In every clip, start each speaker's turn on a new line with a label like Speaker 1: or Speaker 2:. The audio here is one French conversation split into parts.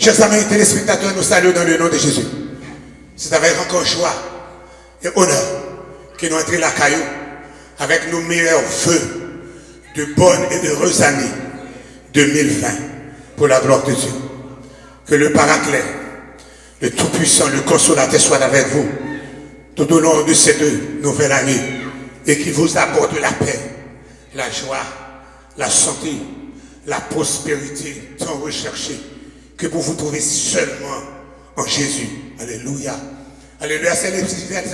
Speaker 1: Chers amis téléspectateurs, nous saluons dans le nom de Jésus. C'est avec encore joie et honneur que nous entrons la caillou avec nos meilleurs vœux de bonnes et heureuses années 2020 pour la gloire de Dieu. Que le Paraclet, le Tout-Puissant, le Consolateur soit avec vous tout au long de cette nouvelle année et qui vous apporte la paix, la joie, la santé, la prospérité tant recherchée que vous vous trouvez seulement en Jésus. Alléluia. Alléluia. C'est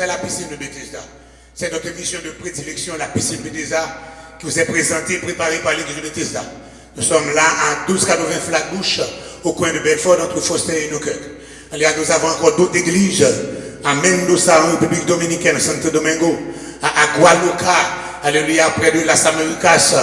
Speaker 1: la piscine de Bethesda. C'est notre mission de prédilection, la piscine de Bethesda, qui vous est présentée, préparée par l'église de Bethesda. Nous sommes là à 1280 Flatbush, au coin de Belfort, entre Foster et Newkirk. Alléluia. Nous avons encore d'autres églises à Mendoza, en République Dominicaine, Santo Domingo, à Gualuca, alléluia, près de Las Américas,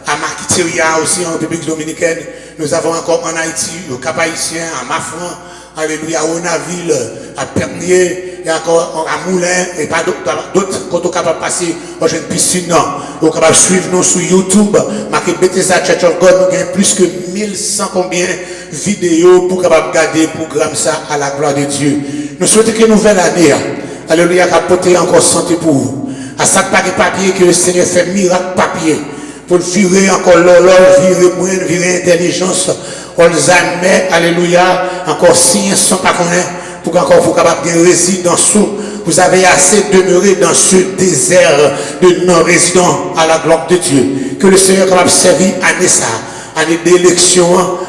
Speaker 1: à Marquiteria aussi en République Dominicaine. Nous avons encore en Haïti, au Cap-Haïtien, à Mafran, alléluia, à Onaville, à Pernier, et encore à Moulin, et pas d'autres, quand on est capable de passer dans une piscine, on est capable de suivre nous sur YouTube, marqué Bethesda Church of God, nous avons plus que 1100 combien vidéos pour capable garder le programme ça à la gloire de Dieu. Nous souhaitons que nouvelle année, alléluia, apporter encore santé pour vous. À chaque papier que le Seigneur fait miracle papier. Pour virer encore l'horloge, virer moyen, virer intelligence, Alzheimer, alléluia, encore signes sans pas connaître, pour qu'encore vous capable de résider dans ce, vous avez assez demeuré dans ce désert de non-résidents à la gloire de Dieu. Que le Seigneur capable de servir année ça, année d'élection,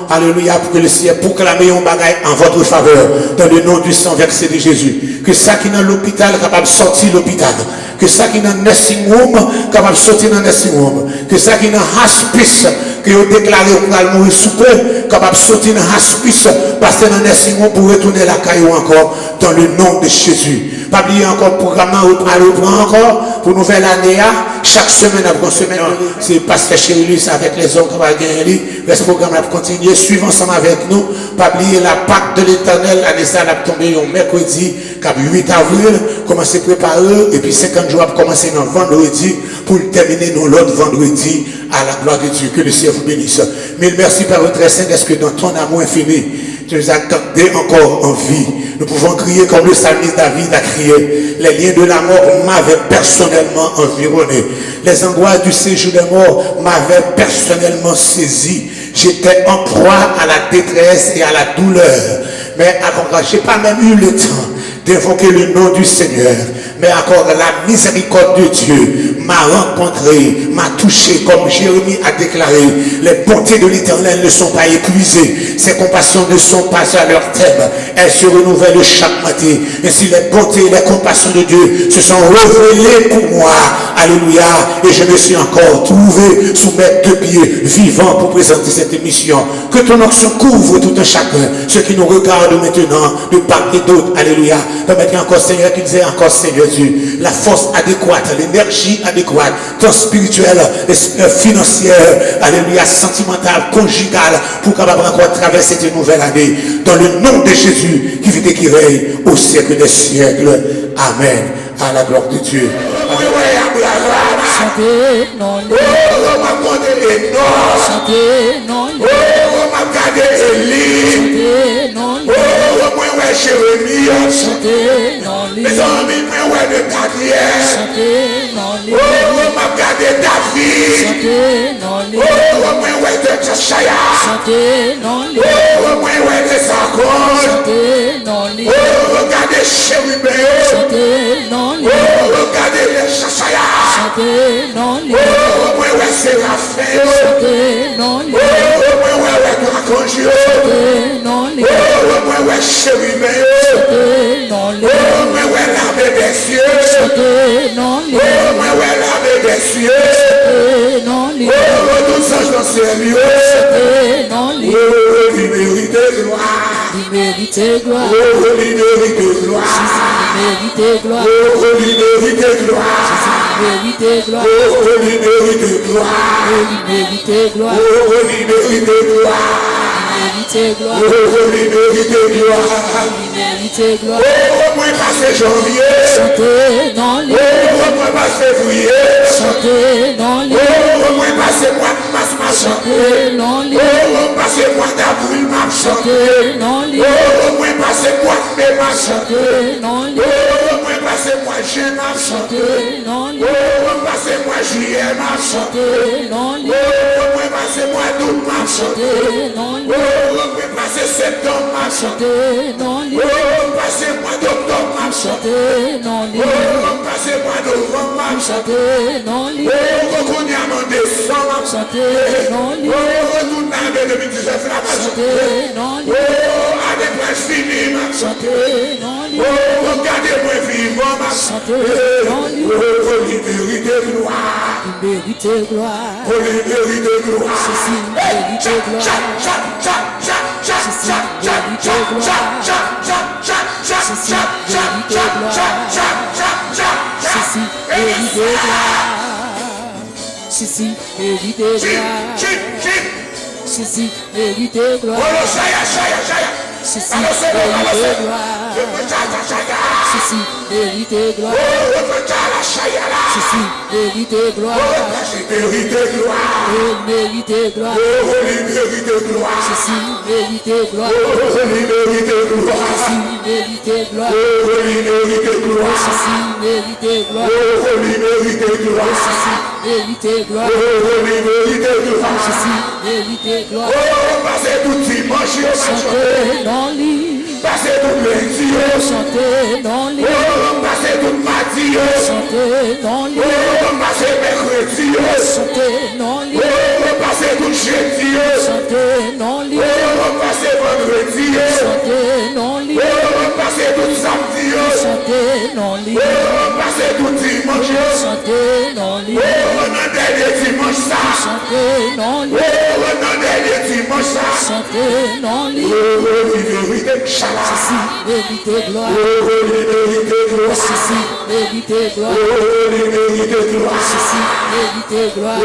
Speaker 1: alléluia, pour que le Seigneur proclame un bagage en votre faveur, dans le nom du sang versé de Jésus. Que ça qui est dans l'hôpital capable de sortir l'hôpital. Que ça qui est dans le nursing home, capable de sortir dans le nursing home. Que ça qui est dans le hospice, que vous déclarez pour aller mourir sous peu, capable de sortir dans le hospice, passer dans le nursing home pour retourner la caillou encore, dans le nom de Jésus. Pas oublier encore le programme, reprend encore, pour nouvelle année, chaque semaine après semaine, c'est Pasteur Chérillus avec les hommes qui vont gagner, ce programme va continuer, suivre ensemble avec nous, pas oublier la Pâque de l'Éternel, l'année ça va tomber un mercredi, 8 avril, commencer à préparer, et puis 50 jours pour commencer dans vendredi, pour terminer dans l'autre vendredi, à la gloire de Dieu. Que le Seigneur vous bénisse. Mille merci par votre Saint-Esprit, que dans ton amour infini, tu nous as gardés encore en vie. Nous pouvons crier comme le psalmiste David a crié. Les liens de la mort m'avaient personnellement environné. Les angoisses du séjour des morts m'avaient personnellement saisi. J'étais en proie à la détresse et à la douleur. Mais encore, je n'ai pas même eu le temps d'évoquer le nom du Seigneur. Mais encore la miséricorde de Dieu m'a rencontré, m'a touché, comme Jérémie a déclaré. Les bontés de l'Éternel ne sont pas épuisées. Ses compassions ne sont pas à leur terme. Elles se renouvellent chaque matin. Ainsi les bontés et les compassions de Dieu se sont révélées pour moi. Alléluia. Et je me suis encore trouvé sous mes deux pieds vivants pour présenter cette émission. Que ton onction couvre tout un chacun. Ceux qui nous regardent maintenant, de part et d'autre. Alléluia. Permettez encore Seigneur qu'ils aient encore Seigneur Dieu, la force adéquate, l'énergie adéquate, tant spirituelle, financière, alléluia, sentimentale, conjugale, pour capable encore traverser cette nouvelle année, dans le nom de Jésus, qui vit et qui règne au siècle des siècles. Amen. À la gloire de Dieu.
Speaker 2: Mes amis, moi, de Daniel. Oh, m'a regardé David. Oh, moi, de Josiah. Oh, moi, de Sargon. Oh, regardez Chérubin. Oh, regardez les Josiah. Oh, moi, Séraphin. Oh, moi, Draconjio. Oh, moi, Chérubin. Oh, moi, l'armée des cieux. Oh, moi, l'armée des cieux. Oh, tous anges dans ces lieux. Oh, il mérite gloire.
Speaker 3: Il mérite gloire.
Speaker 2: Oh, il mérite gloire.
Speaker 3: Il mérite gloire.
Speaker 2: Oh, il mérite gloire.
Speaker 3: Il mérite gloire.
Speaker 2: Oh, il mérite gloire.
Speaker 3: Il mérite gloire.
Speaker 2: Oh, il mérite gloire.
Speaker 3: mérite gloire.
Speaker 2: Oh, il mérite gloire.
Speaker 3: Il mérite gloire.
Speaker 2: Oh, moi passé janvier.
Speaker 3: Chantez dans les.
Speaker 2: Oh, moi passé février.
Speaker 3: Chantez dans les.
Speaker 2: Oh, moi passé mois de mars.
Speaker 3: Chantez dans les.
Speaker 2: Oh, passé mois d'avril.
Speaker 1: d'avril, m'a chanté.
Speaker 3: Chanter dans les
Speaker 1: Oh, moi, passé mois de mai, m'a chanté.
Speaker 3: Chanter dans les
Speaker 1: Oh, moi, passé mois de juin, m'a chanté.
Speaker 3: Chanter dans les
Speaker 1: Oh, passé mois de juillet, m'a chanté.
Speaker 3: Chanter dans les
Speaker 1: Oh, moi, passé mois d'août, m'a chanté.
Speaker 3: Chanter dans les
Speaker 1: Oh, moi, passé septembre, m'a chanté.
Speaker 3: Chanter dans les
Speaker 1: Oh, passé mois d'octobre, m'a chanté.
Speaker 3: Chanter dans les
Speaker 1: Oh, passé mois de novembre, m'a chanté.
Speaker 3: Chanter dans les
Speaker 1: Oh, qu'on y a en décembre, m'a chanté.
Speaker 3: Chanter dans les
Speaker 1: Oh, tout l'année 2019, là, m'a chanté.
Speaker 3: Chanter dans les
Speaker 1: Oh, année presque finie, m'a chanté.
Speaker 3: Chanter dans les
Speaker 1: Oh, regardez-moi vivant, m'a chanté. Oh, libéré de gloire.
Speaker 3: Vérité gloire
Speaker 1: Oh, libéré de gloire.
Speaker 3: Ceci vérité gloire Ceci vérité gloire Ceci vérité gloire Ceci vérité gloire Ceci vérité gloire Ceci vérité gloire Ceci vérité gloire Oh vérité gloire Ceci vérité gloire Ceci vérité gloire Ceci vérité gloire Ceci vérité gloire Ceci vérité gloire Chantez dans l'île Chantez dans l'île Chantez dans l'île Chantez dans l'île Chantez dans l'île Chantez dans l'île Chantez dans l'île Chantez dans l'île Chantez dans l'île Chantez dans l'île Ceci vérité gloire Ceci vérité gloire Ceci vérité gloire Ceci vérité gloire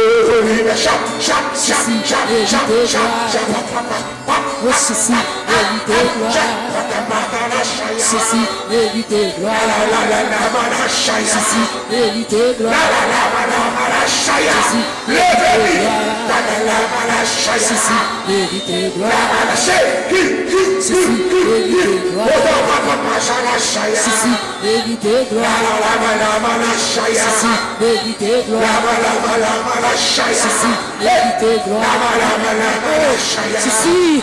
Speaker 3: Oh ceci vérité gloire Ceci vérité gloire Ceci vérité gloire Ceci vérité gloire Ceci vérité gloire Ceci vérité gloire Ceci vérité gloire Ceci vérité gloire Ceci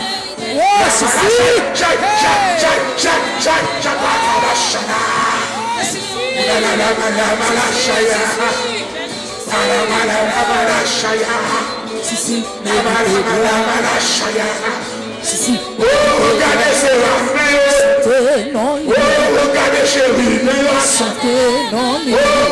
Speaker 3: oh ceci Ceci Ceci
Speaker 1: regardez ces
Speaker 3: Chantez non
Speaker 1: regardez chérie
Speaker 3: Chantez non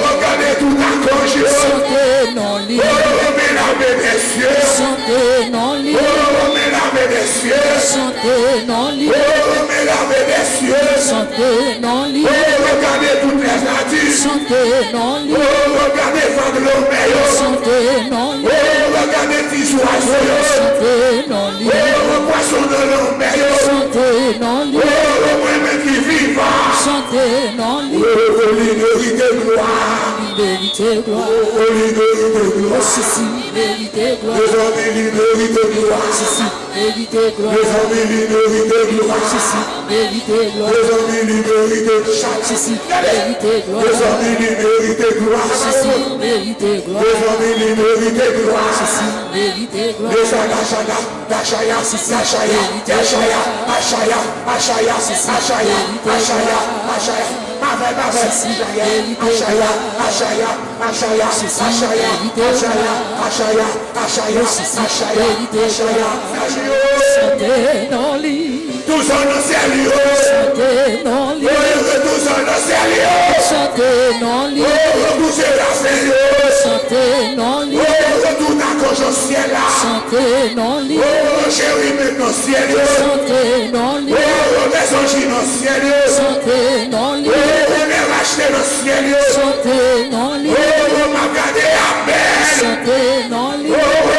Speaker 1: regardez tout accroché
Speaker 3: Chantez non
Speaker 1: mesdames et messieurs
Speaker 3: Chantez non
Speaker 1: mesdames et messieurs
Speaker 3: Chantez non
Speaker 1: mesdames et messieurs
Speaker 3: Chantez non
Speaker 1: regardez toutes les artistes
Speaker 3: Chantez non
Speaker 1: regardez Fandlomé
Speaker 3: Chantez non
Speaker 1: regardez Tissoiseau
Speaker 3: Chantez non
Speaker 1: poisson de l'homme
Speaker 3: Chantez non
Speaker 1: moi-même qui vivant
Speaker 3: Chantez non
Speaker 1: vérité gloire
Speaker 3: Vérité gloire
Speaker 1: gloire
Speaker 3: Ceci vérité gloire
Speaker 1: les hommes vérité gloire
Speaker 3: Ceci vérité gloire
Speaker 1: les hommes vérité gloire
Speaker 3: Ceci vérité gloire
Speaker 1: les hommes vérité
Speaker 3: Ceci vérité gloire
Speaker 1: les hommes vérité gloire
Speaker 3: Ceci vérité gloire
Speaker 1: les hommes vérité gloire
Speaker 3: Ceci vérité gloire
Speaker 1: les Achaya
Speaker 3: Chantez dans l'île
Speaker 1: tous en sérieux
Speaker 3: Chantez dans l'île
Speaker 1: tous en sérieux
Speaker 3: Chantez dans l'île
Speaker 1: repoussez la sérieux
Speaker 3: Chantez dans l'île
Speaker 1: tout accroche au ciel là
Speaker 3: Chantez dans l'île
Speaker 1: chérie maintenant sérieux
Speaker 3: Chantez dans l'île
Speaker 1: maison dans sérieux
Speaker 3: Chantez dans l'île
Speaker 1: racheter dans sérieux
Speaker 3: Chantez dans l'île
Speaker 1: m'a gardé à peine
Speaker 3: Chantez dans l'île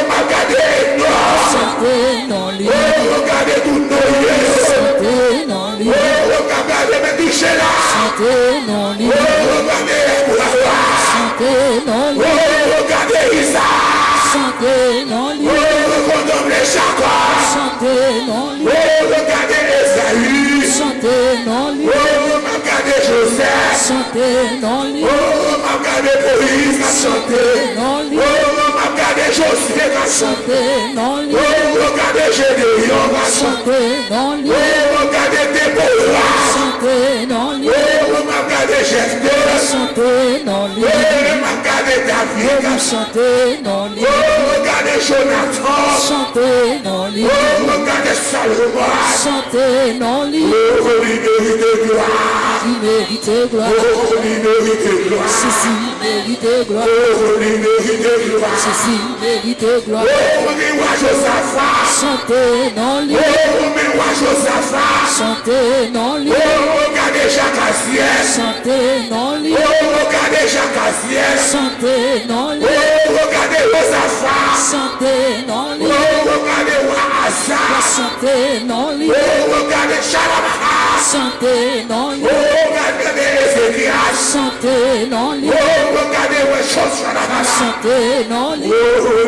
Speaker 1: m'a gardé noir
Speaker 3: Chantez dans l'île
Speaker 1: regardez tout noyé
Speaker 3: Chantez dans l'île
Speaker 1: regardez mes bichets là
Speaker 3: Chantez dans l'île
Speaker 1: regardez
Speaker 3: Chantez dans l'île
Speaker 1: regardez Isa
Speaker 3: Chantez dans l'île
Speaker 1: contemplez chaque
Speaker 3: Chantez dans
Speaker 1: ministère.
Speaker 3: Santé dans lui.
Speaker 1: Oh, m'a regardé police à chanter.
Speaker 3: Dans lui.
Speaker 1: Oh, m'a regardé José à chanter.
Speaker 3: Santé dans lui.
Speaker 1: Oh, regardez Gédéon à chanter.
Speaker 3: Santé dans lui.
Speaker 1: Oh, regardez Déborah.
Speaker 3: Santé dans lui.
Speaker 1: Oh, m'a regardé Jephthé.
Speaker 3: Santé dans lui.
Speaker 1: Oh, m'a regardé David.
Speaker 3: Santé dans lui.
Speaker 1: Oh, regardez Jonathan.
Speaker 3: Santé dans lui.
Speaker 1: Oh, regardez Salomon.
Speaker 3: Santé dans lui.
Speaker 1: Oh, il mérite gloire.
Speaker 3: Il mérite gloire.
Speaker 1: Oh, il mérite gloire.
Speaker 3: Ceci mérite gloire.
Speaker 1: Oh, il mérite gloire.
Speaker 3: Ceci mérite gloire.
Speaker 1: Oh, mais moi Josaphat.
Speaker 3: Santé dans lui.
Speaker 1: Oh, mais moi Josaphat.
Speaker 3: Santé dans lui.
Speaker 1: Oh, regardez Jacques Aziel.
Speaker 3: Santé dans lui.
Speaker 1: Oh, regardez Jacques Aziel.
Speaker 3: Santé dans lui.
Speaker 1: Oh, regardez Josaphat.
Speaker 3: Santé dans lui.
Speaker 1: Oh, regardez Waasa.
Speaker 3: Santé dans lui.
Speaker 1: Oh, regardez Shalamaha.
Speaker 3: Santé dans lui.
Speaker 1: Oh, regardez Ézéchias.
Speaker 3: Santé dans lui.
Speaker 1: Oh, regardez Weshoshanabala.
Speaker 3: Santé dans lui.
Speaker 1: Oh,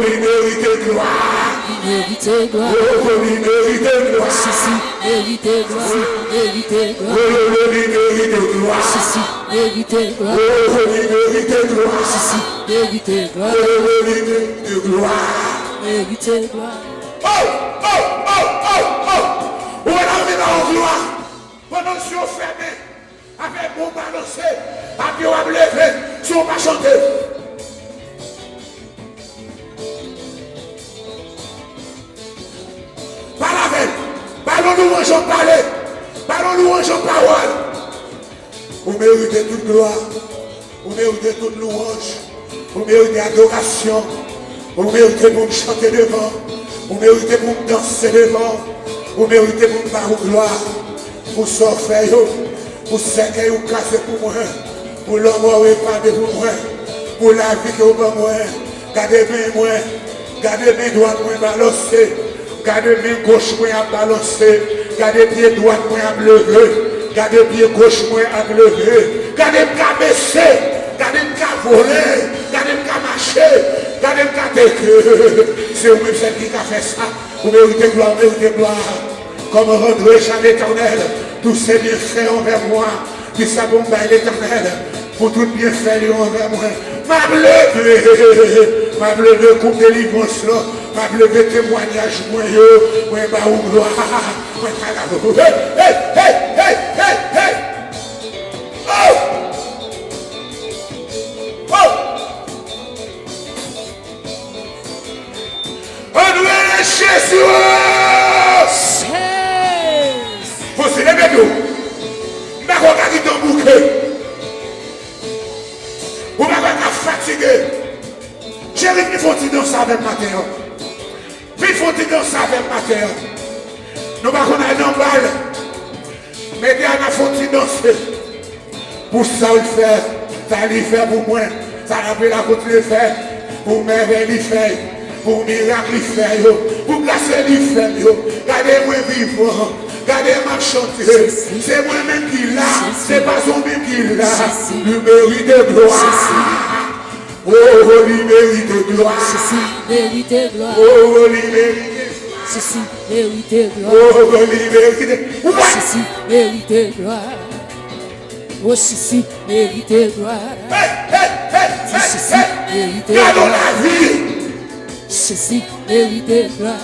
Speaker 1: il mérite gloire.
Speaker 3: Il mérite gloire.
Speaker 1: Oh, il mérite gloire.
Speaker 3: Ceci mérite gloire. Mérite gloire.
Speaker 1: Oh, il mérite gloire.
Speaker 3: Ceci mérite gloire.
Speaker 1: Oh, il mérite gloire.
Speaker 3: Ceci mérite gloire.
Speaker 1: Oh, il mérite gloire.
Speaker 3: Mérite gloire.
Speaker 1: Oh, oh, oh, oh, oh. Où est la gloire? Pendant que vous fermez, avec mon balancé, avec vous lever, si on va chanter. Parle avec, parlons-nous en j'en parler, parlons-nous en j'en parole. Vous méritez toute gloire, vous méritez toute louange, vous méritez adoration, vous méritez pour me chanter devant, vous méritez pour me danser devant, vous méritez pour me parler gloire, pour sortir, pour séquer ou casser pour moi, pour l'homme ou épargner pour moi, pour la vie que vous avez moi, gardez bien moi, gardez bien droit moi balancer, gardez bien gauche moi à balancer, gardez pied droit moi à lever, gardez pied gauche moi à lever, gardez me baisser, gardez me voler, gardez me marcher, gardez me décrire. C'est vous-même celle qui a fait ça. Vous méritez gloire, méritez gloire. Comme rendrai-je à l'Éternel tous ses bienfaits envers moi, qui savons bien l'Éternel pour tout bienfait envers moi. M'a levé pour délivrance là, m'a levé témoignage moi yo, moi ba ou gloire, moi la hey hey hey hey hey. Oh! Oh! On doit Jésus! Vous se levez tout. Mais regardez ton bouquet. Vous m'avez fatigué. Chérie, il faut que danser avec Mathéo. Il faut que danser avec Mathéo. Nous ne pouvons pas aller dans le bal. Mais il faut que danser. Pour ça, il fait. Ça lui fait pour moi. Ça rappelle la côte le fait. Pour merveille, il fait. Pour miracle, il fait. Pour glacer, il fait. Regardez-moi vivant. Regardez-moi chanter. C'est moi-même qui l'a. C'est pas son même qui l'a. Il mérite de gloire. Oh, il mérite de gloire.
Speaker 3: Ceci mérite gloire.
Speaker 1: Oh, il mérite.
Speaker 3: Ceci mérite gloire.
Speaker 1: Oh, il mérite.
Speaker 3: Ceci mérite gloire. Oh, ceci mérite gloire. Ceci mérite
Speaker 1: Gardons
Speaker 3: gloire.
Speaker 1: la vie.
Speaker 3: Ceci mérite gloire.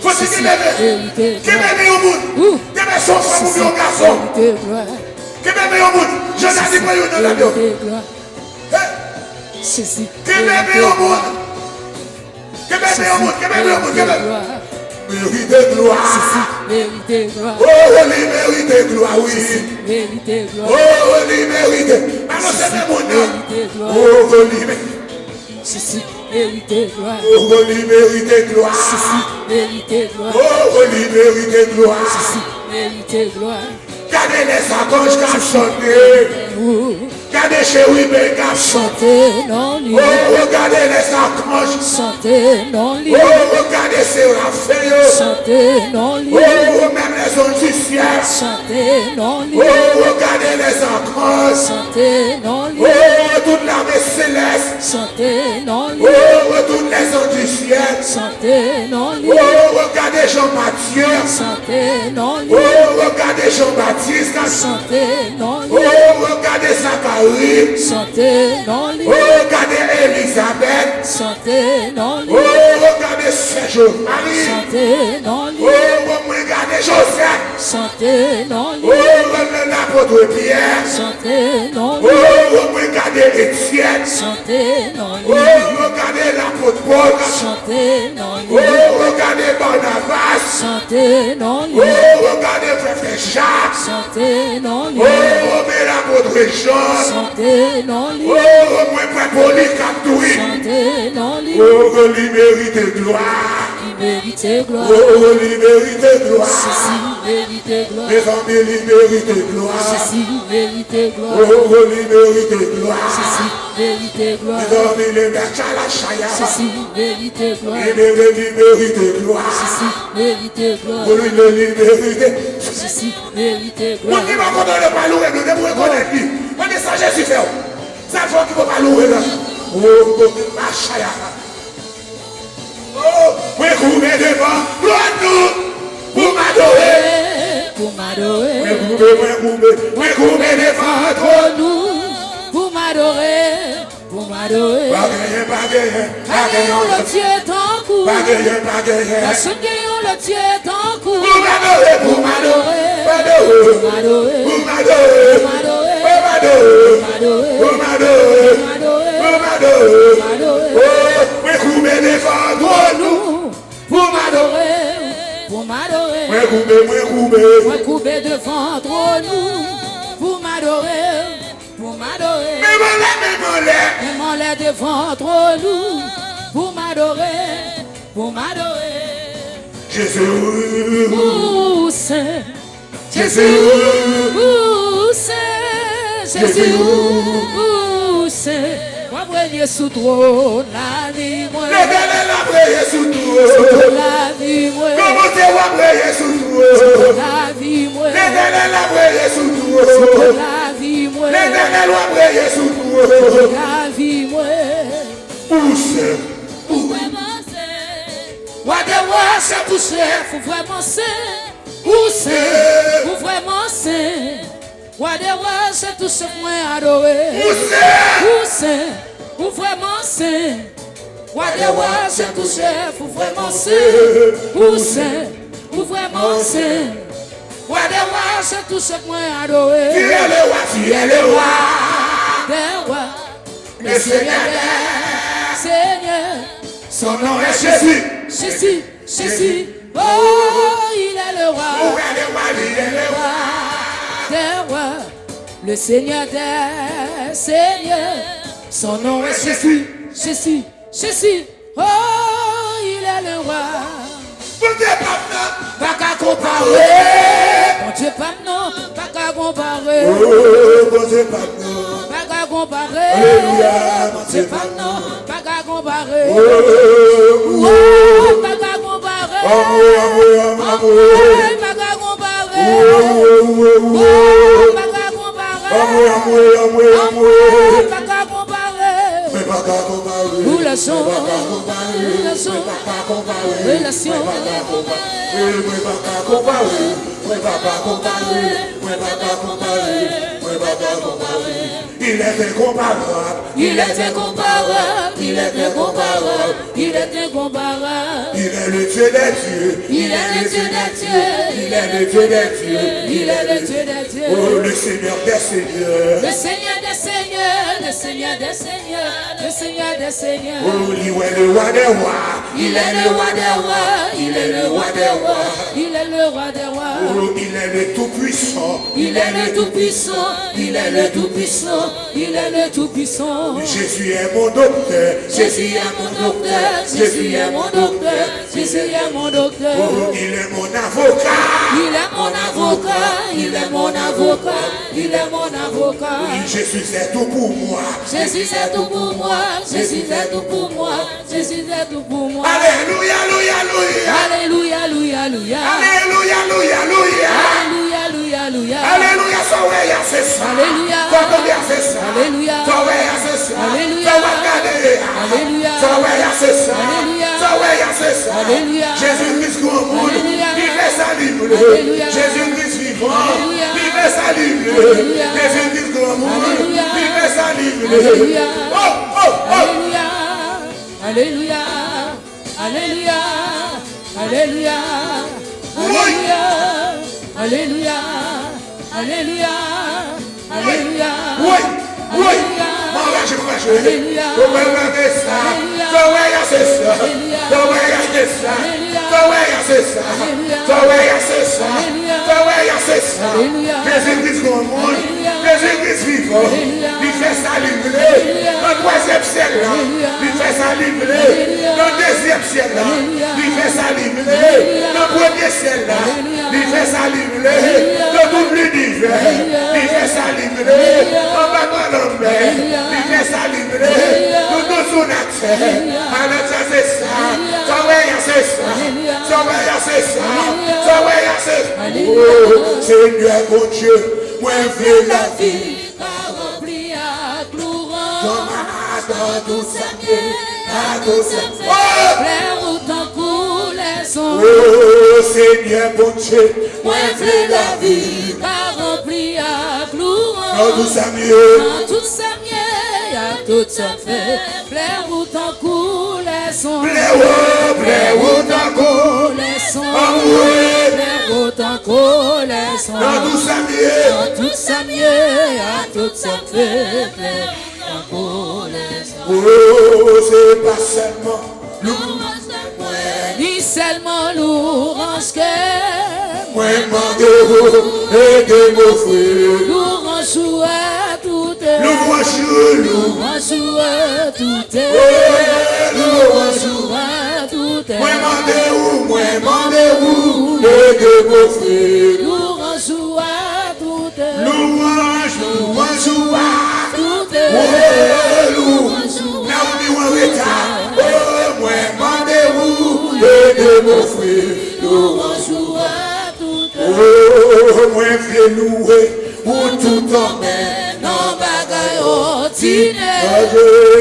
Speaker 1: Faut se
Speaker 3: Ceci
Speaker 1: lever.
Speaker 3: mérite
Speaker 1: Qui
Speaker 3: gloire.
Speaker 1: m'aime au monde? Qui m'aime son frère ou mon garçon?
Speaker 3: Mérite gloire.
Speaker 1: Qui m'aime au monde? Je n'ai dit pas dans la vie.
Speaker 3: Mérite gloire. Ceci
Speaker 1: Qui m'aime au monde? Qui m'aime au monde? Qui m'aime au monde? Qui m'aime?
Speaker 3: gloire.
Speaker 1: Mérite gloire.
Speaker 3: Mérite gloire.
Speaker 1: Oh, il mérite gloire, oui.
Speaker 3: Mérite gloire.
Speaker 1: Oh, il mérite. Alors c'est le monde.
Speaker 3: Mérite gloire.
Speaker 1: Oh, il mérite.
Speaker 3: Ceci mérite gloire.
Speaker 1: Oh, il mérite gloire.
Speaker 3: Ceci mérite gloire.
Speaker 1: Oh, il mérite gloire.
Speaker 3: Ceci mérite gloire.
Speaker 1: Gardez les archanges qui ont chanté.
Speaker 3: Oh,
Speaker 1: Gardez chez Wibé qui ont chanté.
Speaker 3: chantez dans lui.
Speaker 1: Oh, regardez les archanges.
Speaker 3: Chantez dans lui.
Speaker 1: Oh, regardez ces raffaires.
Speaker 3: Chantez dans lui.
Speaker 1: Oh, même les anges du ciel.
Speaker 3: Chantez dans lui.
Speaker 1: Oh, regardez les archanges.
Speaker 3: Chantez dans lui.
Speaker 1: Oh, toute l'armée céleste.
Speaker 3: Chantez dans lui.
Speaker 1: Oh, toutes les anges du ciel.
Speaker 3: Chantez dans lui.
Speaker 1: Oh, regardez Jean-Mathieu.
Speaker 3: Santé non
Speaker 1: Oh,
Speaker 3: li.
Speaker 1: regardez Jean-Baptiste.
Speaker 3: Santé non
Speaker 1: Oh,
Speaker 3: li.
Speaker 1: regardez Zacharie.
Speaker 3: Santé non li.
Speaker 1: Oh, regardez Elisabeth.
Speaker 3: Santé non li.
Speaker 1: Oh, regardez Serge-Marie.
Speaker 3: Santé non li.
Speaker 1: Oh, regardez Joseph.
Speaker 3: Santé non
Speaker 1: Oh,
Speaker 3: li.
Speaker 1: regardez l'apôtre Pierre.
Speaker 3: Santé non
Speaker 1: Oh,
Speaker 3: li.
Speaker 1: regardez Étienne.
Speaker 3: Santé non
Speaker 1: Oh,
Speaker 3: li.
Speaker 1: regardez l'apôtre Paul.
Speaker 3: Santé non
Speaker 1: Oh,
Speaker 3: li.
Speaker 1: regardez Barnabas.
Speaker 3: Santé non
Speaker 1: Oh,
Speaker 3: li.
Speaker 1: regardez frère Jacques.
Speaker 3: Santé non
Speaker 1: Oh,
Speaker 3: li.
Speaker 1: mais l'apôtre Jean.
Speaker 3: Santé non li.
Speaker 1: Oh, moi, frère Polycarpe.
Speaker 3: Santé non li.
Speaker 1: Oh, libérité gloire.
Speaker 3: Qui mérite gloire.
Speaker 1: Oh, libérité gloire.
Speaker 3: Ceci mérite gloire.
Speaker 1: Mes amis, libérité gloire.
Speaker 3: Ceci mérite gloire.
Speaker 1: Oh, libérité gloire.
Speaker 3: Ceci mérite gloire.
Speaker 1: Mes amis, les merchants à la chaya.
Speaker 3: Ceci mérite gloire.
Speaker 1: Libérité gloire.
Speaker 3: Ceci mérite gloire.
Speaker 1: Oh, libérité.
Speaker 3: Ceci mérite
Speaker 1: Moi
Speaker 3: gloire.
Speaker 1: qui m'a content de pas louer, nous devons reconnaître lui. Moi, des ça, Jésus fait. Ça, il faut qu'il ne faut pas louer là. Oh, la chaya. Oh, oui, couvert devant. Gloire nous pour m'adorer.
Speaker 3: Pour m'adorer.
Speaker 1: Oui, couvert devant.
Speaker 3: Pour nous. Pour m'adorer. Pour m'adorer. Bagayon le Dieu est en cours. La seule gayon le Dieu est en cours.
Speaker 1: Pour m'adorer.
Speaker 3: Pour m'adorer.
Speaker 1: Pour
Speaker 3: m'adorer.
Speaker 1: Pour m'adorer.
Speaker 3: Pour m'adorer.
Speaker 1: Pour m'adorer.
Speaker 3: m'adorer.
Speaker 1: Pour m'adorer.
Speaker 3: m'adorer.
Speaker 1: Pour m'adorer.
Speaker 3: m'adorer.
Speaker 1: Oh, oui, couvert devant.
Speaker 3: Pour nous. Pour m'adorer. Pour m'adorer. Moi coupé devant nous. Pour m'adorer. Pour m'adorer. Même en l'air devant nous. Pour m'adorer. Pour m'adorer.
Speaker 1: Jésus.
Speaker 3: Où c'est
Speaker 1: Jésus.
Speaker 3: Où c'est Jésus. Où c'est moi briller sous trône la vie moi.
Speaker 1: L'éternel a prié sous
Speaker 3: Sous
Speaker 1: tout.
Speaker 3: la vie moi.
Speaker 1: Comment tu vas prier sous tout?
Speaker 3: La vie moi.
Speaker 1: L'éternel a prié sous
Speaker 3: Sous
Speaker 1: tout.
Speaker 3: la vie moi.
Speaker 1: L'éternel a prié sous tout.
Speaker 3: La vie moi.
Speaker 1: Où c'est?
Speaker 3: Où vraiment c'est Roi des rois c'est poussé. Faut vraiment c'est où c'est Où vraiment c'est Roi des rois c'est tout ce que moi adoré.
Speaker 1: Où c'est?
Speaker 3: Où c'est Où vraiment c'est Roi des rois c'est tout ce faut vraiment c'est où c'est Où vraiment c'est Roi des rois c'est tout ce que moi adoré.
Speaker 1: Tu es le roi, tu es le roi.
Speaker 3: Des rois
Speaker 1: Le Seigneur
Speaker 3: des Seigneur.
Speaker 1: Son nom est Jésus.
Speaker 3: Jésus, Jésus, oh, il est le roi,
Speaker 1: Où est le roi? Il est le roi.
Speaker 3: des rois, le Seigneur des Seigneurs. Son nom est Jésus, Jésus, Jésus, oh, il est le roi.
Speaker 1: Bon Dieu, papa.
Speaker 3: Pas qu'à comparer, mon Dieu, pas non, pas qu'à comparer,
Speaker 1: Oh, bon Dieu, papa.
Speaker 3: pas qu'à comparer,
Speaker 1: Alléluia,
Speaker 3: mon Dieu, pas non, pas qu'à comparer,
Speaker 1: Oh,
Speaker 3: oh, pas qu'à comparer,
Speaker 1: amour,
Speaker 3: pas qu'à comparer.
Speaker 1: amour.
Speaker 3: Pas qu'à comparer.
Speaker 1: Amour.
Speaker 3: Pas qu'à comparer.
Speaker 1: Mais pas qu'à comparer.
Speaker 3: Relation. Relation. Relation.
Speaker 1: Il est incomparable.
Speaker 3: Il est incomparable. Il est incomparable. Il est incomparable.
Speaker 1: Il est le Dieu des dieux.
Speaker 3: Il est le Dieu des dieux.
Speaker 1: Il est le Dieu des dieux.
Speaker 3: Il est le Dieu des dieux.
Speaker 1: Oh, le Seigneur des seigneurs.
Speaker 3: Le Seigneur des seigneurs. Le Seigneur des seigneurs. Le Seigneur des seigneurs.
Speaker 1: Oh, il est le roi des rois.
Speaker 3: Il est le roi des rois. Il est le roi des rois. Il est le roi des rois.
Speaker 1: Oh, il est le tout-puissant.
Speaker 3: Il est le tout-puissant, il est le tout-puissant, il est le tout-puissant.
Speaker 1: Jésus est mon docteur.
Speaker 3: Jésus est mon docteur, Jésus est mon docteur, Jésus est mon docteur.
Speaker 1: Oh, il est mon avocat.
Speaker 3: Il est mon avocat, il est mon avocat, il est mon avocat.
Speaker 1: Jésus est tout pour moi.
Speaker 3: Jésus est tout pour moi, Jésus est tout pour moi, Jésus est tout pour moi.
Speaker 1: Alléluia, alléluia, alléluia.
Speaker 3: Alléluia, alléluia, alléluia.
Speaker 1: Alléluia, alléluia, alléluia.
Speaker 3: Alléluia, alléluia, alléluia.
Speaker 1: Alléluia, ça ouais, ya c'est ça.
Speaker 3: Alléluia.
Speaker 1: Quand on dit c'est ça.
Speaker 3: Alléluia.
Speaker 1: Ça ouais, ya c'est ça.
Speaker 3: Alléluia.
Speaker 1: Ça va garder.
Speaker 3: Alléluia.
Speaker 1: Ça ouais, ya c'est ça.
Speaker 3: Alléluia.
Speaker 1: Ça ouais, ya c'est ça.
Speaker 3: Alléluia.
Speaker 1: Jésus-Christ, grand monde. livré.
Speaker 3: Alléluia.
Speaker 1: Jésus-Christ vivant,
Speaker 3: Alléluia.
Speaker 1: il fait sa livré.
Speaker 3: Alléluia.
Speaker 1: Jésus-Christ grand,
Speaker 3: Alléluia.
Speaker 1: il fait sa livré.
Speaker 3: Alléluia.
Speaker 1: Oh, oh, oh.
Speaker 3: Alléluia. Alléluia. Alléluia. Alléluia. Alléluia. Alléluia. Alléluia. Alléluia.
Speaker 1: Oui, oui.
Speaker 3: Alléluia.
Speaker 1: M'enrage, m'enrage.
Speaker 3: Alléluia.
Speaker 1: Comment regarder ça?
Speaker 3: Alléluia.
Speaker 1: Comment regarder ça?
Speaker 3: Alléluia.
Speaker 1: Comment regarder ça?
Speaker 3: Alléluia.
Speaker 1: Comment regarder ça?
Speaker 3: Alléluia.
Speaker 1: Comment regarder ça?
Speaker 3: Alléluia.
Speaker 1: Comment regarder ça?
Speaker 3: Alléluia.
Speaker 1: Jésus-Christ grand monde,
Speaker 3: Alléluia.
Speaker 1: Jésus-Christ vivant,
Speaker 3: Alléluia.
Speaker 1: il fait sa livrée.
Speaker 3: Alléluia.
Speaker 1: Dans le troisième siècle, là,
Speaker 3: Alléluia.
Speaker 1: il fait sa livrée.
Speaker 3: Alléluia.
Speaker 1: Dans le deuxième siècle, là,
Speaker 3: Alléluia.
Speaker 1: il fait sa livrée.
Speaker 3: Alléluia.
Speaker 1: Dans le premier siècle, là,
Speaker 3: Alléluia.
Speaker 1: il fait sa livrée.
Speaker 3: Alléluia.
Speaker 1: Dans tout l'univers,
Speaker 3: Alléluia.
Speaker 1: il fait sa livrée.
Speaker 3: Alléluia.
Speaker 1: En bas de l'homme,
Speaker 3: Alléluia.
Speaker 1: il fait sa livrée.
Speaker 3: Alléluia.
Speaker 1: Tout nous son accès.
Speaker 3: Alléluia.
Speaker 1: Alors ça c'est ça.
Speaker 3: Alléluia.
Speaker 1: Ça ouais, c'est ça.
Speaker 3: Alléluia.
Speaker 1: Ça ouais, c'est ça.
Speaker 3: Alléluia.
Speaker 1: Ça ouais, c'est ça.
Speaker 3: Alléluia.
Speaker 1: Oh, Seigneur mon Dieu, moi je veux la vie.
Speaker 3: vie qu'a rempli à Clouron.
Speaker 1: Dans tout ça, à tout ça. Oh!
Speaker 3: Plaire autant pour les sons.
Speaker 1: Oh Seigneur mon Dieu,
Speaker 3: Moi veux la vie qu'a rempli à Clouron.
Speaker 1: dans tout ça mieux.
Speaker 3: Dans tout ça mieux, à tout ça fait. Plaire autant pour les sons.
Speaker 1: Plaît ou d'accord.
Speaker 3: Pour les sons.
Speaker 1: Amoureux.
Speaker 3: Plaire autant pour les sons.
Speaker 1: Dans tout ça mieux.
Speaker 3: Dans tout ça mieux, à tout ça fait. Plaire autant pour les sons.
Speaker 1: Oh, c'est pas seulement nous.
Speaker 3: Ni seulement l'orange que
Speaker 1: Moi, demandez-vous et de vos frères.
Speaker 3: l'orange joue à tout
Speaker 1: L'ouvre chelou.
Speaker 3: l'orange joue à tout
Speaker 1: L'ouvre
Speaker 3: joue à tout
Speaker 1: Moi, demandez-vous et de vos frères.
Speaker 3: l'orange joue à tout
Speaker 1: Louange,
Speaker 3: tout
Speaker 1: oh, louange. Naomi, on retard. Oh, moi, demandez-vous et de vos frères.
Speaker 3: l'orange joue à tout
Speaker 1: Oh, moi, fais louer pour tout en mer.
Speaker 3: non bagaille ordinaire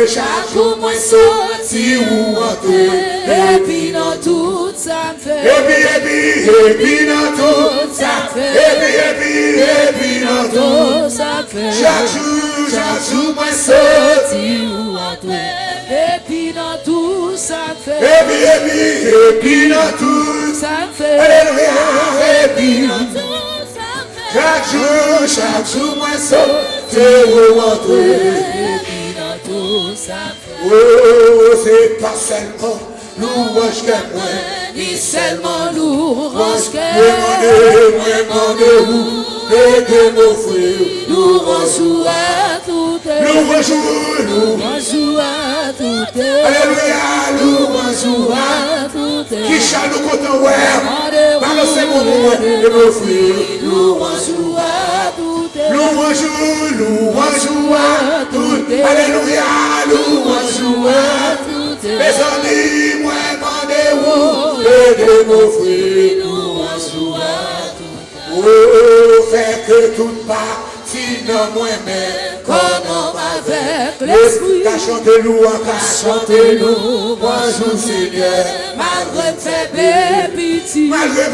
Speaker 1: Chaque
Speaker 3: jour moins sorti
Speaker 1: si ou entrer.
Speaker 3: et puis dans tout ça me fait
Speaker 1: Et puis dans tout
Speaker 3: ça fait
Speaker 1: et puis dans tout.
Speaker 3: tout ça fait
Speaker 1: Chaque jour, moi, sorti.
Speaker 3: sorti ou entré et puis dans tout ça fait
Speaker 1: Et puis dans tout.
Speaker 3: ça fait
Speaker 1: Alléluia. Et puis dans tout.
Speaker 3: tout ça fait
Speaker 1: Chaque jour, moi, sorti ou entrer.
Speaker 3: et puis dans tout ça fait
Speaker 1: Oh, c'est pas seulement louange que moi.
Speaker 3: ni seulement l'orange que
Speaker 1: Demandez-vous et de vos frères.
Speaker 3: l'orange joue à tout
Speaker 1: Louange,
Speaker 3: l'orange joue à tout
Speaker 1: Alléluia, louange.
Speaker 3: à tout
Speaker 1: Qui chante nous content, ouais. Balancez mon nom et vos frères.
Speaker 3: l'orange joue à tout
Speaker 1: Louange à tout. Alléluia, louange à tout. Les amis, moi, demandez-vous et de vos frères.
Speaker 3: l'orange joue à tout
Speaker 1: Oh, fait que tout partie dans moi-même.
Speaker 3: comme avec l'esprit
Speaker 1: Qu'à chanter louange, qu'à chanter louange au Seigneur.
Speaker 3: malgré faible pitié
Speaker 1: Malgré faible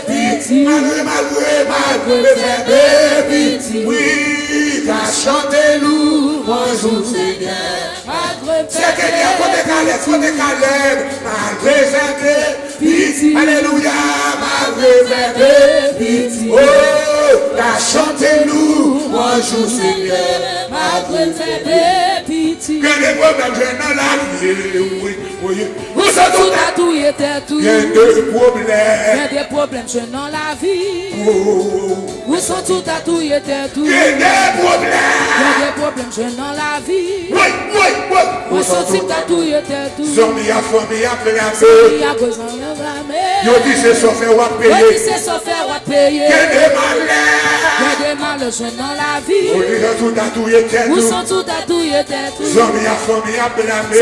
Speaker 3: pitié
Speaker 1: malgré faible pitié. Oui, qu'à chanter louange au Seigneur.
Speaker 3: malgré
Speaker 1: C'est que Dieu côté Caleb, malgré faible pitié. Alléluia, malgré faible pitié. Oh, qu'à chanter louange au Seigneur.
Speaker 3: malgré faible pitié
Speaker 1: Que des problèmes je dans la vie, oui.
Speaker 3: où sont tout à tout y était tout
Speaker 1: Il y a des problèmes.
Speaker 3: il y a des problèmes je dans la vie où sont tout à tout y était tout
Speaker 1: Il y
Speaker 3: il
Speaker 1: a des problèmes.
Speaker 3: y a des problèmes je dans la vie
Speaker 1: Oui.
Speaker 3: où sont tout à tout y était tout
Speaker 1: Zombie a famille a plein
Speaker 3: il y a besoin de blâmer
Speaker 1: Yo dit c'est ça fait ou
Speaker 3: oui
Speaker 1: payer.
Speaker 3: c'est ça faire à payer
Speaker 1: Il y a des
Speaker 3: il y
Speaker 1: malheurs.
Speaker 3: a des mal je dans la vie
Speaker 1: On dit tout à tout était
Speaker 3: où
Speaker 1: tout.
Speaker 3: sont tout à tout y était tout
Speaker 1: Zombie a famille a blâmé.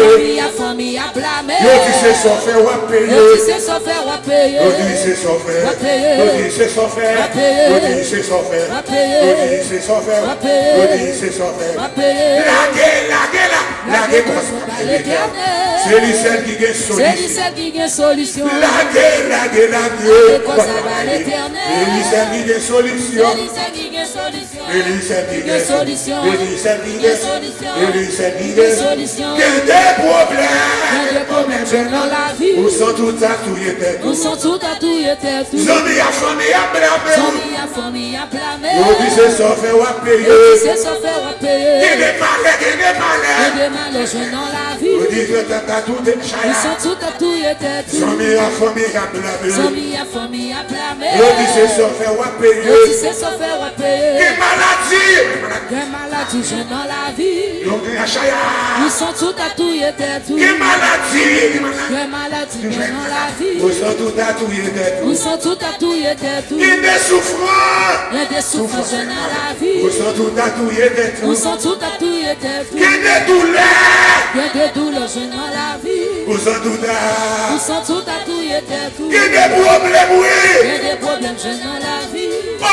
Speaker 3: famille a blâmé
Speaker 1: Yo dit c'est ça fait ou payer.
Speaker 3: yo dit c'est ça faire à payer
Speaker 1: Yo dit c'est ça fait.
Speaker 3: Va payer.
Speaker 1: Yo dit c'est ça fait.
Speaker 3: Va payer.
Speaker 1: Yo dit c'est ça fait.
Speaker 3: Va payer.
Speaker 1: Yo dit c'est ça fait.
Speaker 3: Va payer.
Speaker 1: Yo dit c'est ça fait.
Speaker 3: va payer
Speaker 1: Laguez,
Speaker 3: la
Speaker 1: comme ça.
Speaker 3: l'éternel
Speaker 1: C'est lui seul qui gagne
Speaker 3: C'est lui
Speaker 1: solution.
Speaker 3: seul qui gagne solution.
Speaker 1: Laguer.
Speaker 3: Quoi ça va l'éternel.
Speaker 1: C'est lui seul qui gagne solution.
Speaker 3: C'est lui seul qui gagne solution.
Speaker 1: C'est lui seul qui gagne solution.
Speaker 3: solution.
Speaker 1: C'est lui seul qui gagne solution. C'est lui seul qui
Speaker 3: Des
Speaker 1: gagne
Speaker 3: solutions.
Speaker 1: Il y a des problèmes.
Speaker 3: Il y a des problèmes dans la vie.
Speaker 1: Où sont tout à tout y était.
Speaker 3: Nous sommes tout à tout et tout.
Speaker 1: Zombie à famille à blâmer.
Speaker 3: Famille à blâmer.
Speaker 1: On dit c'est ça fait ou à payer.
Speaker 3: C'est ça faire à
Speaker 1: Il y
Speaker 3: payer.
Speaker 1: a des malais, il y a des
Speaker 3: Il
Speaker 1: malais.
Speaker 3: y a des malheureux dans la vie.
Speaker 1: On dit que t'as tout des
Speaker 3: Nous
Speaker 1: chaya.
Speaker 3: sommes tout à tout et tout.
Speaker 1: Zombie à famille à blâmer.
Speaker 3: Famille à blâmer.
Speaker 1: On dit c'est ça fait ou à payer.
Speaker 3: C'est ça faire à payer.
Speaker 1: Des maladies.
Speaker 3: Des maladies jeunes dans la vie.
Speaker 1: On dit à chaya.
Speaker 3: Nous sommes tout à tout et tout.
Speaker 1: Des maladies.
Speaker 3: Des maladies jeunes dans la vie.
Speaker 1: Où sont tout à tout y était.
Speaker 3: Nous sommes tout à tout et tout.
Speaker 1: Il y a des souffrances.
Speaker 3: Il y a des souffrances jeunes dans la vie.
Speaker 1: Où sont tout à tout y était.
Speaker 3: Nous sommes tout à tout et tout.
Speaker 1: Il y a des douleurs.
Speaker 3: Il y a des douleurs jeunes dans la vie.
Speaker 1: Où sont tout à.
Speaker 3: Nous sommes tout à tout et tout.
Speaker 1: Il y a des problèmes,
Speaker 3: Il
Speaker 1: oui.
Speaker 3: y a des problèmes jeunes dans la vie.
Speaker 1: Oh.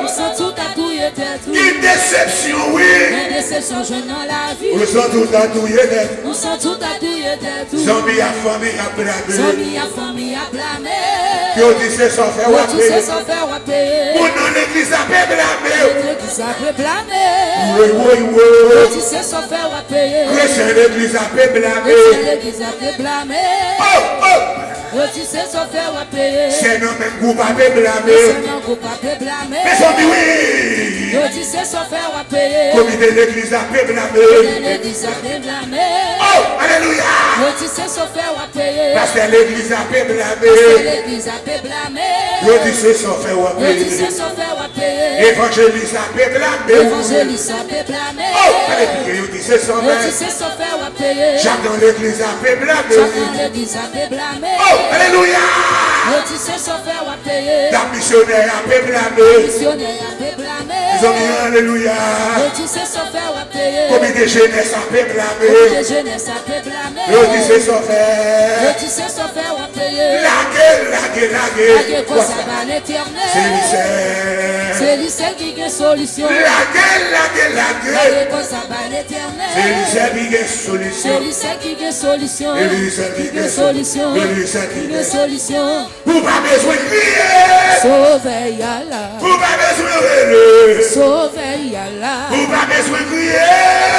Speaker 3: Nous sommes tout à tout et tout.
Speaker 1: Une déception, oui.
Speaker 3: Il y a des déceptions jeunes dans la vie.
Speaker 1: Où sont tout à tout y était.
Speaker 3: Nous sommes tout à tout et tout.
Speaker 1: Zombie à famille à blâmer.
Speaker 3: Famille à blâmer.
Speaker 1: Qui ont dit c'est sans faire ou à
Speaker 3: Tu sais
Speaker 1: payer.
Speaker 3: sans faire à payer.
Speaker 1: Mon nom l'église a fait blâmer.
Speaker 3: Qui s'appelle blâmer.
Speaker 1: Oui.
Speaker 3: Tu sais sans faire à payer.
Speaker 1: Chrétien l'église a fait blâmer.
Speaker 3: L'église a fait blâmer.
Speaker 1: Oh.
Speaker 3: Tu sais sans faire à payer.
Speaker 1: C'est non même groupe a fait
Speaker 3: C'est
Speaker 1: blâmer.
Speaker 3: non qu'on pas fait blâmer.
Speaker 1: Mais zombies, oui.
Speaker 3: Tu sais sans faire à payer.
Speaker 1: Comité l'église a fait blâmer.
Speaker 3: L'église a fait blâmer.
Speaker 1: Oh, alléluia.
Speaker 3: Tu sais sans faire à payer.
Speaker 1: Parce que l'église a fait blâmer.
Speaker 3: L'église a fait blâmer.
Speaker 1: Je dis c'est sans faire ou à
Speaker 3: Tu sais
Speaker 1: payer.
Speaker 3: sans faire à payer.
Speaker 1: Évangéliste a fait blâmer.
Speaker 3: Évangéliste a fait blâmer.
Speaker 1: Oh, alléluia. Je dis c'est sans
Speaker 3: Tu
Speaker 1: faire.
Speaker 3: sais sans faire à payer.
Speaker 1: Jacques dans l'église a fait blâmer.
Speaker 3: Chacun l'église a fait blâmer.
Speaker 1: Oh, alléluia.
Speaker 3: Tu sais sans faire à payer.
Speaker 1: La missionnaire a fait blâmer.
Speaker 3: Missionnaire a fait blâmer.
Speaker 1: Ils ont dit alléluia.
Speaker 3: Tu sais sans faire à payer.
Speaker 1: Comité jeunesse a fait
Speaker 3: Les
Speaker 1: blâmer.
Speaker 3: jeunesse a fait blâmer.
Speaker 1: Je dis c'est sans faire.
Speaker 3: Tu sais sans faire à payer.
Speaker 1: Laguer.
Speaker 3: Quoi ça va l'éternel.
Speaker 1: C'est lycée.
Speaker 3: C'est lui seul qui a solution.
Speaker 1: Laguer.
Speaker 3: Quoi ça va
Speaker 1: C'est
Speaker 3: l'éternel.
Speaker 1: lycée qui a solution.
Speaker 3: C'est lui seul qui a solution.
Speaker 1: C'est lui seul qui a
Speaker 3: Solution.
Speaker 1: solution.
Speaker 3: Qui a solution.
Speaker 1: Vous pas besoin de crier.
Speaker 3: Sauve Yalla.
Speaker 1: Vous pas besoin de rêver.
Speaker 3: Sauve Yalla.
Speaker 1: Vous pas besoin de crier.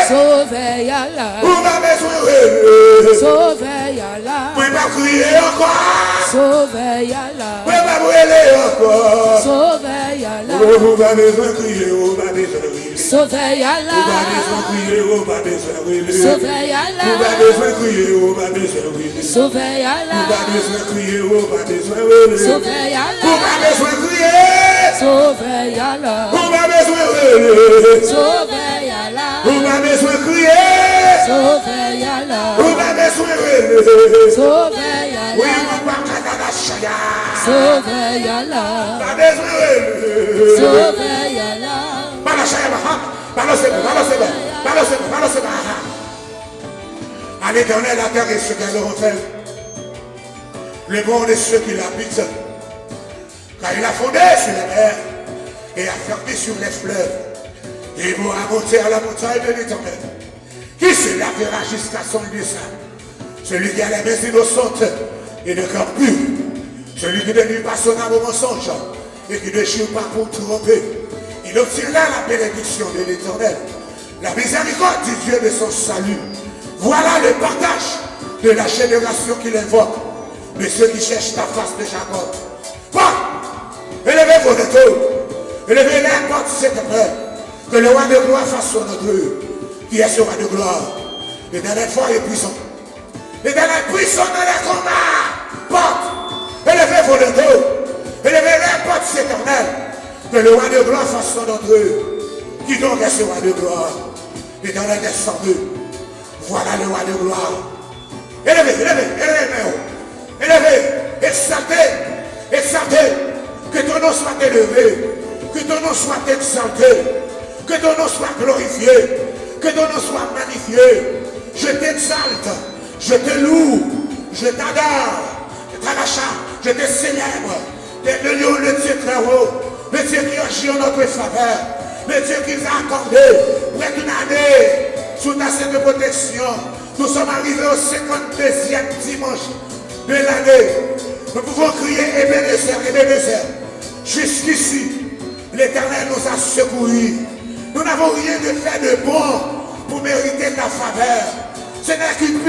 Speaker 3: Sauve Yalla.
Speaker 1: Vous pas besoin de rêver.
Speaker 3: Sauve Yalla.
Speaker 1: Vous pas crier encore.
Speaker 3: Sauve Yalla.
Speaker 1: Vous pas brûler encore.
Speaker 3: Sauve Yalla.
Speaker 1: Vous pas besoin de crier. Vous pas besoin de rêver.
Speaker 3: Sauve
Speaker 1: Vous pas
Speaker 3: Yalla.
Speaker 1: besoin de crier. Vous pas besoin de rêver.
Speaker 3: Sauve
Speaker 1: Vous
Speaker 3: Yalla.
Speaker 1: pas besoin de crier. Vous pas besoin de rêver.
Speaker 3: Sauve
Speaker 1: Vous
Speaker 3: Yalla.
Speaker 1: pas besoin de crier. Vous pas besoin de rêver.
Speaker 3: Sauve
Speaker 1: Vous
Speaker 3: Yalla.
Speaker 1: pas besoin de crier.
Speaker 3: Sauve Yalla.
Speaker 1: Vous pas besoin de rêver.
Speaker 3: Sauve Yalla.
Speaker 1: Vous pas besoin de crier.
Speaker 3: Sauve Yalla.
Speaker 1: Vous pas besoin de rêver.
Speaker 3: Sauve
Speaker 1: Oui,
Speaker 3: Yalla.
Speaker 1: vous pas besoin de chaya.
Speaker 3: Sauve Yalla.
Speaker 1: Pas besoin de rêver.
Speaker 3: Sauve Yalla.
Speaker 1: Pas de chaya, balancez-moi. À l'éternel, la terre et ce qu'elle leur fait. Le monde et ceux qui l'habitent. Car il a fondé sur les mers et a fermé sur les fleuves. Et il va monter à la montagne de l'éternel. Qui se lavera jusqu'à son dessein? Celui qui a les mains innocentes et le cœur pur. Celui qui ne nuit pas son âme au mensonge et qui ne jure pas pour tromper. Il obtiendra la bénédiction de l'éternel, la miséricorde du Dieu de son salut. Voilà le partage de la génération qu'il invoque, de ceux qui cherchent la face de Jacob. Bon, élevez vos dos, élevez les portes cette heure, que le roi de gloire fasse son œuvre, qui est ce roi de gloire, l'éternel fort et puissant, l'éternel puissant dans les combats. Porte, élevez vos dos, élevez les portes cette heure, que le roi de gloire fasse son œuvre. Qui donc est ce roi de gloire? L'éternel descendu. Voilà le roi de gloire. Élevez, exaltez, que ton nom soit élevé, que ton nom soit exalté, que ton nom soit glorifié, que ton nom soit magnifié. Je t'exalte, je te loue, je t'adore, je te célèbre. T'es le lion, le Dieu très haut, le Dieu qui agit en notre faveur, le Dieu qui nous a accordé près d'une année sous ta sainte protection, Nous sommes arrivés au 52e dimanche de l'année. Nous pouvons crier Ebenezer, Ebenezer. Jusqu'ici, l'Éternel nous a secourus. Nous n'avons rien de fait de bon pour mériter ta faveur. Ce n'est qu'une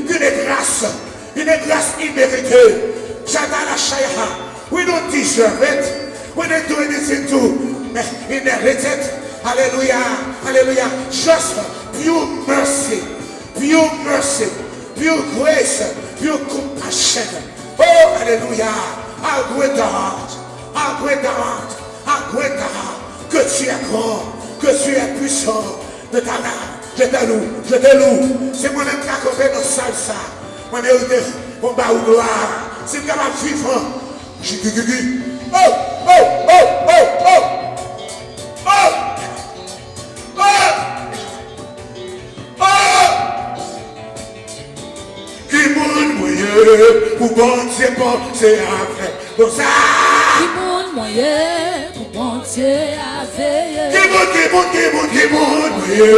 Speaker 1: grâce. Une grâce imméritée. Shadala Shaya. We don't deserve it. We didn't do anything to inherit it. Hallelujah. Hallelujah. Just pure mercy. Pure mercy. Pure grace. Pure compassion. Oh, hallelujah. How great thou art. How great thou art. How great thou art. Que tu es grand. Que tu es puissant. De ta main. Je te loue. Je te loue. C'est moi-même qui accompagne nos salsa. Moi, mérité. Mon bas ou gloire. C'est capable de vivre. Oh, oh, oh, oh, oh. Oh, oh, oh. Qui moun moyen pour bon Dieu penser avec. Comme ça.
Speaker 3: Qui moun moyen pour bon Dieu avec.
Speaker 1: Qui moun moyen.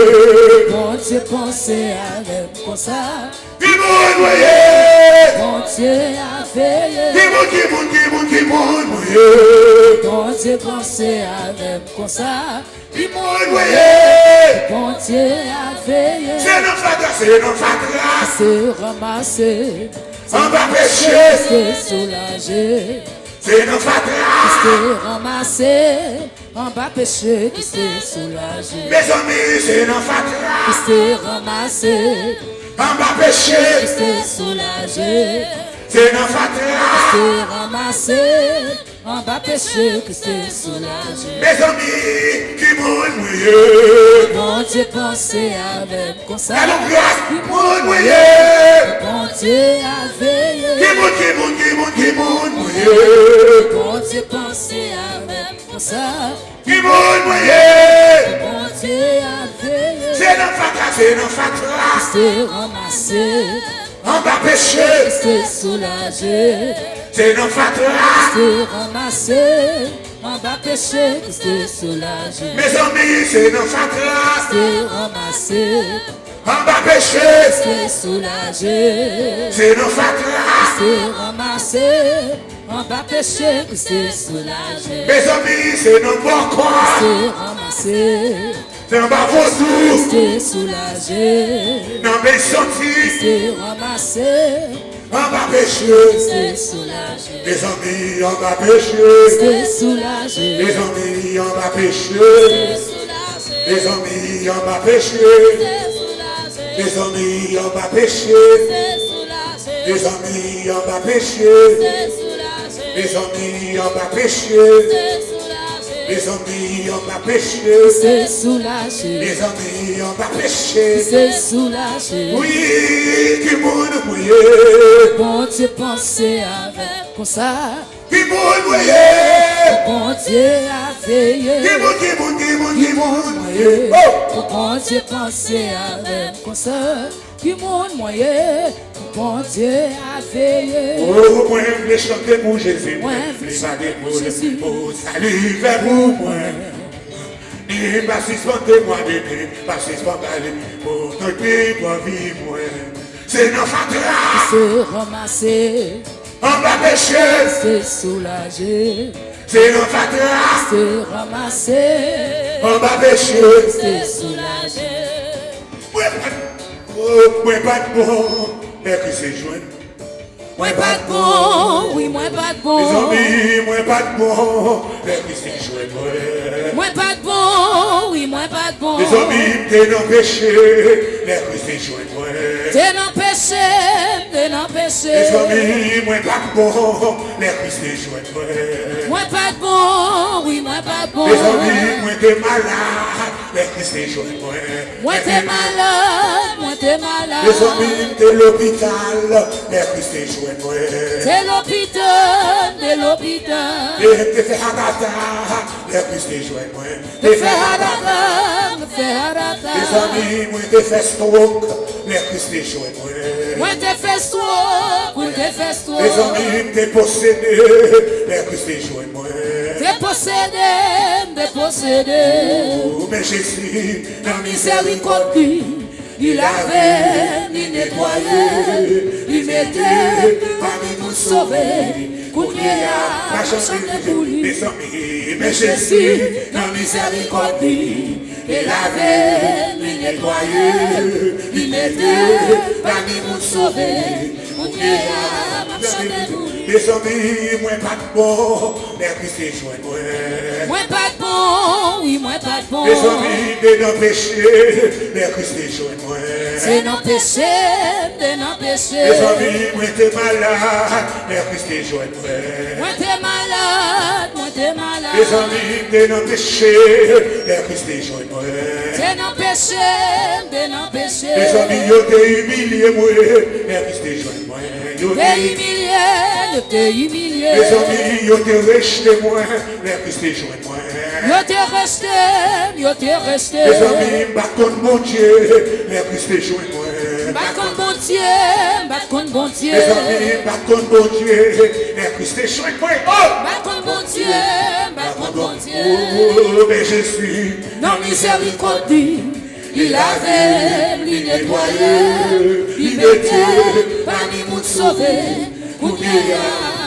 Speaker 3: Bon Dieu penser avec. Comme ça.
Speaker 1: Qui moun moyen.
Speaker 3: Bon Dieu avec.
Speaker 1: Qui moun moyen.
Speaker 3: Bon Dieu penser avec. Comme ça.
Speaker 1: Qui moun moyen.
Speaker 3: Bon Dieu avec.
Speaker 1: C'est notre fatra.
Speaker 3: C'est ramasser.
Speaker 1: On va pécher.
Speaker 3: C'est soulager.
Speaker 1: C'est notre fatra.
Speaker 3: C'est ramasser. On va pécher. C'est soulager.
Speaker 1: Mes amis, c'est notre fatra.
Speaker 3: C'est ramasser.
Speaker 1: On va pécher.
Speaker 3: C'est soulager.
Speaker 1: C'est notre fatra.
Speaker 3: C'est ramasser. On va pécher. C'est soulager.
Speaker 1: Mes amis, qui moun moyen.
Speaker 3: Bon Dieu penser avec comme ça.
Speaker 1: La grâce, qui moun moyen.
Speaker 3: Bon Dieu a veillé.
Speaker 1: Qui moun moyen.
Speaker 3: Bon Dieu penser avec comme ça.
Speaker 1: Qui moun moyen.
Speaker 3: Bon Dieu a veillé.
Speaker 1: C'est notre fatra.
Speaker 3: C'est ramasser.
Speaker 1: On va pécher.
Speaker 3: C'est soulager.
Speaker 1: C'est notre fatra.
Speaker 3: C'est ramasser. On va pécher. C'est soulager.
Speaker 1: Mes amis, c'est notre fatra.
Speaker 3: C'est ramasser.
Speaker 1: On va pécher.
Speaker 3: C'est soulager.
Speaker 1: C'est notre fatra.
Speaker 3: C'est ramasser. On va pécher. C'est soulager.
Speaker 1: Mes amis, c'est notre bon corps.
Speaker 3: C'est ramasser.
Speaker 1: C'est un bas vaudou.
Speaker 3: C'est soulager.
Speaker 1: Non mais sorti.
Speaker 3: C'est ramasser.
Speaker 1: On va pécher.
Speaker 3: C'est soulager.
Speaker 1: Les amis, on va pécher.
Speaker 3: C'est soulager.
Speaker 1: Les amis, on va pécher.
Speaker 3: C'est soulager.
Speaker 1: Les amis, on va pécher.
Speaker 3: C'est soulager.
Speaker 1: Les amis, on va pécher.
Speaker 3: C'est soulager.
Speaker 1: Les amis, on va pécher.
Speaker 3: C'est soulager.
Speaker 1: Les amis, on va pécher.
Speaker 3: C'est soulager.
Speaker 1: Les amis, on va pécher.
Speaker 3: C'est soulager.
Speaker 1: Les amis, on va pécher.
Speaker 3: C'est soulager.
Speaker 1: Oui, qui moun mouillé.
Speaker 3: Bon Dieu penser avec comme ça.
Speaker 1: Qui moun mouillé.
Speaker 3: Bon Dieu a veillé.
Speaker 1: Qui moun mouillé. Oh!
Speaker 3: Bon Dieu penser avec comme ça. Qui monde moyen. Bon Dieu a veillé.
Speaker 1: Oh, moi, je voulais chanter pour Jésus. Moi, je voulais chanter pour Jésus. Oh, salut vers vous, moi. Ni pas suspendre moi, bébé. Pas suspendre aller. Pour notre pays, pour vivre, moi. C'est notre fatra.
Speaker 3: C'est ramasser.
Speaker 1: On va pécher.
Speaker 3: C'est soulager.
Speaker 1: C'est notre fatra.
Speaker 3: C'est ramasser.
Speaker 1: On va pécher.
Speaker 3: C'est soulager.
Speaker 1: Moi, pas de bon. Mais que c'est joint.
Speaker 3: Moi pas de bon, oui, moi pas de bon.
Speaker 1: Les amis, moi pas de bon. Mais que c'est joint, moi.
Speaker 3: Moi pas de bon, oui, moi pas de bon.
Speaker 1: Les amis, t'es dans le péché. Mais que c'est joint, moi.
Speaker 3: T'es dans le péché, t'es dans le péché.
Speaker 1: Les amis, moi pas de bon. Mais que c'est joint, moi.
Speaker 3: Moi pas de bon, oui, moi pas de bon.
Speaker 1: Les amis, moi t'es malade. Mais que c'est joint, moi.
Speaker 3: Moi t'es malade, moi t'es malade.
Speaker 1: Les amis, t'es l'hôpital. Mais que c'est joint, moi.
Speaker 3: C'est l'hôpital, c'est l'hôpital.
Speaker 1: Et t'es fait hadata. Mais que c'est joint, moi.
Speaker 3: Me fait hadata, me fait hadata.
Speaker 1: Les amis, moi t'es fait stroke. Mais que c'est joint, moi.
Speaker 3: Moi t'es fait stroke, moi t'es fait stroke.
Speaker 1: Les amis, t'es possédé. Mais que c'est joint, moi.
Speaker 3: T'es possédé, t'es possédé.
Speaker 1: Oh, mais Jésus,
Speaker 3: Dans miséricorde, il lavait, il nettoyait, il mettait, parmi nous sauver. Kounia, chante pour lui. Mais Jésus, dans miséricorde, il lavait, il nettoyait, il mettait, parmi nous sauver. Kounia, chante pour lui.
Speaker 1: Mes amis, moi pas de bon, mais Christ est joint moi.
Speaker 3: Moi pas de bon, oui, moi pas de bon.
Speaker 1: Mes amis, de nos péchés, mais Christ est joint moi.
Speaker 3: C'est nos péchés, de nos péchés.
Speaker 1: Mes amis, moi t'es malade, mais Christ est joint moi.
Speaker 3: Moi t'es malade, moi t'es malade.
Speaker 1: Mes amis, de nos péchés, mais Christ est joint moi.
Speaker 3: C'est nos péchés, de nos péchés.
Speaker 1: Mes amis, yo t'es humilié moi, mais Christ est joint moi.
Speaker 3: T'es humilié, t'es humilié.
Speaker 1: Mes amis, yo t'es rejeté moi, mais Christ est joint moi.
Speaker 3: Yo t'es resté, yo t'es resté.
Speaker 1: Mes amis, bat contre mon Dieu, mais Christ est joint moi.
Speaker 3: Bat contre bon Dieu, bat contre bon Dieu.
Speaker 1: Mes amis, bat contre mon Dieu, mais Christ est joint moi.
Speaker 3: Bat contre bon Dieu, bat contre bon Dieu.
Speaker 1: Oh, mais Jésus,
Speaker 3: Non miséricorde, il avait, il nettoyait, il mettait, parmi nous sauver. Kounia,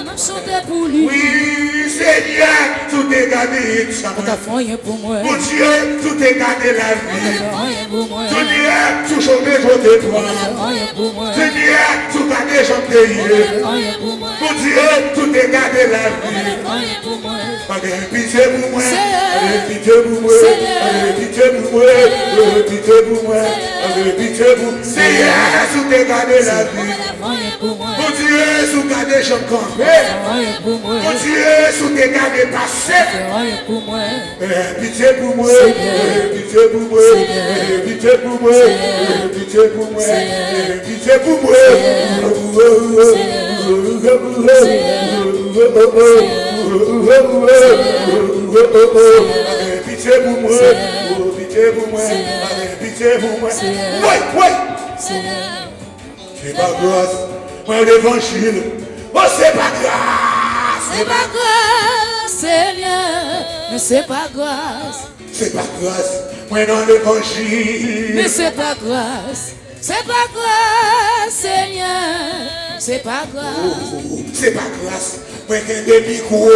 Speaker 3: m'a chanté pour lui.
Speaker 1: oui, Seigneur, tout est gardé.
Speaker 3: On t'a fait rien pour moi.
Speaker 1: Mon Dieu, tout est gardé la
Speaker 3: On
Speaker 1: vie.
Speaker 3: t'a fait rien pour moi.
Speaker 1: Seigneur, tout chômé, je te
Speaker 3: On
Speaker 1: prends.
Speaker 3: t'a fait rien pour moi.
Speaker 1: Seigneur, tout gardé, je te
Speaker 3: On
Speaker 1: prie.
Speaker 3: t'a fait rien pour moi.
Speaker 1: Mon Dieu, tout est gardé la
Speaker 3: On
Speaker 1: vie.
Speaker 3: t'a fait rien pour moi.
Speaker 1: Allez, pitié pour moi.
Speaker 3: Seigneur.
Speaker 1: Allez, pitié pour moi.
Speaker 3: Seigneur.
Speaker 1: Allez, pitié pour moi. Allez, pitié pour moi. Allez, pitié pour moi. Seigneur, tout est gardé la
Speaker 3: On
Speaker 1: vie.
Speaker 3: t'a fait rien pour moi.
Speaker 1: Mon Dieu, tout gardé, je me
Speaker 3: On t'a fait rien pour moi.
Speaker 1: Mon Dieu, tout est gardé passé.
Speaker 3: On t'a fait rien pour moi.
Speaker 1: Pitié pour moi,
Speaker 3: Seigneur.
Speaker 1: pitié pour moi,
Speaker 3: Seigneur.
Speaker 1: pitié pour moi,
Speaker 3: Seigneur.
Speaker 1: pitié pour moi,
Speaker 3: Seigneur.
Speaker 1: pitié pour moi, pitié pour moi, pitié pour moi, pitié pour moi. Oui, oui.
Speaker 3: Seigneur,
Speaker 1: C'est pas grâce, moi l'évangile. Oh, c'est pas grâce.
Speaker 3: c'est pas grâce, Seigneur, mais c'est pas grâce.
Speaker 1: C'est pas grâce, moi dans l'évangile.
Speaker 3: Mais c'est pas grâce, c'est pas grâce, Seigneur, c'est pas grâce.
Speaker 1: C'est pas grâce, moi qui ai des micros.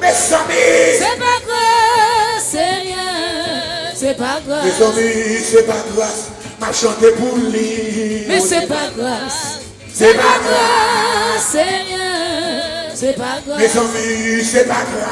Speaker 1: Mes amis,
Speaker 3: C'est pas grâce, Seigneur, c'est pas
Speaker 1: mes
Speaker 3: grâce.
Speaker 1: amis, c'est pas grâce. M'a chanté pour lui.
Speaker 3: Mais c'est pas grâce, c'est pas grâce, Seigneur, c'est pas
Speaker 1: Mes
Speaker 3: grâce.
Speaker 1: amis, c'est pas grâce.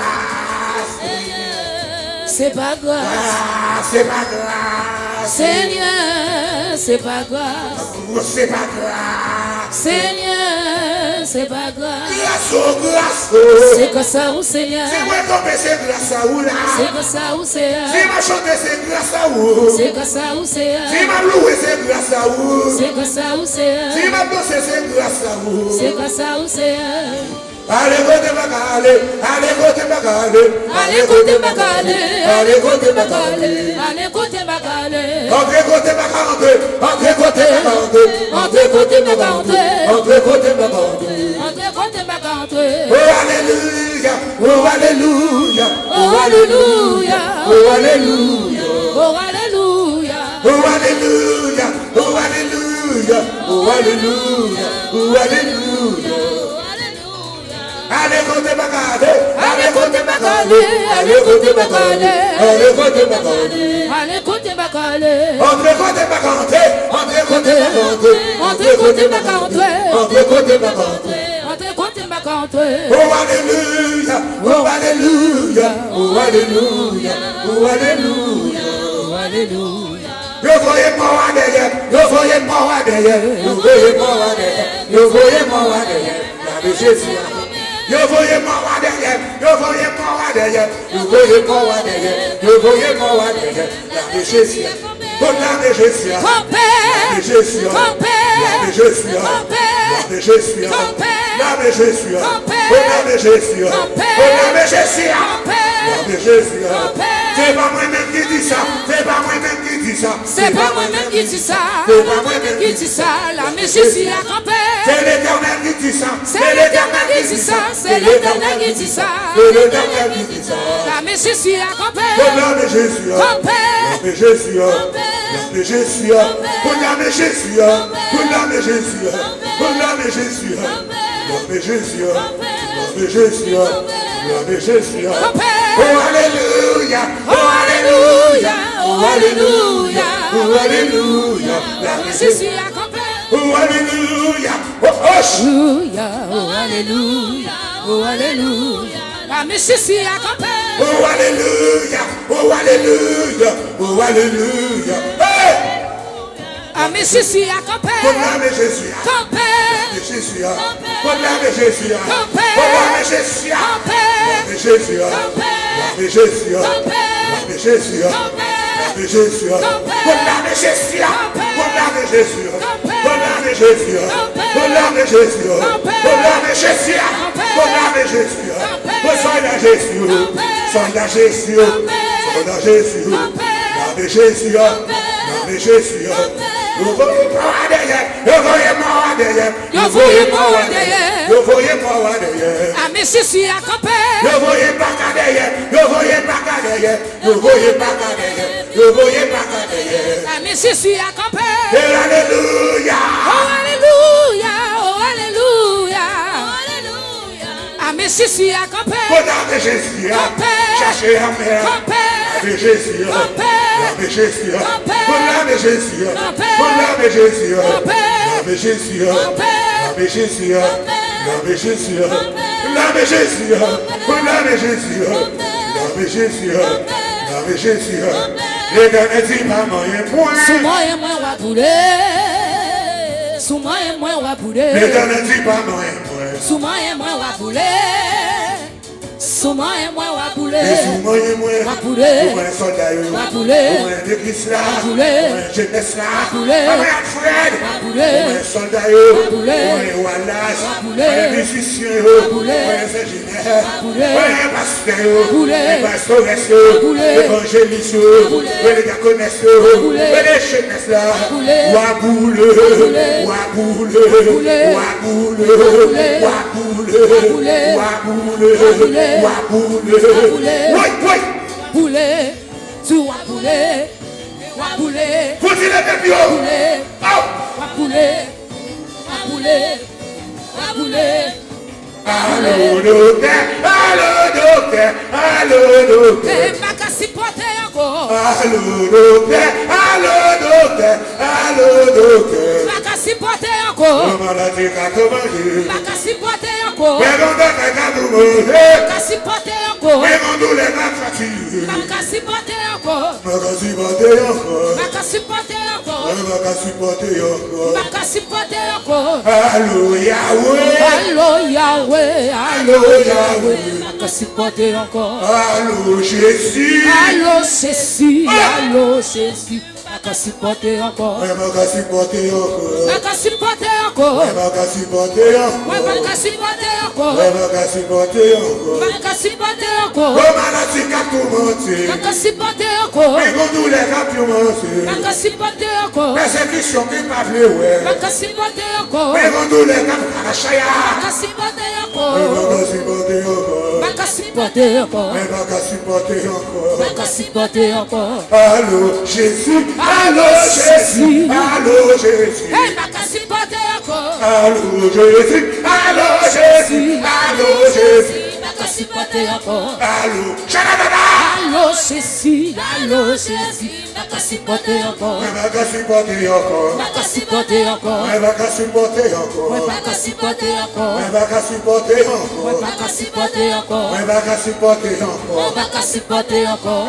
Speaker 3: C'est pas grâce,
Speaker 1: Ah, c'est pas grâce.
Speaker 3: Seigneur, c'est pas grâce.
Speaker 1: Oh, c'est pas grâce.
Speaker 3: Seigneur, c'est pas grâce.
Speaker 1: Grâce, oh, grâce. Oh.
Speaker 3: C'est que ça ou Seigneur.
Speaker 1: Si moi tomber, c'est grâce à vous là.
Speaker 3: C'est que ça ou Seigneur.
Speaker 1: Si m'a chanté, c'est grâce à vous.
Speaker 3: C'est que ça ou Seigneur.
Speaker 1: Si m'a loué, c'est grâce à vous.
Speaker 3: C'est que ça ou Seigneur.
Speaker 1: Si m'a dansé, c'est grâce à vous.
Speaker 3: C'est que ça ou Seigneur.
Speaker 1: Allez, côté Bagale, allez, côté Bagale,
Speaker 3: Allez côté Bagale, allez côté Bagale, allez côté Bagale.
Speaker 1: entrez côté Bagale, entrez côté Bagale,
Speaker 3: Entrez côté Bagale,
Speaker 1: entrez côté Bagale.
Speaker 3: entrez côté Bagale.
Speaker 1: Oh, alléluia, oh, alléluia,
Speaker 3: Oh alléluia,
Speaker 1: oh, alléluia,
Speaker 3: oh alléluia.
Speaker 1: oh, alléluia, oh, alléluia, oh, alléluia, oh, alléluia. Allez, côté Bagale,
Speaker 3: Allez côté Bagale, allez côté Bagale,
Speaker 1: allez, côté Bagale.
Speaker 3: allez côté Bagale.
Speaker 1: Entrez côté Bagale, entrez côté Bagale,
Speaker 3: Entrez côté Bagale,
Speaker 1: entrez côté Bagale.
Speaker 3: entrez côté Bagale.
Speaker 1: Oh, alléluia, oh, alléluia, oh, alléluia, oh, alléluia.
Speaker 3: Oh alléluia.
Speaker 1: Yo voyez moi derrière, yo voyez moi derrière, yo voyez moi derrière, yo voyez moi derrière, la de Jésus. Yo voyez moi derrière, yo voyez moi derrière, yo voyez moi derrière, yo voyez moi derrière, la de Jésus. Oh, la de Jésus.
Speaker 3: Compère,
Speaker 1: La de Jésus.
Speaker 3: compère,
Speaker 1: La de Jésus. La de Jésus. La de Jésus. Oh, la de Jésus. Oh, la de Jésus. La de Jésus. C'est pas moi-même qui dis ça. C'est pas moi-même qui dis ça.
Speaker 3: c'est pas moi-même qui dit ça.
Speaker 1: C'est pas moi-même
Speaker 3: Qui dit ça, la mais Jésus a campé.
Speaker 1: C'est l'Éternel qui dit ça.
Speaker 3: C'est l'Éternel qui dit ça, c'est l'Éternel qui dit ça.
Speaker 1: C'est l'Éternel qui dit ça.
Speaker 3: La mais Jésus a campé.
Speaker 1: Oh, la de Jésus.
Speaker 3: Campé,
Speaker 1: La de Jésus.
Speaker 3: campé.
Speaker 1: Mais Jésus, condamné Jésus, condamné Jésus, condamné Jésus, condamné Jésus, condamné Jésus, condamné Jésus. Oh alléluia, oh alléluia, oh alléluia, oh alléluia,
Speaker 3: Jésus a campé.
Speaker 1: oh alléluia, oh
Speaker 3: Alléluia, oh alléluia, oh alléluia. La Jésus a campé.
Speaker 1: oh alléluia, oh alléluia, oh alléluia. Hey!
Speaker 3: Amen, Jésus a campé.
Speaker 1: Condamné Jésus,
Speaker 3: Campé.
Speaker 1: Jésus, condamné Jésus,
Speaker 3: Campé.
Speaker 1: condamné Jésus,
Speaker 3: Campé.
Speaker 1: condamné Jésus, condamné Jésus, condamné Jésus, condamné Jésus, condamné Jésus, condamné Jésus, condamné Jésus, condamné Jésus, condamné Jésus, condamné Jésus, soldat Jésus, soldat Jésus, soldat Jésus, condamné Jésus, condamné Jésus. Vous voyez moi derrière, vous voyez moi derrière,
Speaker 3: Vous voyez moi derrière.
Speaker 1: vous voyez moi derrière.
Speaker 3: Amen, Jésus a campé.
Speaker 1: Vous voyez pas qu'à derrière, vous voyez pas qu'à derrière, vous voyez pas qu'à derrière, vous voyez pas qu'à derrière.
Speaker 3: Amen, Jésus a campé.
Speaker 1: Et alléluia.
Speaker 3: Oh alléluia, oh alléluia, oh alléluia. Amen, Jésus a campé.
Speaker 1: Condamné Jésus, cherchez la mer. Condamné Jésus, condamné Jésus, condamné Jésus, condamné Jésus, condamné Jésus, condamné Jésus, condamné Jésus, condamné Jésus, condamné Jésus, condamné Jésus, condamné Jésus. L'éternel dit pas moyen point.
Speaker 3: Sous moi et moi, on va bouler. Sous moi et moi, on va bouler.
Speaker 1: L'éternel dit pas moyen point.
Speaker 3: Sous moi et moi, on va bouler. Sous moi et moi, on va bouler.
Speaker 1: Et sous moi et moi,
Speaker 3: bouler.
Speaker 1: moi un soldat,
Speaker 3: bouler.
Speaker 1: moi un église là,
Speaker 3: bouler.
Speaker 1: moi un jeunesse là,
Speaker 3: bouler.
Speaker 1: moi un Fred,
Speaker 3: bouler.
Speaker 1: moi un soldat,
Speaker 3: bouler.
Speaker 1: moi un Wallace,
Speaker 3: bouler.
Speaker 1: moi un musicien,
Speaker 3: bouler.
Speaker 1: moi un ingénieur,
Speaker 3: bouler.
Speaker 1: moi un pasteur,
Speaker 3: bouler.
Speaker 1: un pastoresse,
Speaker 3: bouler.
Speaker 1: évangéliste,
Speaker 3: bouler.
Speaker 1: moi les diaconesses,
Speaker 3: bouler.
Speaker 1: moi les jeunesses là,
Speaker 3: bouler.
Speaker 1: Waboule,
Speaker 3: bouler.
Speaker 1: Waboule,
Speaker 3: bouler.
Speaker 1: Waboule,
Speaker 3: bouler.
Speaker 1: Waboule,
Speaker 3: bouler.
Speaker 1: Waboule,
Speaker 3: bouler.
Speaker 1: Waboule.
Speaker 3: bouler.
Speaker 1: Oui, oui.
Speaker 3: Bouler. Tu vas bouler. Va bouler.
Speaker 1: Faut-il être bio?
Speaker 3: Bouler.
Speaker 1: Oh.
Speaker 3: Va bouler. Va bouler. Va bouler.
Speaker 1: Allô, docteur. Allô, docteur. Allô, docteur.
Speaker 3: Et ma casse porter encore.
Speaker 1: Allô, docteur. Allô, docteur. Allô, docteur.
Speaker 3: Ma casse porter encore.
Speaker 1: Comment la dit qu'à commander?
Speaker 3: Ma casse porter encore.
Speaker 1: Mais on doit faire tout le monde.
Speaker 3: Ma casse porter encore.
Speaker 1: Mais on doit les mettre fatigués.
Speaker 3: Ma casse porter encore.
Speaker 1: Ma casse supporter encore.
Speaker 3: Ma casse porter encore.
Speaker 1: Ma casse supporter encore.
Speaker 3: Ma casse porter encore.
Speaker 1: Allô, Yahweh.
Speaker 3: Allô Yahweh.
Speaker 1: Allô, Yahweh.
Speaker 3: Ma casse porter encore.
Speaker 1: Allô, Jésus.
Speaker 3: Allô Jésus. Allô Jésus. Ma casse porter encore.
Speaker 1: Ma casse supporter encore.
Speaker 3: Ma casse porter encore.
Speaker 1: Ma casse supporter encore.
Speaker 3: Ma casse porter encore.
Speaker 1: Ma casse supporter encore.
Speaker 3: Ma casse porter encore.
Speaker 1: Oh, maladie qu'a tout menti.
Speaker 3: Ma casse porter encore.
Speaker 1: Mais quand nous les qu'a tout menti.
Speaker 3: Ma casse porter encore.
Speaker 1: Persécution qui m'a fait, ouais.
Speaker 3: Ma casse porter encore.
Speaker 1: Mais quand nous les qu'a arraché.
Speaker 3: Ma casse porter encore.
Speaker 1: Ma casse supporter encore.
Speaker 3: Ma casse porter encore.
Speaker 1: Ma casse supporter encore.
Speaker 3: Ma casse porter encore.
Speaker 1: Allô, Jésus. Allô, Jésus. Allô, Jésus.
Speaker 3: Hey, ma casse porter encore.
Speaker 1: Allô, Jésus. Allô, Jésus. Allô, Jésus.
Speaker 3: Ma casse porter encore.
Speaker 1: Allô, Shadadada.
Speaker 3: Allô Jésus. Allô Jésus. Ma casse porter encore.
Speaker 1: Ma casse supporter encore.
Speaker 3: Ma casse porter encore.
Speaker 1: Ma casse supporter encore.
Speaker 3: Ma casse porter encore.
Speaker 1: Ma casse supporter encore.
Speaker 3: Ma casse porter encore.
Speaker 1: Ma casse supporter encore.
Speaker 3: Ma casse porter encore.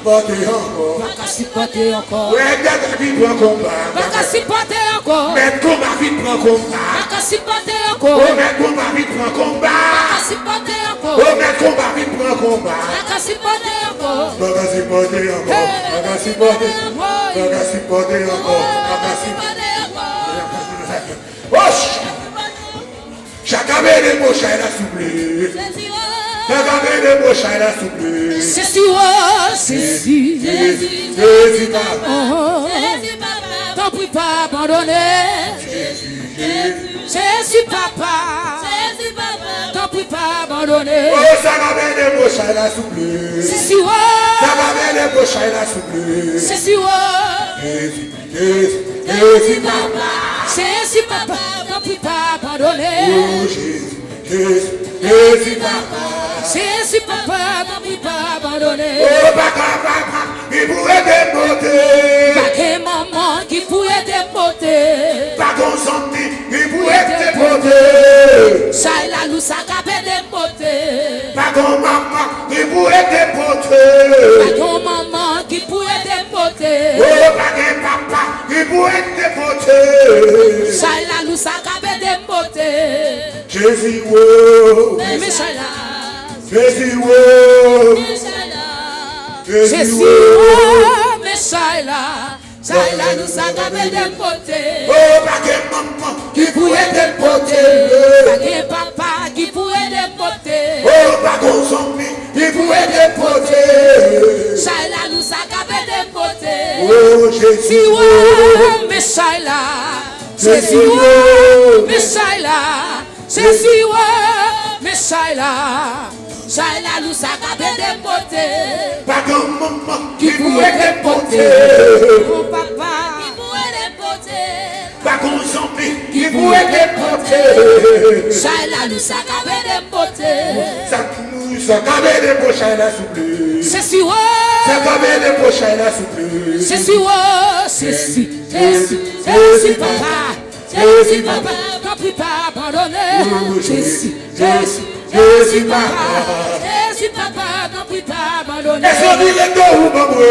Speaker 1: Porter encore.
Speaker 3: Ma casse porter encore.
Speaker 1: Ouais, dès qu'il prend combat.
Speaker 3: Ma casse porter encore.
Speaker 1: Mais combat vite prend combat.
Speaker 3: Ma casse porter
Speaker 1: Oh,
Speaker 3: encore.
Speaker 1: mais combat vite prend combat.
Speaker 3: Ma casse porter encore.
Speaker 1: Oh, mais combat vite prend combat.
Speaker 3: Ma casse porter encore.
Speaker 1: Ma casse supporter encore. Ma casse supporter. Ma casse supporter encore. Ma casse supporter. Oh, chaque année les prochains la souple. Chaque année les prochains la souple.
Speaker 3: Jésus, oh Jésus.
Speaker 1: Jésus, papa.
Speaker 3: T'en prie pas abandonner. Jésus, papa. T'en prie pas abandonner.
Speaker 1: Oh, ça va bien les prochains la souple.
Speaker 3: Jésus,
Speaker 1: Ça
Speaker 3: oh.
Speaker 1: va bien les prochains la souple.
Speaker 3: Jésus, oh.
Speaker 1: Jésus, Jésus, Jésus,
Speaker 3: papa. Jésus, papa, non plus pas abandonné.
Speaker 1: oh Jésus, Jésus, Jésus, papa.
Speaker 3: Jésus, papa, non plus pas abandonné.
Speaker 1: Oh papa, papa, il pourrait démoter.
Speaker 3: Pas que maman qui pourrait démoter.
Speaker 1: Pas qu'on s'en dit, il pourrait démoter.
Speaker 3: Ça et la loup, ça capait démoter.
Speaker 1: Pas qu'on maman, il pourrait démoter.
Speaker 3: Pas que maman qui pourrait démoter.
Speaker 1: Oh pas que papa, il pourrait démoter.
Speaker 3: Ça et la loup, ça capait démoter.
Speaker 1: Jésus, oh.
Speaker 3: Mais ça là.
Speaker 1: Jésus, oh. Jésus,
Speaker 3: Jésus,
Speaker 1: oh.
Speaker 3: oh, mais ça est là. Ça est là, nous savons dépoter.
Speaker 1: Oh, pas que maman
Speaker 3: Qui pourrait dépoter. Pas que papa qui pourrait dépoter.
Speaker 1: oh, pas qu'on zombie, il pourrait dépoter.
Speaker 3: Ça est là, nous savons dépoter.
Speaker 1: Oh, Jésus,
Speaker 3: Oh,
Speaker 1: oh.
Speaker 3: mais ça est là.
Speaker 1: Jésus,
Speaker 3: Jésus, oh,
Speaker 1: oh.
Speaker 3: mais ça est là. Jésus, oh, mais ça est là. Ça est là, nous savons dépoter.
Speaker 1: Pas qu'on maman qui pourrait dépoter.
Speaker 3: Oh, papa.
Speaker 1: Pas qu'on zombie, il pourrait dépoter.
Speaker 3: Ça est là, nous savons dépoter.
Speaker 1: Ça cabait des prochains là souple.
Speaker 3: C'est si ouais.
Speaker 1: Ça cabait des prochains là souple.
Speaker 3: C'est si ouais. C'est si. Jésus, papa. Jésus, papa. N'en plus pas abandonné. Jésus, Jésus, papa. Jésus, papa. N'en plus pas abandonné.
Speaker 1: Est-ce qu'on dit les deux ou pas moi?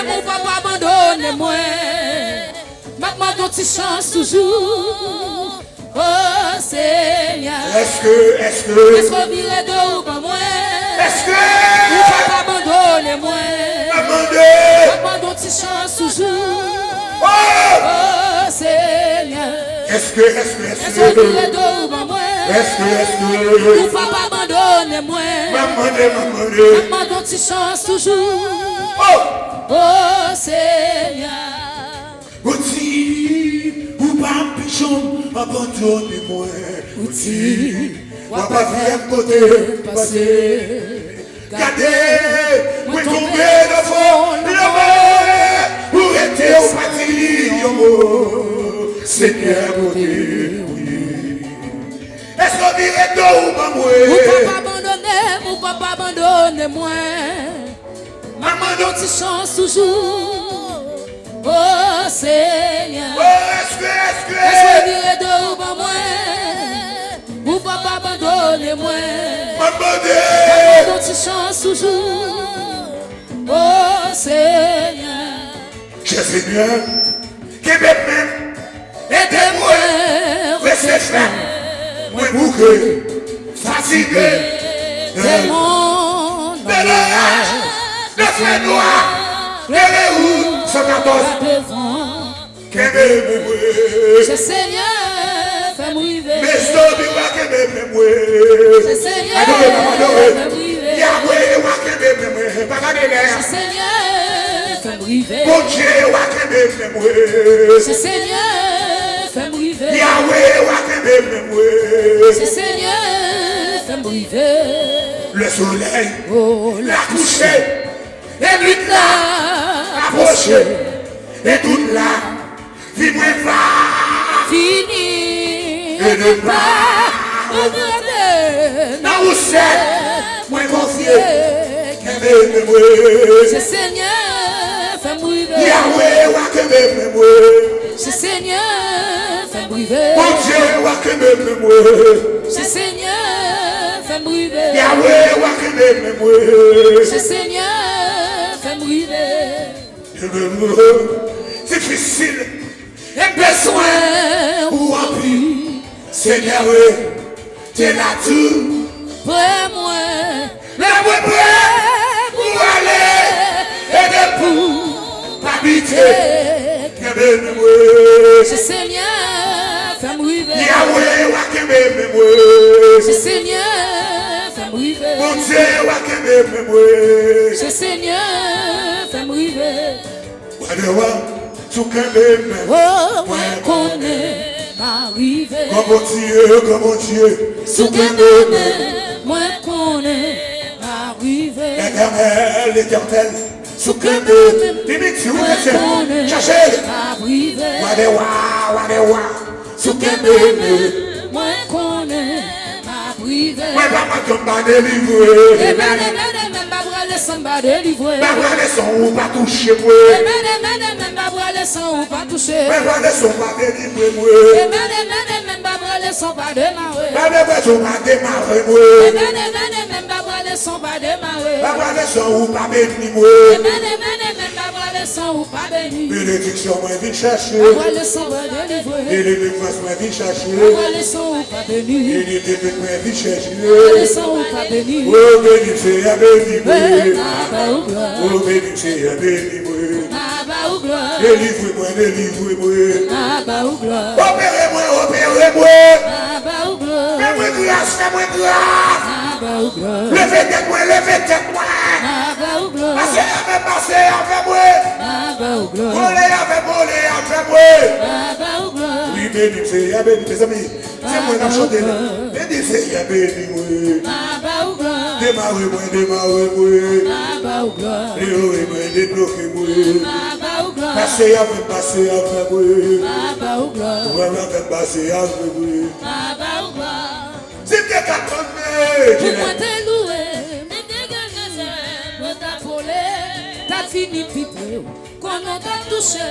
Speaker 3: Mon papa abandonne moi. Maman, dont tu chances toujours. Oh Seigneur.
Speaker 1: Est-ce que
Speaker 3: Est-ce qu'on virait de ou pas moi?
Speaker 1: est-ce que
Speaker 3: Ou pas abandonner moi?
Speaker 1: demandez
Speaker 3: Maman, dont tu chances toujours.
Speaker 1: oh
Speaker 3: Oh Seigneur.
Speaker 1: est-ce que
Speaker 3: Est-ce qu'on virait de ou pas moi? Ou pas abandonner moi?
Speaker 1: maman
Speaker 3: Maman, dont tu chances toujours.
Speaker 1: oh
Speaker 3: Oh Seigneur.
Speaker 1: outil ou pas pichon abandonnez-moi outil ou pas faire côté passer regardez moi tomber de fond le monde pour être au patrimoine Seigneur côté oui est-ce qu'on dirait deux ou pas moi
Speaker 3: Ou papa abandonner moi.
Speaker 1: maman
Speaker 3: Dont tu chances toujours. Oh Seigneur.
Speaker 1: oh est-ce que
Speaker 3: Est-ce que dirait de ou pas moi? Ou papa abandonner moi.
Speaker 1: maman
Speaker 3: Dont tu chances toujours. Oh Seigneur.
Speaker 1: cher Seigneur Québec même aidez-moi restez frère moi bouquet fatigué
Speaker 3: Des mondes
Speaker 1: de l'orage de frères noirs de Réoul 114
Speaker 3: devant.
Speaker 1: Québec
Speaker 3: Ce Seigneur fait mourir.
Speaker 1: mais stobi wa Québec
Speaker 3: Ce Seigneur
Speaker 1: adoré maman
Speaker 3: fait
Speaker 1: adoré
Speaker 3: mourir.
Speaker 1: Yahweh wa Québec pas garder
Speaker 3: Ce
Speaker 1: l'air
Speaker 3: Seigneur fait mourir.
Speaker 1: bon Dieu wa Québec
Speaker 3: Ce Seigneur fait mourir.
Speaker 1: Yahweh wa Québec
Speaker 3: Ce Seigneur fait mourir.
Speaker 1: le soleil
Speaker 3: Oh
Speaker 1: la coucher et nuit là approcher et toute la vie moins va
Speaker 3: fini.
Speaker 1: et ne pas
Speaker 3: regretter.
Speaker 1: non où c'est moins confié
Speaker 3: Ce Seigneur fait mourir.
Speaker 1: Yahweh wa Québec
Speaker 3: Ce Seigneur fait mourir.
Speaker 1: bon Dieu wa Québec
Speaker 3: Ce Seigneur fait mourir.
Speaker 1: Yahweh wa Québec
Speaker 3: Ce Seigneur fait mourir.
Speaker 1: difficile et besoin ou rempli Seigneur t'es là tout
Speaker 3: Près moi.
Speaker 1: le moi prêt pour aller et de pour habiter
Speaker 3: Ce Seigneur fait mourir.
Speaker 1: Yahweh wa Québec
Speaker 3: Ce Seigneur fait mourir.
Speaker 1: bon Dieu wa Québec
Speaker 3: Ce Seigneur fait mourir.
Speaker 1: Wadewa sous Québec
Speaker 3: Oh, moi connais m'arriver.
Speaker 1: comme Dieu
Speaker 3: Sous Québec, moi connais m'arriver.
Speaker 1: l'éternel sous que me, limite si vous êtes cherchez, wadewa, sous que me,
Speaker 3: moi connais ma privé.
Speaker 1: moi pas tomber délivrer.
Speaker 3: Même pas brûler sans pas délivrer.
Speaker 1: Pas brûler sans ou pas toucher moi.
Speaker 3: Même pas brûler sans ou pas toucher.
Speaker 1: Pas brûler sans pas délivrer moi.
Speaker 3: Même pas brûler sans pas démarrer.
Speaker 1: Pas brûler sans pas démarrer moi.
Speaker 3: Même pas brûler sans pas démarrer.
Speaker 1: Pas brûler sans ou pas bénir moi.
Speaker 3: Même pas brûler sans ou pas bénir.
Speaker 1: Bénédiction moi vient chercher.
Speaker 3: Brûler sans pas délivrer.
Speaker 1: Et les défenses moi vient chercher.
Speaker 3: Brûler sans ou pas bénir.
Speaker 1: Et les défenses moi vient chercher.
Speaker 3: Brûler sans ou pas bénir.
Speaker 1: Oh béni c'est à béni moi.
Speaker 3: Oh
Speaker 1: béni c'est à béni moi.
Speaker 3: gloire.
Speaker 1: Délivrez-moi, délivrez-moi.
Speaker 3: Gloire.
Speaker 1: Opérez-moi, opérez-moi.
Speaker 3: Gloire.
Speaker 1: Fais-moi grâce, fais-moi grâce.
Speaker 3: Gloire.
Speaker 1: Levez tête-moi, levez tête-moi.
Speaker 3: Gloire.
Speaker 1: Passez avec moi.
Speaker 3: Gloire.
Speaker 1: Volez avec moi.
Speaker 3: Gloire.
Speaker 1: Oui, béni, c'est à béni, mes amis. C'est moi qui a chanté là. Béni, c'est à béni, moi. Démarrez-moi, démarrez-moi. Démarrez-moi, débloquez-moi. Passez avec moi. Vraiment, passez avec moi. C'est bien qu'à tomber.
Speaker 3: Pour moi t'es loué, t'as volé, t'as fini piper, qu'on t'a touché,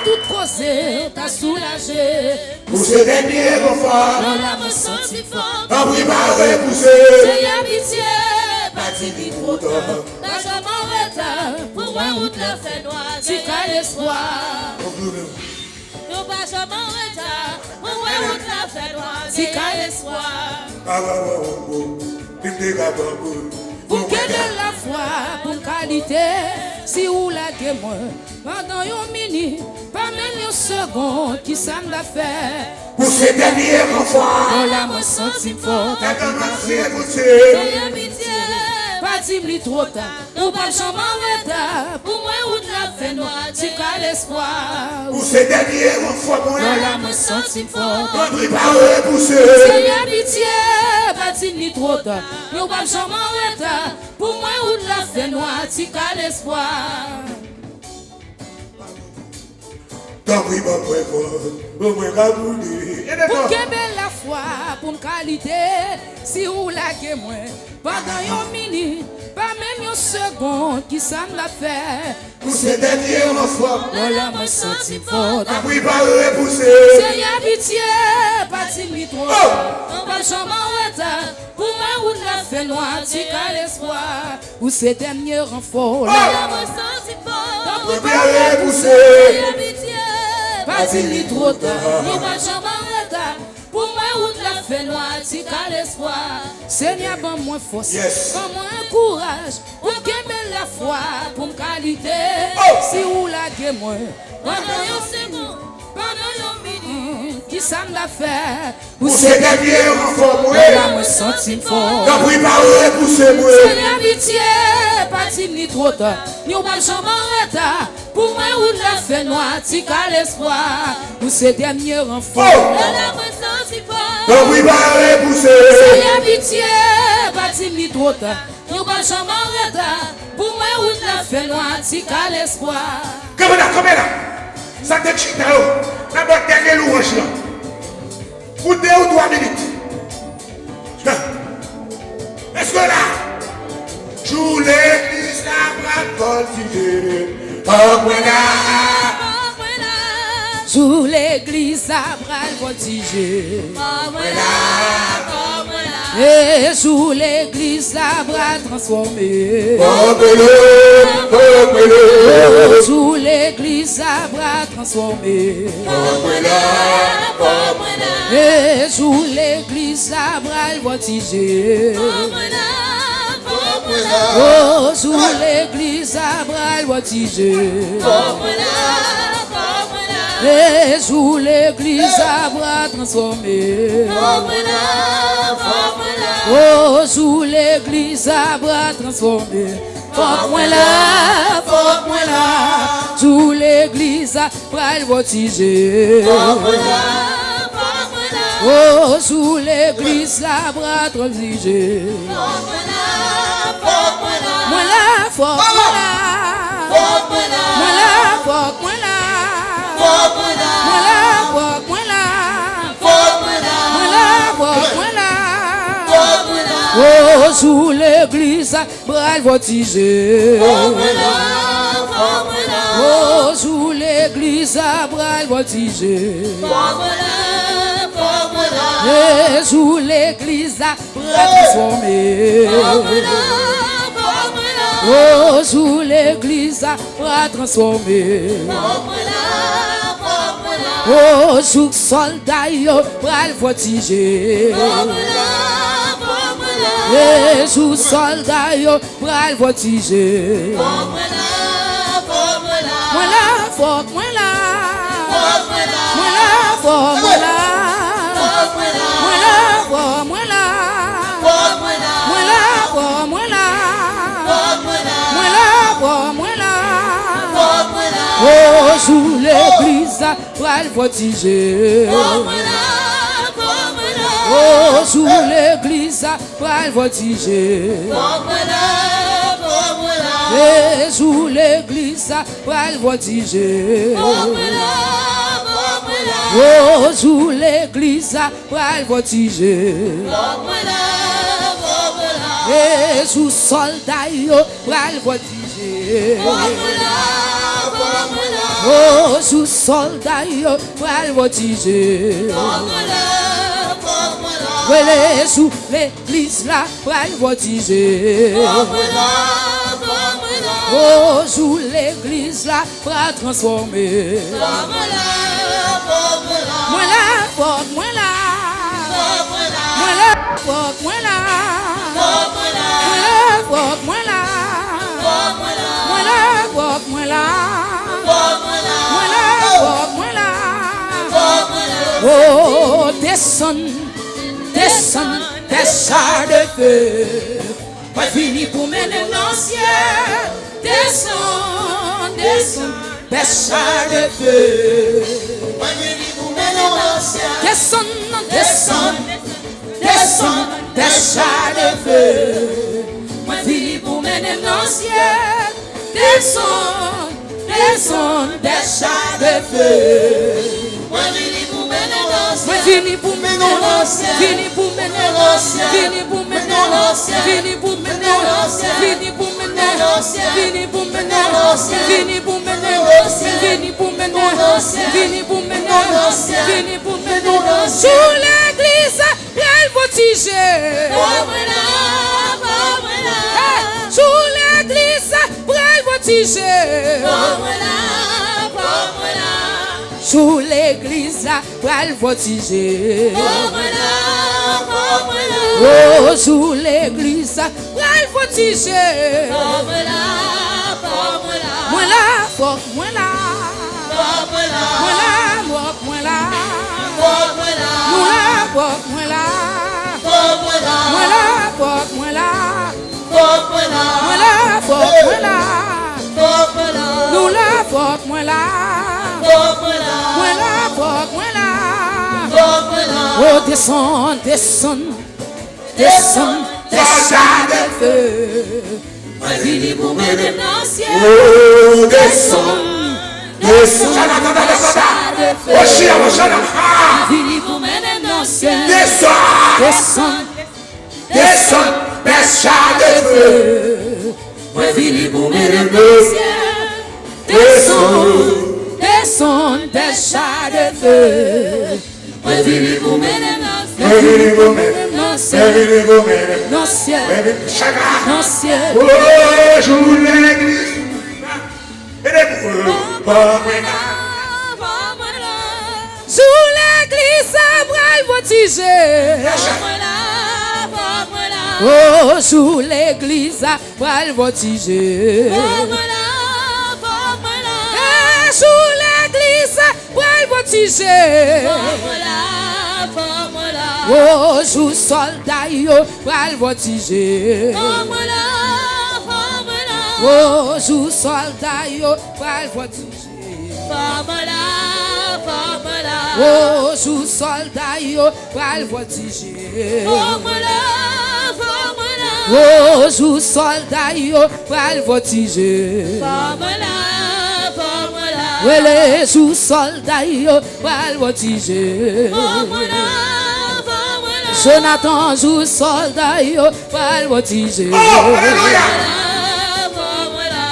Speaker 3: tout causé, t'as soulagé.
Speaker 1: Pour ce dernier enfant,
Speaker 3: On l'a ressenti fort,
Speaker 1: en oui, m'a repoussé.
Speaker 3: c'est amitié, pas timide trop tard, t'as jamais en retard, pour moi route la fait noire, tu as l'espoir. Nous pas jamais en retard, pour moi route la fait noire, tu as l'espoir. Pour que de la foi, pour qualité, si vous la moi pendant une minute, pas même une seconde, qui ça m'a fait.
Speaker 1: Pour ces derniers enfants,
Speaker 3: On l'a me senti fort,
Speaker 1: t'as commencé à pousser.
Speaker 3: c'est amitié, pas timide trop tard, nous pas jamais en retard, pour moi route la fait noire, tu as l'espoir.
Speaker 1: Pour ces derniers enfants,
Speaker 3: On l'a me senti fort,
Speaker 1: on ne pas repousser.
Speaker 3: c'est amitié, pas timide trop tard, nous pas jamais en retard, pour moi route la fait noire, tu as l'espoir.
Speaker 1: Tant pis, ma au moins qu'à bouler.
Speaker 3: Pour que belle la foi, pour une qualité, si vous la moi pendant une minute, pas même une seconde, qui ça me l'a fait.
Speaker 1: Pour ces derniers enfants,
Speaker 3: On l'a me senti fort,
Speaker 1: on ne pas repousser.
Speaker 3: c'est amitié, pas timide trop. On va jamais en retard, pour moi route la fait noire, tu as l'espoir. Ou ces derniers renforts, on l'a me senti fort,
Speaker 1: On ne pas repousser.
Speaker 3: c'est amitié, pas timide trop tard, on va jamais en retard. Pour moi, route la fait noire, tu as l'espoir. Seigneur, bon moi force,
Speaker 1: Yes.
Speaker 3: bon moi courage, pour qu'aimer la foi, pour me qualité. Si vous la moi, pendant un second, pendant une minute, qui ça me l'a fait.
Speaker 1: Pour ces derniers enfants, moi,
Speaker 3: On me senti fort.
Speaker 1: on ne pas repousser.
Speaker 3: Seigneur, amitié, pas timide trop tard, nous pas jamais en retard. Pour moi, route la fait noire, tu as l'espoir. Pour ces derniers enfants,
Speaker 1: On ne pas repousser.
Speaker 3: c'est amitié, pas timide trop tard, nous pas jamais en retard. Pour moi, route la fait noire, tu as l'espoir.
Speaker 1: Comment là? Ça te chita, d'abord, dernier louange là. Pour 2 ou 3 minutes. Est-ce que là, joue l'église la bras cultivée. Oh, voilà.
Speaker 3: Sous l'église à bras voltigé. Et sous l'église à bras transformé.
Speaker 1: Oh, voilà.
Speaker 3: Sous l'église à bras transformé.
Speaker 1: Oh, voilà.
Speaker 3: Et sous l'église à bras voltigé. Oh, sous l'église à bras voltigé. Et sous l'église à bras transformé. Oh, sous l'église à bras transformé. Porte-moi là, porte-moi là. Sous l'église à bras voltigé. Oh, sous l'église à bras transformé. Moi là, porte-moi là. Oh, sous l'église, bral voltigé. Oh, sous l'église, bral voltigé. Et sous l'église, bral transformé. Oh, sous l'église, bral transformé. Oh, sous soldat, bral voltigé. Et sous soldat, bral voltigé. Moi là, faut moi là. Moi là, faut moi là. Moi là, faut moi là. Moi là, faut moi là. Moi là, faut moi là. Oh, sous l'église, bral voltigé. Oh, sous l'église, bral voltigé. Et sous l'église, bral voltigé. Oh, sous l'église, bral voltigé. Et sous soldat, bral voltigé. Oh, sous soldat, bral voltigé. Voilà, sous l'église là, bral voltigé. Oh, sous l'église là, bral transformé. Moi là, fuck, moi là. Moi là, fuck, moi là. Moi là, fuck, moi là. Moi là, fuck, moi là. Moi là, fuck, moi là. Oh, descends. Descends, des chars de feu, pas fini pour mener l'ancien. Descends, descends, des chars de feu, pas fini pour mener l'ancien. Descends, descends, descends, des chars de feu, pas fini pour mener l'ancien. Descends, descends, des chars de feu. Fini pour mener l'ancien, fini pour mener l'ancien, fini pour mener l'ancien, fini pour mener l'ancien, fini pour mener l'ancien, fini pour mener l'ancien, fini pour mener l'ancien, fini pour mener l'ancien, fini pour mener l'ancien, fini pour mener l'ancien. Sous l'église, bral voltigé. Sous l'église, bral voltigé. Sous l'église, bral voltigé. Oh, sous l'église, bral voltigé. Moi là, fuck, moi là. Moi là, fuck, moi là. Moi là, fuck, moi là. Moi là, fuck, moi là. Moi là, fuck, moi là. Nous là, fuck, moi là. Moi là, fuck, moi là. Oh, descends, descends, descends, des chars de feu. Fini pour mener l'ancien.
Speaker 1: Oh, descends,
Speaker 3: descends, des chars de feu. Fini pour mener l'ancien.
Speaker 1: descends,
Speaker 3: Descends,
Speaker 1: descends, des chars de feu.
Speaker 3: fini pour mener l'ancien. Descends, descends, des chars de feu. Fini pour mener l'ancien. L'ancien, l'ancien.
Speaker 1: Oh, joue l'église. Et les
Speaker 3: Sous l'église, bral voltigé. Oh, sous l'église, bral voltigé. Sous l'église, bral voltigé. Oh, sous soldat, bral voltigé. Oh, sous soldat, bral voltigé. Oh, sous soldat, bral voltigé. Oh, sous soldat, yo, pral voltiger. Ouais, les sous soldats, yo, pral voltiger. Jonathan, sous soldat, yo, pral voltiger.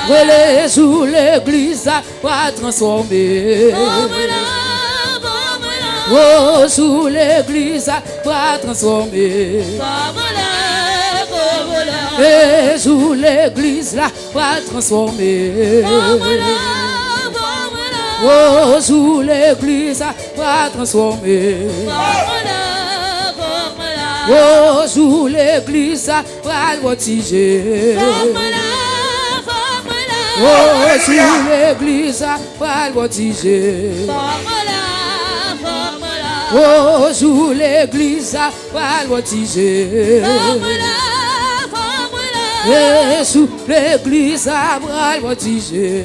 Speaker 3: Ouais, les sous l'église, va transformer. Oh, sous l'église, va transformer. Et sous l'église là, va transformer. Oh, sous l'église là, va transformer. Oh, sous l'église là, va voltiger. Oh, sous l'église là, va voltiger. Oh, sous l'église là, va voltiger. Et sous l'église à bras voltiger.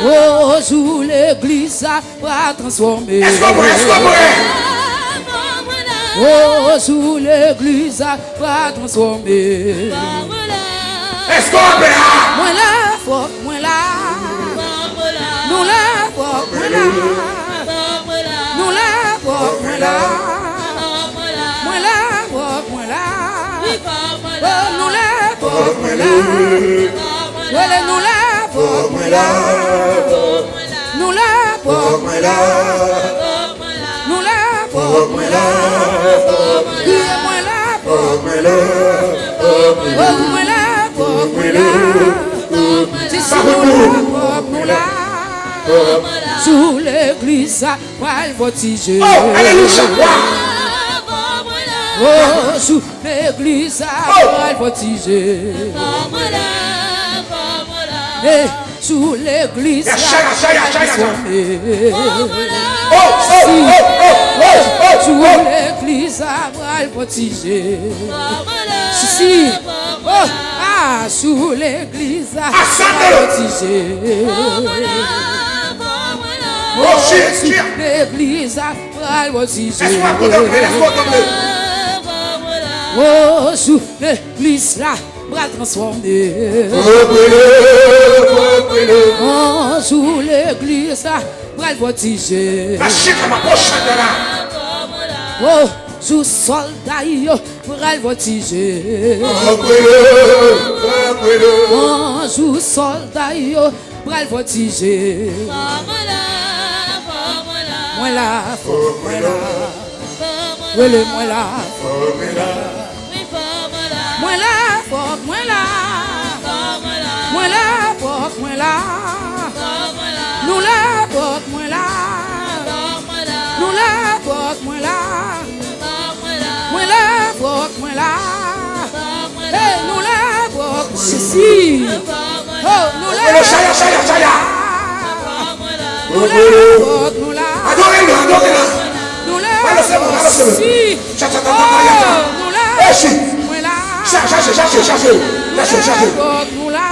Speaker 3: Oh, sous l'église à bras transformer. Oh, sous l'église à bras transformer. Moi là, faut, moi là. Nous là, faut, moi là. Nous là, faut, moi là. Moi là, faut, moi là. Oh, nous la pauvre là, nous la pauvre là, nous la pauvre là, nous la pauvre là, moi la pauvre là, oh moi la pauvre là, c'est si nous la pauvre là, sous l'église à mal voltiger.
Speaker 1: Oh, alléluia.
Speaker 3: Oh, sous l'église à voltiger. Et sous l'église à transformer. Sous l'église à voltiger. Si, oh, ah, sous l'église à voltiger. Oh, sous l'église à voltiger. Oh, sous l'église là, bras transformé. Oh, sous l'église là, bras voltiger. Oh, sous soldat, bras voltiger. Oh, sous soldat, bras voltiger. Moi là, moi là. Oui, moi là, moi là, moi là, moi là, moi là, nous là, moi là, nous là, moi là, moi là, moi là, hey, nous là, si, oh, nous là, nous là,
Speaker 1: adorez-le, adorez-le.
Speaker 3: nous là, si, oh, nous là, moi là,
Speaker 1: Cherchez.
Speaker 3: nous là, moi là,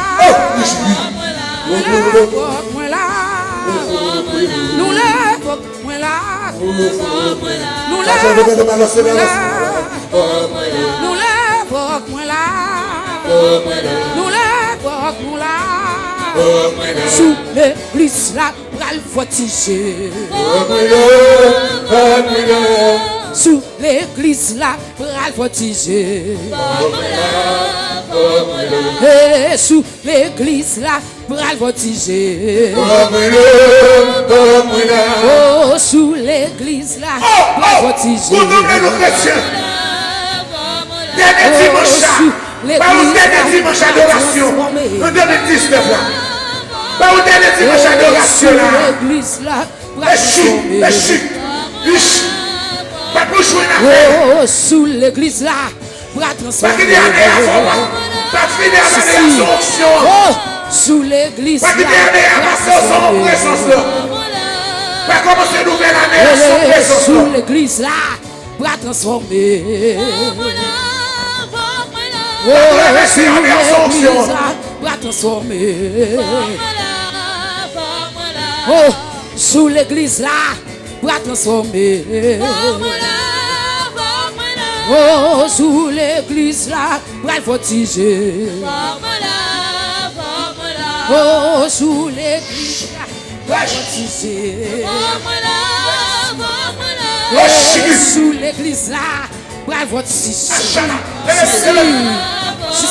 Speaker 3: nous là, moi là, nous là, nous là, nous là, sous l'église là, pral voltiger. Sous l'église là, pral voltiger. Et sous l'église là, pral voltiger. Oh, sous l'église là, pral voltiger.
Speaker 1: Dernier dimanche d'adoration. En 2019 là. Pas au dernier dimanche d'adoration là.
Speaker 3: L'église là,
Speaker 1: pas pour jouer la paix.
Speaker 3: oh, sous l'église là, bras transformé.
Speaker 1: Pas qu'il y a pas finir la résurrection.
Speaker 3: Oh, sous l'église là,
Speaker 1: Pas qu'il y a
Speaker 3: bras
Speaker 1: son présence là. Pas commencer une nouvelle année
Speaker 3: transformé.
Speaker 1: sans présence
Speaker 3: Sous
Speaker 1: là.
Speaker 3: l'église là, bras transformé. Oh, sous l'église là, bras transformé. Oh, sous l'église là, bras transformé. Oh, sous l'église là, pral voltiger. Oh, sous l'église là, pral voltiger. Oh, sous l'église là, pral voltiger.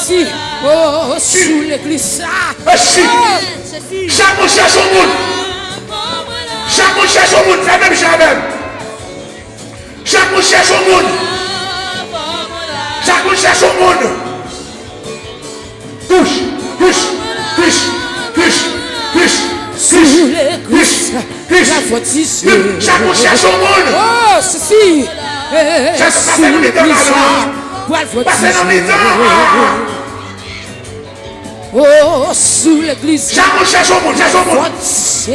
Speaker 3: Si. Oh, sous l'église là.
Speaker 1: Chaque monde cherche au monde. Chaque monde cherche au monde. Fais même jamais. Chaque monde cherche au monde. Chaque monde cherche au monde. Touche.
Speaker 3: Sous l'église, la voltige.
Speaker 1: Chaque monde cherche au monde.
Speaker 3: Oh, si. Sous l'église, la voltige. Oh, sous l'église.
Speaker 1: Chaque monde cherche au monde.
Speaker 3: Si.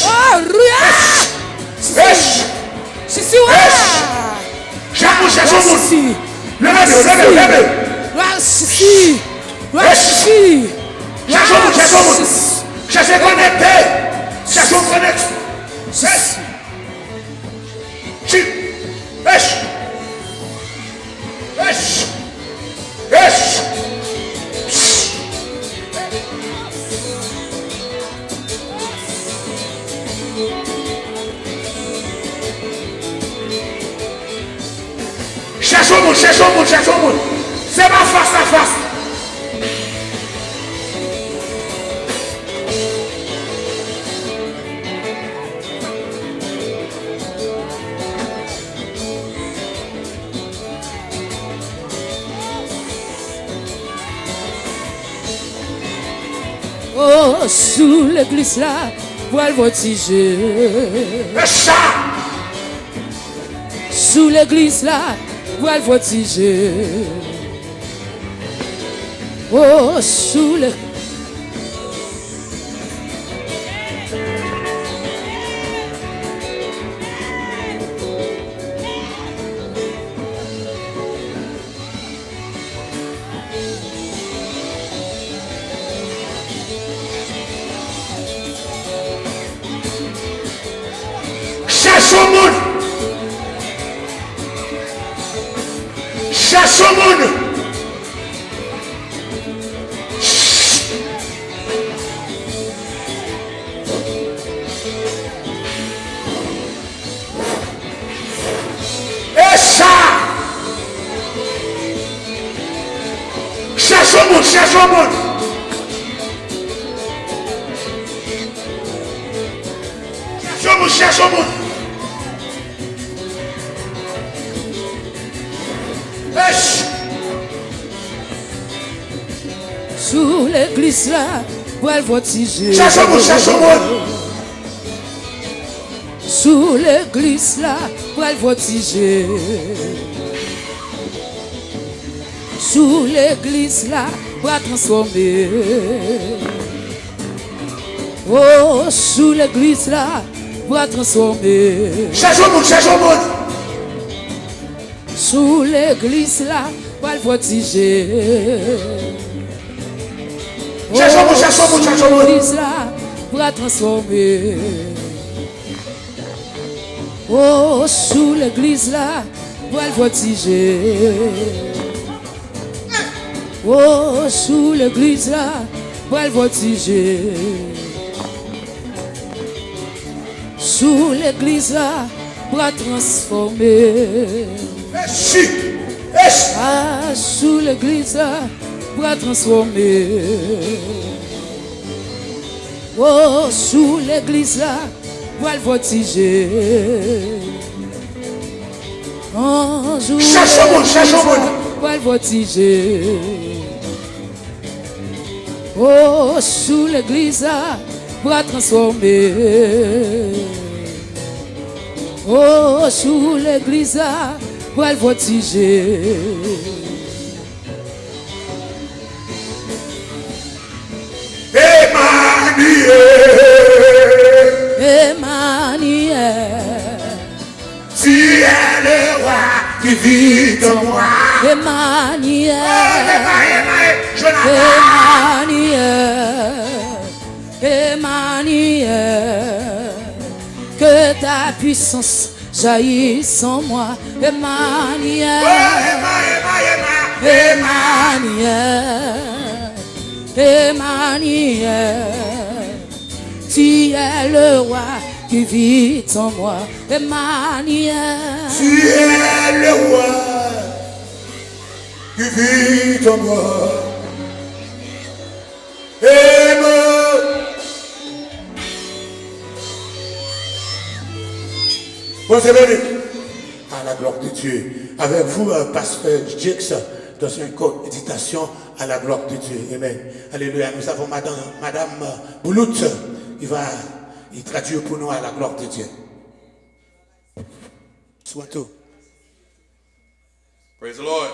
Speaker 3: Oh, rouya. Si, ouais.
Speaker 1: Chaque monde cherche au monde.
Speaker 3: Si.
Speaker 1: Levez.
Speaker 3: Si.
Speaker 1: Cherche au monde. Cherchez connecté. Cherche au connecté. Cherche au monde. C'est pas face à face.
Speaker 3: Oh, sous l'église là, voile voltiger. Sous l'église là, voile voltiger. Oh, sous l'église.
Speaker 1: Cherche au monde. Et ça. Cherche au monde. Cherche au monde.
Speaker 3: Sous l'église là, voile voltiger.
Speaker 1: Cherche au monde.
Speaker 3: Sous l'église là, voile voltiger. Sous l'église là, voile transformer. Oh, sous l'église là, voile transformer.
Speaker 1: Cherche au monde.
Speaker 3: Sous l'église là, voile voltiger.
Speaker 1: Cherche au monde.
Speaker 3: L'église là, voile transformer. Oh, sous l'église là, voile voltiger. Oh, sous l'église là, voile voltiger. Sous l'église là, voile transformer. Ah, sous l'église là, voile transformer. Oh, sous l'église là, voile voltiger. Oh, sous
Speaker 1: Cherche au monde.
Speaker 3: voile voltiger. Oh, sous l'église là, voile transformer. Oh, sous l'église là, voile voltiger. Emmanuel,
Speaker 1: tu es le roi qui vit en moi.
Speaker 3: Emmanuel, Emmanuel, que ta puissance jaillisse en moi. Emmanuel, Emmanuel, Emmanuel, tu es le roi qui vit en moi. Emmanuel,
Speaker 1: Tu es le roi qui vit en moi. Bon, c'est venu. À la gloire de Dieu. Avec vous, pasteur Jix, dans une courte méditation à la gloire de Dieu. Amen. Alléluia. Nous avons Madame Boulout. Il traduit pour nous à la gloire de Dieu. Soit tout.
Speaker 4: Praise the Lord.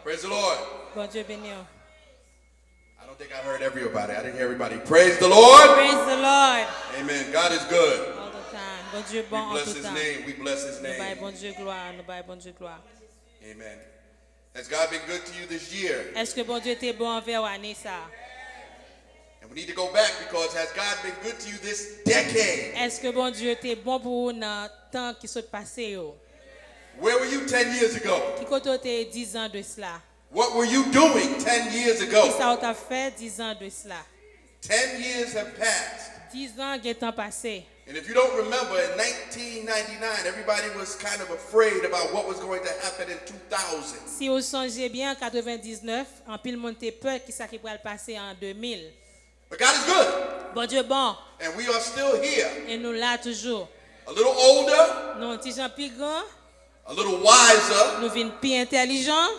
Speaker 4: Praise the Lord.
Speaker 3: bon Dieu béni.
Speaker 4: I don't think I heard everybody. I didn't hear everybody. Praise the Lord.
Speaker 3: Praise the Lord.
Speaker 4: Amen. God is good.
Speaker 3: All the time. Bon Dieu bon
Speaker 4: We
Speaker 3: en
Speaker 4: bless
Speaker 3: tout
Speaker 4: his
Speaker 3: temps.
Speaker 4: name. We bless his
Speaker 3: Nous baillons
Speaker 4: name.
Speaker 3: bon Dieu gloire, nous baillons bon Dieu gloire.
Speaker 4: Amen. Has God been good to you this year?
Speaker 3: Est-ce que bon Dieu était bon envers l'année ça?
Speaker 4: And we need to go back because has God been good to you this decade?
Speaker 3: Est-ce que bon Dieu était bon pour vous dans le temps qui s'est passé yo?
Speaker 4: Where were you 10 years ago?
Speaker 3: Qui côté était 10 ans de cela?
Speaker 4: What were you doing 10 years
Speaker 3: Qui
Speaker 4: ago?
Speaker 3: ça t'a fait 10 ans de cela?
Speaker 4: 10 years have passed.
Speaker 3: 10 ans qui est temps passé.
Speaker 4: And if you don't remember, in 1999, everybody was kind of afraid about what was going to happen in 2000.
Speaker 3: Si vous songez bien, en 99, en pile monde était peur qui ça qui pourrait passer en 2000.
Speaker 4: But God is good.
Speaker 3: Bon Dieu bon,
Speaker 4: And we are still here.
Speaker 3: et nous là toujours.
Speaker 4: A little older,
Speaker 3: Nous petits gens plus grands,
Speaker 4: a little wiser,
Speaker 3: nous venons plus intelligents,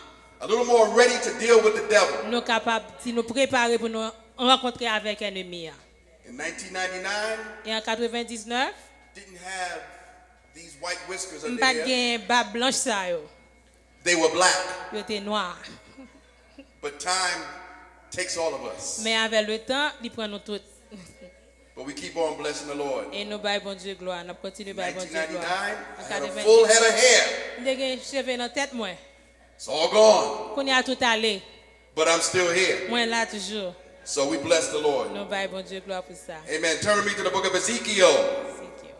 Speaker 4: a little more ready to deal with the devil.
Speaker 3: nous capables de nous préparer pour nous rencontrer avec un ennemi.
Speaker 4: In 1999,
Speaker 3: Et en 99,
Speaker 4: didn't have these white whiskers
Speaker 3: on
Speaker 4: under
Speaker 3: pas
Speaker 4: here.
Speaker 3: gain barbe blanche ça yo.
Speaker 4: They were black.
Speaker 3: Yo était noir.
Speaker 4: But time takes all of us.
Speaker 3: Mais avec le temps, il prend nous tous.
Speaker 4: But we keep on blessing the Lord.
Speaker 3: Et nous baillons bon Dieu gloire, nous continuons
Speaker 4: In
Speaker 3: bailler bon Dieu
Speaker 4: 1999,
Speaker 3: gloire.
Speaker 4: I
Speaker 3: En
Speaker 4: had a
Speaker 3: 99,
Speaker 4: full head of hair.
Speaker 3: nous avons cheveux dans la tête moi.
Speaker 4: It's all gone.
Speaker 3: Qu'on y a tout allé.
Speaker 4: But I'm still here.
Speaker 3: Moi là toujours.
Speaker 4: So we bless the Lord.
Speaker 3: Nous baillons bon Dieu gloire pour ça.
Speaker 4: Amen. Turn me to the book of Ezekiel.
Speaker 3: C'est que-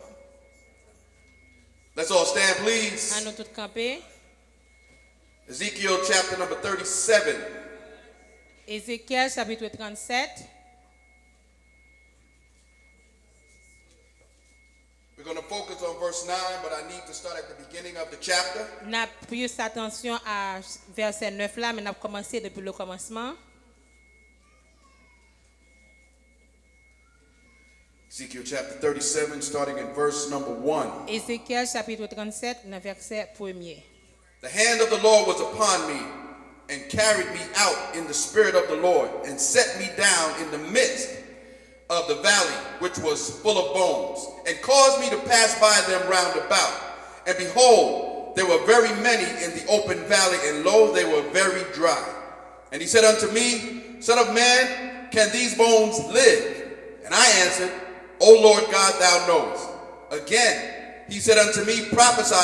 Speaker 4: Let's all stand, please.
Speaker 3: À nous tous camper.
Speaker 4: Ezekiel chapter number 37.
Speaker 3: Ézéchiel chapitre 37.
Speaker 4: We're going to focus on verse 9, but I need to start at the beginning of the chapter.
Speaker 3: N'a plus attention à verset 9 là, mais n'a commencé depuis le commencement.
Speaker 4: Ezekiel chapter 37, starting in verse number 1.
Speaker 3: Ézéchiel chapitre 37, le verset 1er.
Speaker 4: The hand of the Lord was upon me and carried me out in the spirit of the Lord and set me down in the midst of the valley, which was full of bones, and caused me to pass by them round about. And behold, there were very many in the open valley, and lo, they were very dry. And he said unto me, Son of man, can these bones live? And I answered, O Lord God, thou knowest. Again, he said unto me, Prophesy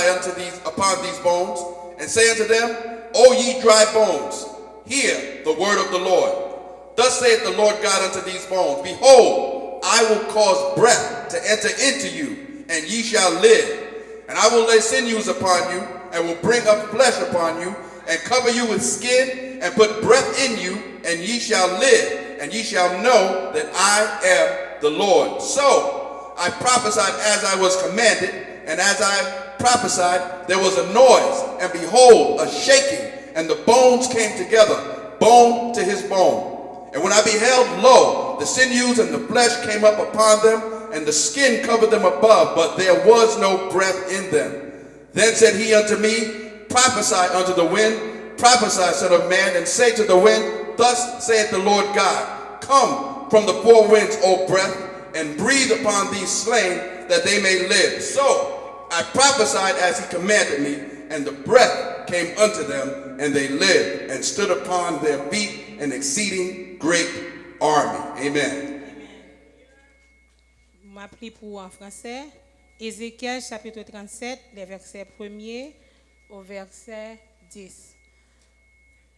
Speaker 4: upon these bones, and say unto them, O ye dry bones, hear the word of the Lord. Thus saith the Lord God unto these bones, Behold, I will cause breath to enter into you, and ye shall live. And I will lay sinews upon you, and will bring up flesh upon you, and cover you with skin, and put breath in you, and ye shall live, and ye shall know that I am the Lord. So I prophesied as I was commanded, and as I prophesied, there was a noise, and behold, a shaking, and the bones came together, bone to his bone. And when I beheld, lo, the sinews and the flesh came up upon them, and the skin covered them above, but there was no breath in them. Then said he unto me, Prophesy unto the wind, prophesy, son of man, and say to the wind, Thus saith the Lord God, Come from the four winds, O breath, and breathe upon these slain, that they may live. So I prophesied as he commanded me, and the breath came unto them, and they lived, and stood upon their feet, an exceeding great army. Amen.
Speaker 3: M'a pris pour en français. Ézéchiel chapitre 37, les versets 1er au verset 10.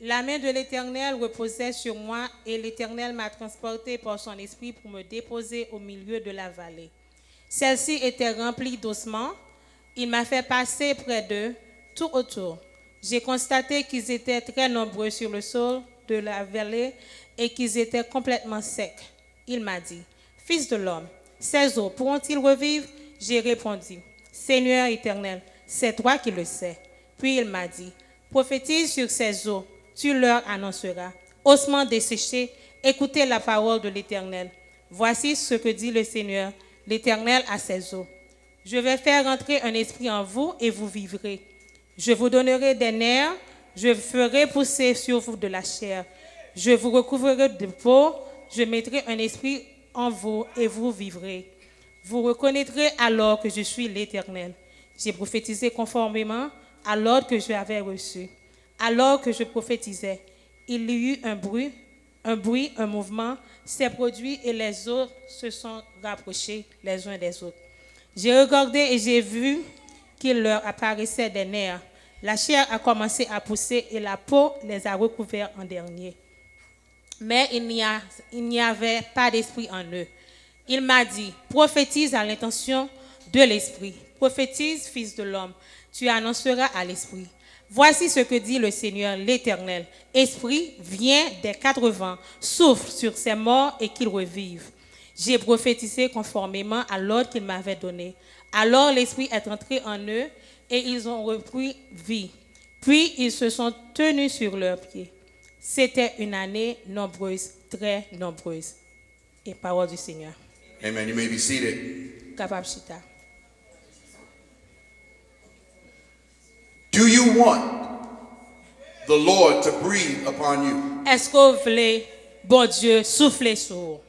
Speaker 3: La main de l'Éternel reposait sur moi, et l'Éternel m'a transporté par son esprit pour me déposer au milieu de la vallée. Celle-ci était remplie d'ossements,
Speaker 5: Il m'a fait passer près d'eux, tout autour. J'ai constaté qu'ils étaient très nombreux sur le sol de la vallée et qu'ils étaient complètement secs. Il m'a dit, « Fils de l'homme, ces eaux pourront-ils revivre ?» J'ai répondu, « Seigneur éternel, c'est toi qui le sais. » Puis il m'a dit, « Prophétise sur ces eaux, tu leur annonceras. Ossements desséchés, écoutez la parole de l'Éternel. Voici ce que dit le Seigneur, l'Éternel à ses eaux. Je vais faire entrer un esprit en vous et vous vivrez. Je vous donnerai des nerfs, je ferai pousser sur vous de la chair. Je vous recouvrerai de peau, je mettrai un esprit en vous et vous vivrez. Vous reconnaîtrez alors que je suis l'Éternel. J'ai prophétisé conformément à l'ordre que j'avais reçu. Alors que je prophétisais, il y eut un bruit, un mouvement s'est produit et les autres se sont rapprochés les uns des autres. J'ai regardé et j'ai vu qu'il leur apparaissait des nerfs. La chair a commencé à pousser et la peau les a recouverts en dernier. Mais il n'y avait pas d'esprit en eux. Il m'a dit, prophétise à l'intention de l'esprit. Prophétise, fils de l'homme, tu annonceras à l'esprit. Voici ce que dit le Seigneur, l'Éternel. Esprit, viens des 4 vents, souffle sur ces morts et qu'ils revivent. J'ai prophétisé conformément à l'ordre qu'il m'avait donné. Alors l'Esprit est entré en eux et ils ont repris vie. Puis ils se sont tenus sur leurs pieds. C'était une année nombreuse, très nombreuse. Et parole du Seigneur.
Speaker 4: Amen. You may be seated.
Speaker 5: Capable chita.
Speaker 4: Do you want the Lord to breathe upon you?
Speaker 5: Est-ce que vous voulez, bon Dieu, souffler sur vous?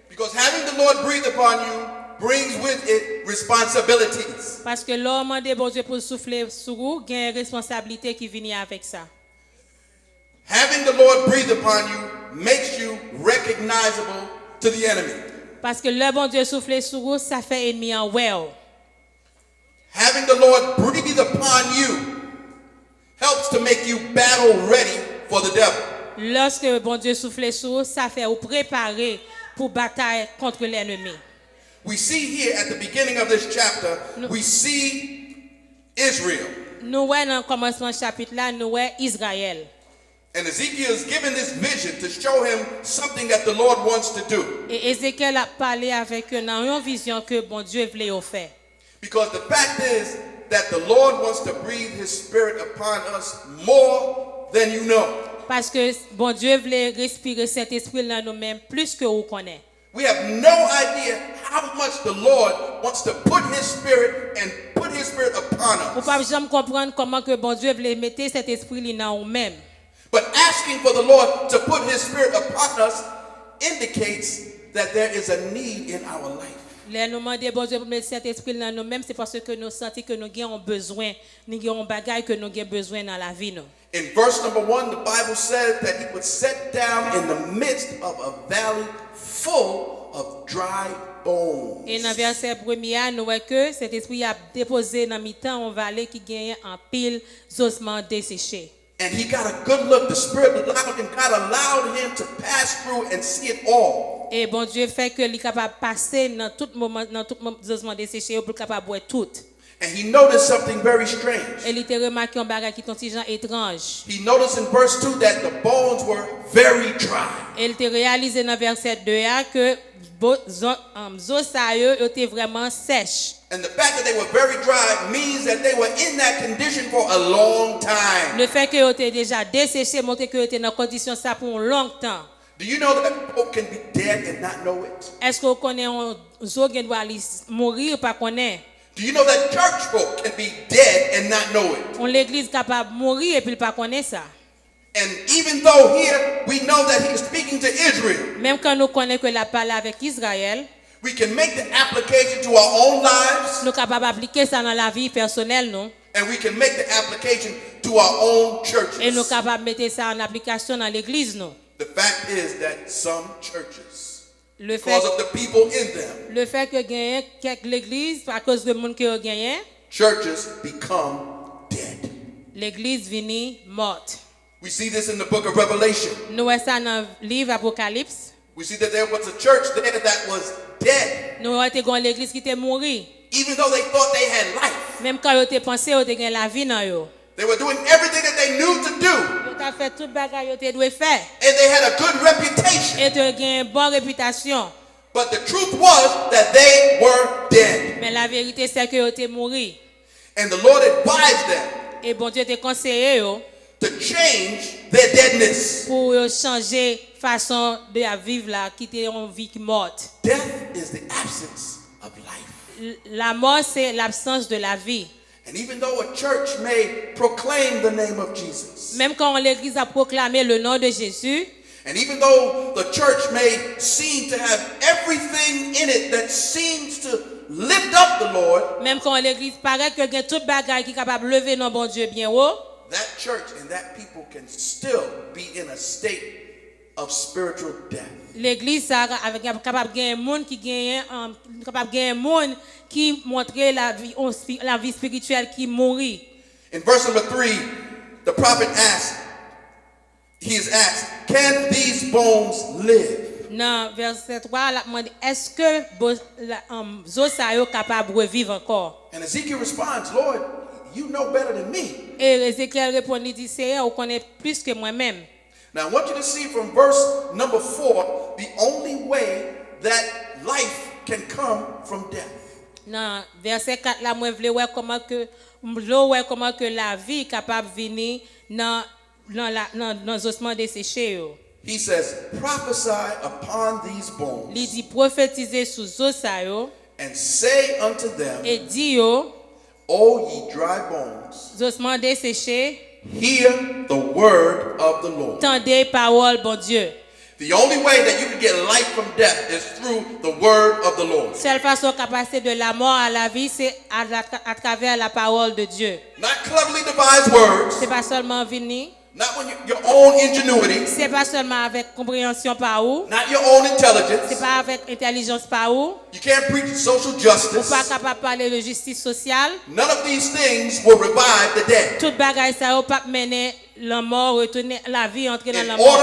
Speaker 4: Because having the Lord breathe upon you brings with it responsibilities.
Speaker 5: Parce que l'homme demande bon Dieu pour souffler sur vous, il y a une responsabilité qui vient avec ça.
Speaker 4: Having the Lord breathe upon you makes you recognizable to the enemy.
Speaker 5: Parce que le bon Dieu souffler sur vous, ça fait ennemi en well.
Speaker 4: Having the Lord breathe upon you helps to make you battle ready for the devil.
Speaker 5: Lorsque bon Dieu souffle sur vous, ça fait vous préparer pour bataille contre l'ennemi.
Speaker 4: We see here at the beginning of this chapter, we see Israel.
Speaker 5: Nous voyons dans le commencement du chapitre là, nous voyons Israël.
Speaker 4: And Ezekiel is given this vision to show him something that the Lord wants to do.
Speaker 5: Et Ézéchiel a parlé avec eux dans une vision que bon Dieu voulait faire.
Speaker 4: Because the fact is that the Lord wants to breathe his spirit upon us more than you know.
Speaker 5: Parce que bon Dieu voulait respirer cet esprit dans nous-mêmes plus que vous connaissez.
Speaker 4: We have no idea how much the Lord wants to put his spirit and put his spirit upon
Speaker 5: Vous
Speaker 4: us.
Speaker 5: pouvez jamais comprendre comment que bon Dieu voulait mettre cet esprit dans nous-mêmes.
Speaker 4: But asking for the Lord to put his spirit upon us indicates that there is a need in our life.
Speaker 5: Les nous demander bon Dieu pour mettre cet esprit dans nous-mêmes, c'est parce que nous sentons que nous avons besoin, nous avons bagaille que nous avons besoin dans la vie.
Speaker 4: In verse number 1, the Bible says that he would sit down in the midst of a valley full of dry bones.
Speaker 5: Et dans verset 1er, nous voyons que cet esprit a déposé dans mi-temps une vallée qui gagne en pile ossements desséchés.
Speaker 4: And he got a good look. The Spirit allowed him, God allowed him to pass through and see it all.
Speaker 5: Et bon Dieu fait que il est capable de passer dans tout moment ossements desséchés pour capable boire tout.
Speaker 4: And he noticed something very strange.
Speaker 5: Et il était remarqué un bagage qui est un petit genre étrange.
Speaker 4: He noticed in verse 2 that the bones were very dry.
Speaker 5: Et il était réalisé dans verset 2 que os étaient vraiment sèches.
Speaker 4: And the fact that they were very dry means that they were in that condition for a long time.
Speaker 5: Le fait qu'ils étaient déjà desséchés montre qu'ils étaient dans condition ça pour un long temps.
Speaker 4: Do you know that people can be dead and not know it?
Speaker 5: Est-ce que vous connaissez un zo qui doit mourir pas connaître?
Speaker 4: Do you know that church folk can be dead and not know it?
Speaker 5: On l'église capable de mourir et puis pas connaître ça.
Speaker 4: And even though here we know that he is speaking to Israel,
Speaker 5: Même quand nous connaissons que la parole avec Israël,
Speaker 4: we can make the application to our own lives,
Speaker 5: nous capables d'appliquer ça dans la vie personnelle nous
Speaker 4: and we can make the application to our own
Speaker 5: et nous
Speaker 4: churches.
Speaker 5: capables de mettre ça en application dans l'église nous.
Speaker 4: The fact is that some churches,
Speaker 5: Le fait
Speaker 4: because of the people in them,
Speaker 5: que gagne quelques l'église à cause de monde qui a gagné,
Speaker 4: churches become dead.
Speaker 5: l'église vini morte.
Speaker 4: We see this in the book of Revelation.
Speaker 5: Nous voyons ça dans le livre Apocalypse.
Speaker 4: We see that there was a church there that was dead,
Speaker 5: Nous voyons l'église qui était morte.
Speaker 4: even though they thought they had life.
Speaker 5: Même quand yo te pensé yo te gen la vie nan yo.
Speaker 4: They were doing everything that they knew to do.
Speaker 5: Yo t'a fait tout bagay yo te dwe faire.
Speaker 4: And they had a good reputation.
Speaker 5: Et te gen bonne réputation.
Speaker 4: But the truth was that they were dead.
Speaker 5: Mais la vérité c'est que yo te mouri.
Speaker 4: And the Lord advised them
Speaker 5: Et bon Dieu te conseillé yo
Speaker 4: to change their deadness.
Speaker 5: pour yo changer façon de vivre là, quitter une vie qui morte.
Speaker 4: Death is the absence of life.
Speaker 5: La mort c'est l'absence de la vie.
Speaker 4: And even though a church may proclaim the name of Jesus,
Speaker 5: Même quand l'église a proclamé le nom de Jésus,
Speaker 4: and even though the church may seem to have everything in it that seems to lift up the Lord,
Speaker 5: même quand l'église paraît que gen tout bagay qui capable lever non bon Dieu bien haut,
Speaker 4: that church and that people can still be in a state of spiritual death.
Speaker 5: l'église ça avec capable gen monde qui gagne capable gen monde qui montrer la vie spirituelle qui mourit.
Speaker 4: In verse number 3, the prophet he is asked, can these bones live?
Speaker 5: Dans verset 3, la demande est-ce que zo sa yo capable revivre encore?
Speaker 4: And Ezekiel responds, Lord, you know better than me.
Speaker 5: Et Ézéchiel répond, il dit Seigneur, on connaît plus que moi-même.
Speaker 4: Now I want you to see from verse number 4 the only way that life can come from death.
Speaker 5: Dans verset 4 là moi vle ouais comment que la vie capable venir dans ossements desséchés yo.
Speaker 4: He says, prophesy upon these bones
Speaker 5: Il dit prophétiser sous os sa yo
Speaker 4: and say unto them,
Speaker 5: et dit yo
Speaker 4: O ye dry bones,
Speaker 5: ossements desséchés,
Speaker 4: hear the word of the Lord.
Speaker 5: tendez parole bon Dieu.
Speaker 4: The only way that you can get life from death is through the word of the Lord.
Speaker 5: Seule façon de passer de la mort à la vie, c'est à travers la parole de Dieu.
Speaker 4: Not cleverly devised words,
Speaker 5: C'est pas seulement venir,
Speaker 4: not when your own ingenuity,
Speaker 5: c'est pas seulement avec compréhension par où,
Speaker 4: not your own
Speaker 5: c'est
Speaker 4: intelligence.
Speaker 5: pas avec intelligence par où,
Speaker 4: You can't preach social
Speaker 5: ou
Speaker 4: justice.
Speaker 5: pas capable de parler de justice sociale.
Speaker 4: None of these things will revive the dead.
Speaker 5: Tout bagay ça ou pas mener la mort, retourner la vie, entrer dans la
Speaker 4: In
Speaker 5: mort.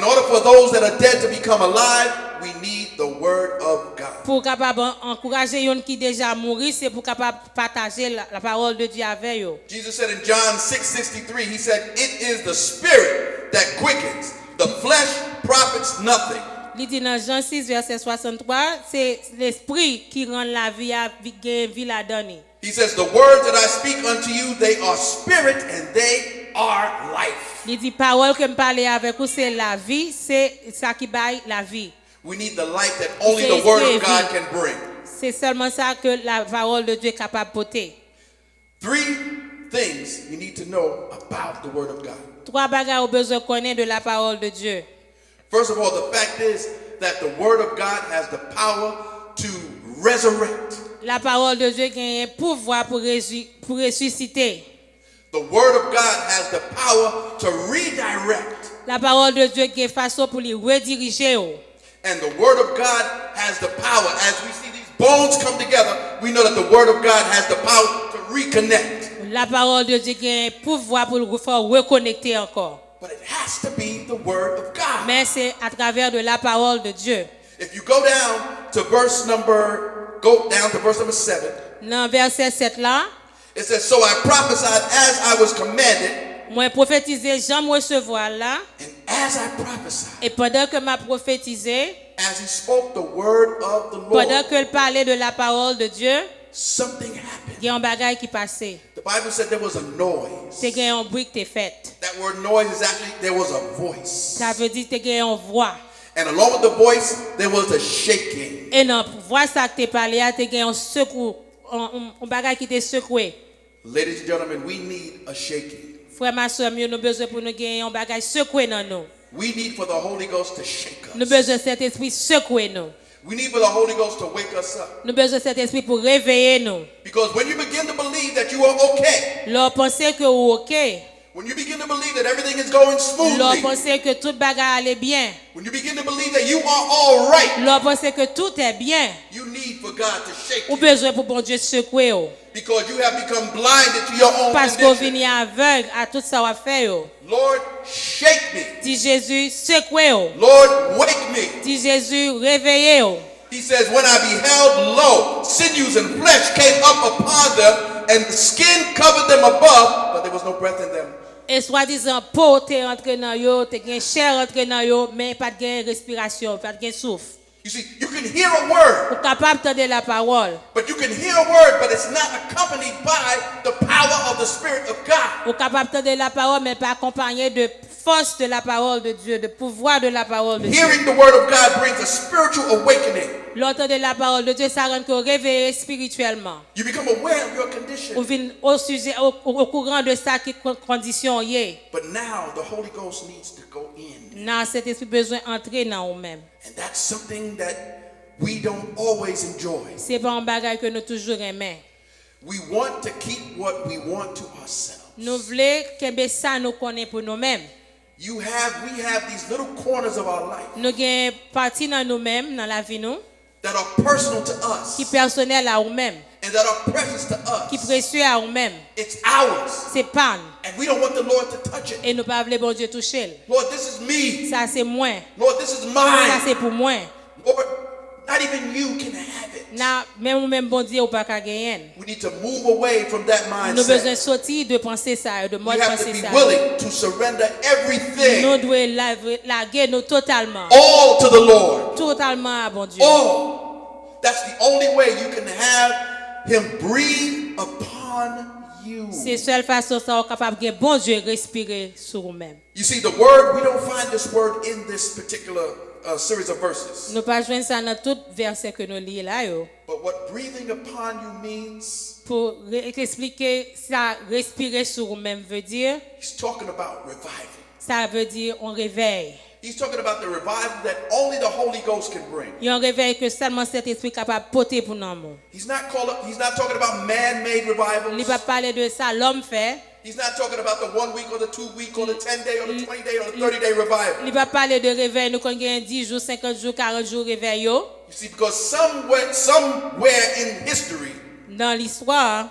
Speaker 4: order for those that are dead to become alive, we need the word of God.
Speaker 5: Pour capable encourager yon qui déjà mouri, c'est pour capable partager la parole de Dieu avec eux.
Speaker 4: Jesus said in John 6:63, he said, it is the spirit that quickens, the flesh profits nothing.
Speaker 5: Il dit dans Jean 6 verset 63, c'est l'esprit qui rend la vie à vie la donne.
Speaker 4: He says, the words that I speak unto you, they are spirit and they are life.
Speaker 5: Il dit parole que me parler avec vous c'est la vie, c'est ça qui baille la vie.
Speaker 4: We need the life that only
Speaker 5: C'est
Speaker 4: the word
Speaker 5: esprit
Speaker 4: of God
Speaker 5: et vie.
Speaker 4: can bring.
Speaker 5: C'est seulement ça que la parole de Dieu est capable de porter.
Speaker 4: 3 things you need to know about the word of God.
Speaker 5: 3 bagages au besoin de connaître de la parole de Dieu.
Speaker 4: First of all, the fact is that the word of God has the power to resurrect.
Speaker 5: La parole de Dieu a un pouvoir pour ressusciter.
Speaker 4: The word of God has the power to redirect.
Speaker 5: La parole de Dieu a façon pour les rediriger.
Speaker 4: And the word of God has the power. As we see these bones come together, we know that the word of God has the power to reconnect.
Speaker 5: La parole de Dieu a un pouvoir pour le faire reconnecter encore.
Speaker 4: But it has to be the word of God.
Speaker 5: Mais c'est à travers de la parole de Dieu.
Speaker 4: If you go down to verse number 7,
Speaker 5: Dans verset 7 là,
Speaker 4: it says, so I prophesied as I was commanded,
Speaker 5: moi prophétisé, Jean me recevoir là,
Speaker 4: and as I prophesied,
Speaker 5: et pendant que m'a prophétisé,
Speaker 4: as he spoke the word of the Lord,
Speaker 5: pendant que parlait de la parole de Dieu,
Speaker 4: something happened.
Speaker 5: il y a un bagage qui passait.
Speaker 4: The Bible said there was a noise.
Speaker 5: C'est un bruit qui était fait.
Speaker 4: That word noise is actually, there was a voice.
Speaker 5: Ça veut dire que tu as une voix.
Speaker 4: And along with the voice, there was a shaking.
Speaker 5: Et dans voix ça que tu parlé, tu as un secou, un bagage qui t'est secoué.
Speaker 4: Ladies and gentlemen, we need a shaking.
Speaker 5: Frère, ma soeur, nous avons besoin pour nous gagner un bagage secoué dans nous.
Speaker 4: We need for the Holy Ghost to shake
Speaker 5: Nous
Speaker 4: us.
Speaker 5: avons besoin de cet esprit secoué nous.
Speaker 4: We need for the Holy Ghost to wake us up.
Speaker 5: Nous avons besoin de cet esprit pour réveiller nous.
Speaker 4: Because when you begin to believe that you are okay,
Speaker 5: Leur penser que OK,
Speaker 4: when you begin to believe that everything is going
Speaker 5: leur
Speaker 4: smoothly,
Speaker 5: penser que tout bagage allait bien,
Speaker 4: when you begin to believe that you are all right,
Speaker 5: leur penser que tout est bien,
Speaker 4: you need for God to shake
Speaker 5: ou
Speaker 4: you.
Speaker 5: besoin pour bon Dieu secouer yo.
Speaker 4: Because you have become blinded to your own
Speaker 5: Parce qu'on
Speaker 4: condition.
Speaker 5: vient aveugle à tout ça va faire yo.
Speaker 4: Lord, shake me.
Speaker 5: Dis Jésus, secouez yo.
Speaker 4: Lord, wake me.
Speaker 5: Dis Jésus, réveillez yo.
Speaker 4: He says, when I beheld, lo, sinews and flesh came up upon them, and the skin covered them above, but there was no breath in them.
Speaker 5: Et soi-disant, peau t'est rentré dans yo, t'es gain chair rentré dans yo, mais pas de gain respiration, pas de gain souffle.
Speaker 4: You see, you can hear a word,
Speaker 5: Ou capable d'entendre la parole.
Speaker 4: but you can hear a word, but it's not accompanied by the power of the Spirit of God.
Speaker 5: Ou capable d'entendre la parole, mais pas accompagné de force de la parole de Dieu, de pouvoir de la parole de Dieu.
Speaker 4: Hearing the word of God brings a spiritual awakening.
Speaker 5: L'entendre la parole de Dieu, ça rend qu'on réveille spirituellement.
Speaker 4: You become aware of your condition.
Speaker 5: Ou vient au sujet, au courant de ça qui condition y.
Speaker 4: But now the Holy Ghost needs to go in.
Speaker 5: Dans cet esprit besoin entrer dans nous-mêmes.
Speaker 4: And that's something that we don't always enjoy.
Speaker 5: C'est pas un bagage que nous toujours aimons.
Speaker 4: We want to keep what we want to ourselves.
Speaker 5: Nous voulons que ça nous connaît pour nous-mêmes.
Speaker 4: We have these little corners of our life
Speaker 5: Nous avons partie dans nous-mêmes, dans la vie nous,
Speaker 4: that are personal to us
Speaker 5: qui personnel à nous-mêmes,
Speaker 4: and that are precious to
Speaker 5: qui
Speaker 4: us.
Speaker 5: précieux à nous-mêmes.
Speaker 4: It's ours.
Speaker 5: C'est pas nous.
Speaker 4: And we don't want the Lord to touch it.
Speaker 5: Et nous pas voulons bon Dieu toucher.
Speaker 4: Lord, this is me.
Speaker 5: Ça c'est moi.
Speaker 4: Lord, this is
Speaker 5: Ça
Speaker 4: mine.
Speaker 5: c'est pour moi.
Speaker 4: Lord, not even you can have it.
Speaker 5: Na même nous-mêmes bon Dieu ou pas qu'à gagner.
Speaker 4: We need to move away from that
Speaker 5: Nous besoin
Speaker 4: mindset.
Speaker 5: sortir de penser ça, de
Speaker 4: We
Speaker 5: mode
Speaker 4: have to
Speaker 5: penser
Speaker 4: be
Speaker 5: ça.
Speaker 4: willing to surrender everything
Speaker 5: Nous devons laguer nous totalement.
Speaker 4: all to the Lord.
Speaker 5: Totalement à bon Dieu.
Speaker 4: All. That's the only way you can have Him breathe upon you.
Speaker 5: C'est seule façon ça on capable de bon Dieu respirer sur nous-mêmes.
Speaker 4: You see, the word, we don't find this word in this particular series of verses.
Speaker 5: Nous pas joindre ça dans tout verset que nous lisons là yo.
Speaker 4: But what breathing upon you means,
Speaker 5: Pour expliquer ça respirer sur nous-mêmes veut dire
Speaker 4: he's talking about revival.
Speaker 5: ça veut dire on réveille.
Speaker 4: He's talking about the revival that only the Holy Ghost can bring.
Speaker 5: Il y a un réveil que seulement cet esprit est capable de porter pour nous.
Speaker 4: He's not talking about man-made revivals.
Speaker 5: Il ne va pas parler de ça l'homme fait.
Speaker 4: He's not talking about the 1 week or the 2 week or the 10-day or the 20-day or the 30-day revival.
Speaker 5: Il ne va pas parler de réveil nous quand gagne 10 jours, 50 jours, 40 jours réveil yo.
Speaker 4: You see, because somewhere in history,
Speaker 5: Dans l'histoire,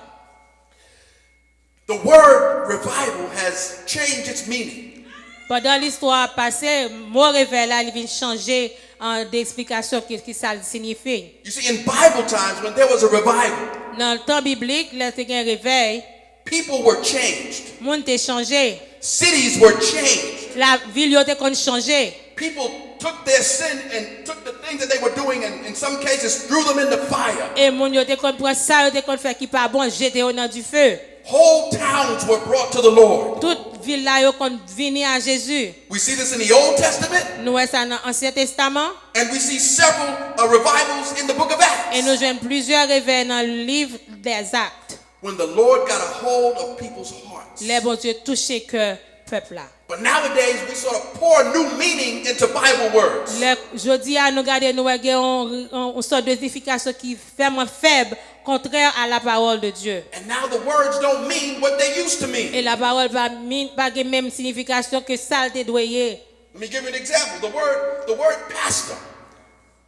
Speaker 4: the word revival has changed its meaning.
Speaker 5: pendant l'histoire passée, mot réveil là, il vient changer en d'explication qu'est-ce que ça signifie.
Speaker 4: You see, in Bible times, when there was a revival,
Speaker 5: Dans le temps biblique, là c'est un réveil,
Speaker 4: people were changed.
Speaker 5: monde est changé.
Speaker 4: Cities were changed.
Speaker 5: La ville était qu'on changé.
Speaker 4: People took their sin and took the things that they were doing and in some cases threw them in the fire.
Speaker 5: Et monde était qu'on prend ça, était qu'on fait qui pas bon, jeter dans du feu.
Speaker 4: Whole towns were brought to the Lord.
Speaker 5: Toute ville là yo qu'on vini à Jésus.
Speaker 4: We see this in the Old Testament,
Speaker 5: Nous voyons ça dans l'Ancien Testament
Speaker 4: and we see several revivals in the book of Acts.
Speaker 5: et nous jouons plusieurs réveils dans le livre des Actes.
Speaker 4: When the Lord got a hold of people's hearts.
Speaker 5: Les bon Dieu touché que peuple là.
Speaker 4: But nowadays we sort of pour new meaning into Bible words.
Speaker 5: Jodi à nous garder nous une sorte de signification qui fait moins faible contraire à la parole de Dieu.
Speaker 4: And now the words don't mean what they used to mean.
Speaker 5: Et la parole va pas la même signification que ça te doyer.
Speaker 4: Let me give you an example. The word pastor.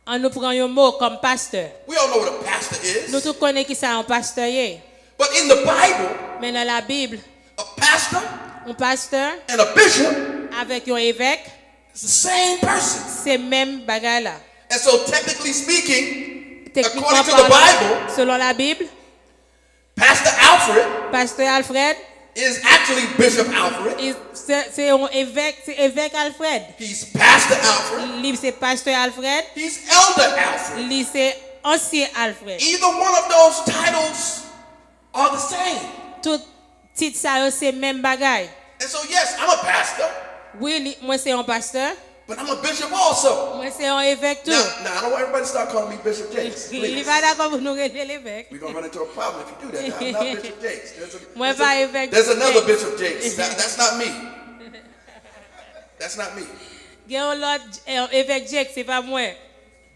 Speaker 5: On nous prend un mot comme pasteur.
Speaker 4: We all know what a pastor
Speaker 5: Nous
Speaker 4: is.
Speaker 5: tous connaissons qui ça un pasteur est.
Speaker 4: But in the Bible,
Speaker 5: Mais dans la Bible,
Speaker 4: a pastor
Speaker 5: un pasteur
Speaker 4: and a bishop
Speaker 5: avec un évêque,
Speaker 4: is the same person.
Speaker 5: c'est même bagay là.
Speaker 4: And so technically speaking,
Speaker 5: Techniquement
Speaker 4: according to the
Speaker 5: parlant,
Speaker 4: Bible,
Speaker 5: selon la Bible,
Speaker 4: Pastor Alfred
Speaker 5: pasteur Alfred,
Speaker 4: is actually Bishop Alfred.
Speaker 5: c'est un évêque, c'est évêque Alfred.
Speaker 4: He's Pastor Alfred.
Speaker 5: Lui c'est pasteur Alfred,
Speaker 4: He's Elder Alfred.
Speaker 5: lui c'est ancien Alfred.
Speaker 4: Either one of those titles are the same.
Speaker 5: Tout titre ça c'est même bagay.
Speaker 4: And so yes, I'm a pastor,
Speaker 5: Oui, moi c'est un pasteur,
Speaker 4: but I'm a bishop also.
Speaker 5: moi c'est un évêque tout.
Speaker 4: Now I don't want everybody to start calling me Bishop Jakes.
Speaker 5: Il
Speaker 4: Please.
Speaker 5: va d'accord pour nous relever l'évêque.
Speaker 4: We're going to run into a problem if you do that. I'm not Bishop Jakes.
Speaker 5: Moi pas évêque.
Speaker 4: There's another Bishop Jakes. That's not me. That's not me.
Speaker 5: Gen l'autre évêque Jake, c'est pas moi.